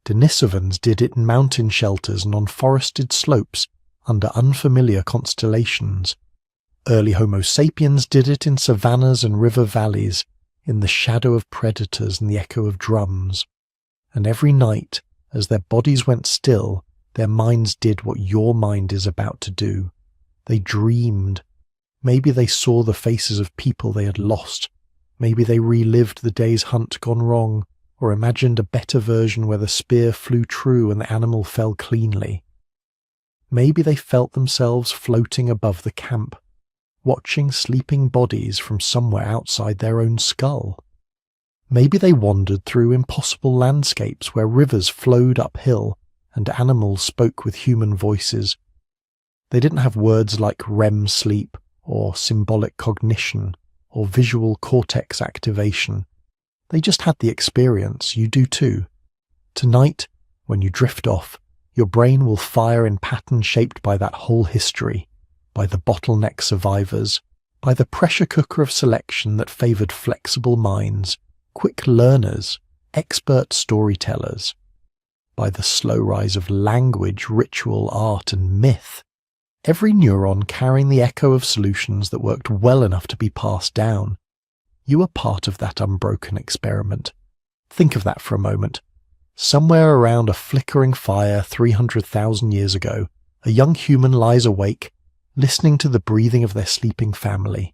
Denisovans did it in mountain shelters and on forested slopes under unfamiliar constellations. Early Homo sapiens did it in savannas and river valleys, in the shadow of predators and the echo of drums. And every night, as their bodies went still, their minds did what your mind is about to do. They dreamed. Maybe they saw the faces of people they had lost. Maybe they relived the day's hunt gone wrong, or imagined a better version where the spear flew true and the animal fell cleanly. Maybe they felt themselves floating above the camp, watching sleeping bodies from somewhere outside their own skull. Maybe they wandered through impossible landscapes where rivers flowed uphill and animals spoke with human voices. They didn't have words like REM sleep or symbolic cognition or visual cortex activation. They just had the experience. You do too. Tonight, when you drift off, your brain will fire in patterns shaped by that whole history, by the bottleneck survivors, by the pressure cooker of selection that favoured flexible minds, quick learners, expert storytellers, by the slow rise of language, ritual, art and myth, every neuron carrying the echo of solutions that worked well enough to be passed down. You are part of that unbroken experiment. Think of that for a moment. Somewhere around a flickering fire 300,000 years ago, a young human lies awake, listening to the breathing of their sleeping family.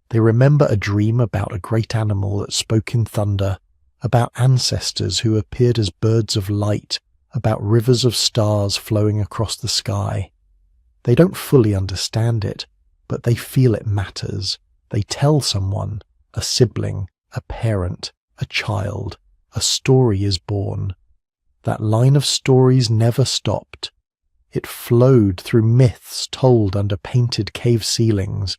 They remember a dream about a great animal that spoke in thunder, about ancestors who appeared as birds of light, about rivers of stars flowing across the sky. They don't fully understand it, but they feel it matters. They tell someone, a sibling, a parent, a child, a story is born. That line of stories never stopped. It flowed through myths told under painted cave ceilings,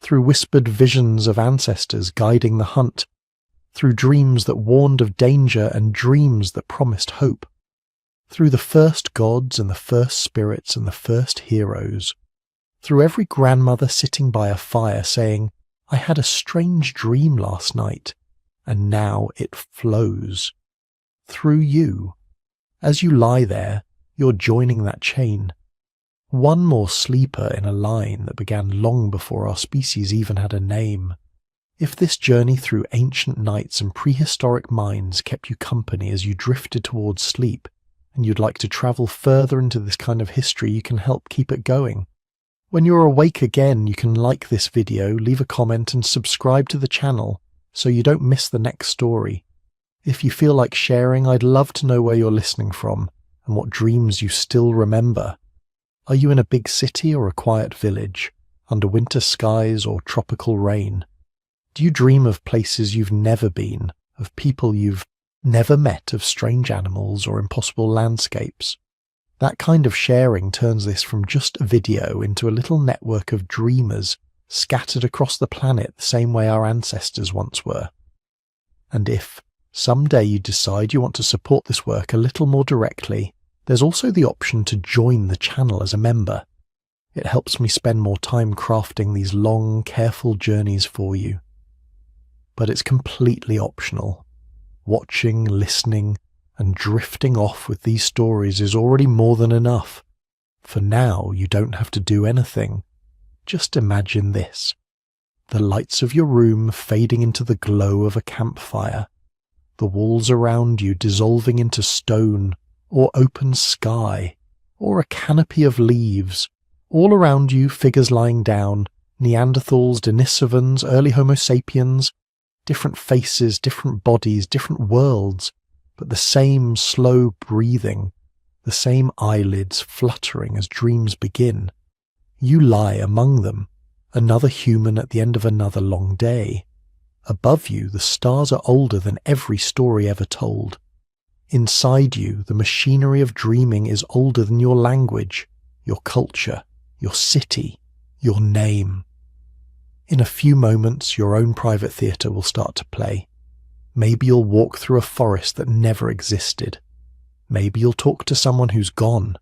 through whispered visions of ancestors guiding the hunt, through dreams that warned of danger and dreams that promised hope, through the first gods and the first spirits and the first heroes, through every grandmother sitting by a fire saying, "I had a strange dream last night," and now it flows. Through you. As you lie there, you're joining that chain. One more sleeper in a line that began long before our species even had a name. If this journey through ancient nights and prehistoric minds kept you company as you drifted towards sleep, and you'd like to travel further into this kind of history, you can help keep it going. When you're awake again, you can like this video, leave a comment and subscribe to the channel so you don't miss the next story. If you feel like sharing, I'd love to know where you're listening from and what dreams you still remember. Are you in a big city or a quiet village, under winter skies or tropical rain? Do you dream of places you've never been, of people you've never met, of strange animals or impossible landscapes? That kind of sharing turns this from just a video into a little network of dreamers scattered across the planet the same way our ancestors once were. And if someday you decide you want to support this work a little more directly, there's also the option to join the channel as a member. It helps me spend more time crafting these long, careful journeys for you. But it's completely optional. Watching, listening, and drifting off with these stories is already more than enough. For now, you don't have to do anything. Just imagine this: the lights of your room fading into the glow of a campfire, the walls around you dissolving into stone or open sky, or a canopy of leaves. All around you, figures lying down, Neanderthals, Denisovans, early Homo sapiens, different faces, different bodies, different worlds, but the same slow breathing, the same eyelids fluttering as dreams begin. You lie among them, another human at the end of another long day. Above you, the stars are older than every story ever told. Inside you, the machinery of dreaming is older than your language, your culture, your city, your name. In a few moments, your own private theatre will start to play. Maybe you'll walk through a forest that never existed. Maybe you'll talk to someone who's gone.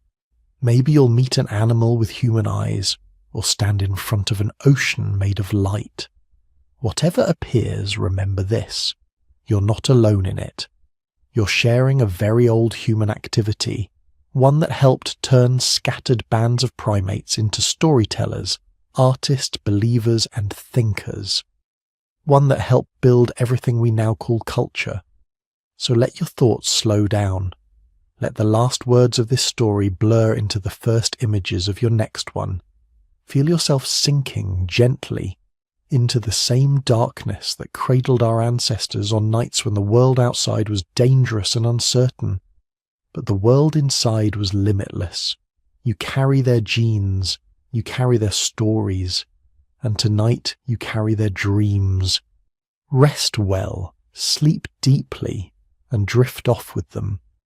Maybe you'll meet an animal with human eyes, or stand in front of an ocean made of light. Whatever appears, remember this: you're not alone in it. You're sharing a very old human activity, one that helped turn scattered bands of primates into storytellers, artists, believers, and thinkers. One that helped build everything we now call culture. So let your thoughts slow down. Let the last words of this story blur into the first images of your next one. Feel yourself sinking gently into the same darkness that cradled our ancestors on nights when the world outside was dangerous and uncertain. But the world inside was limitless. You carry their genes, you carry their stories, and tonight you carry their dreams. Rest well, sleep deeply, and drift off with them.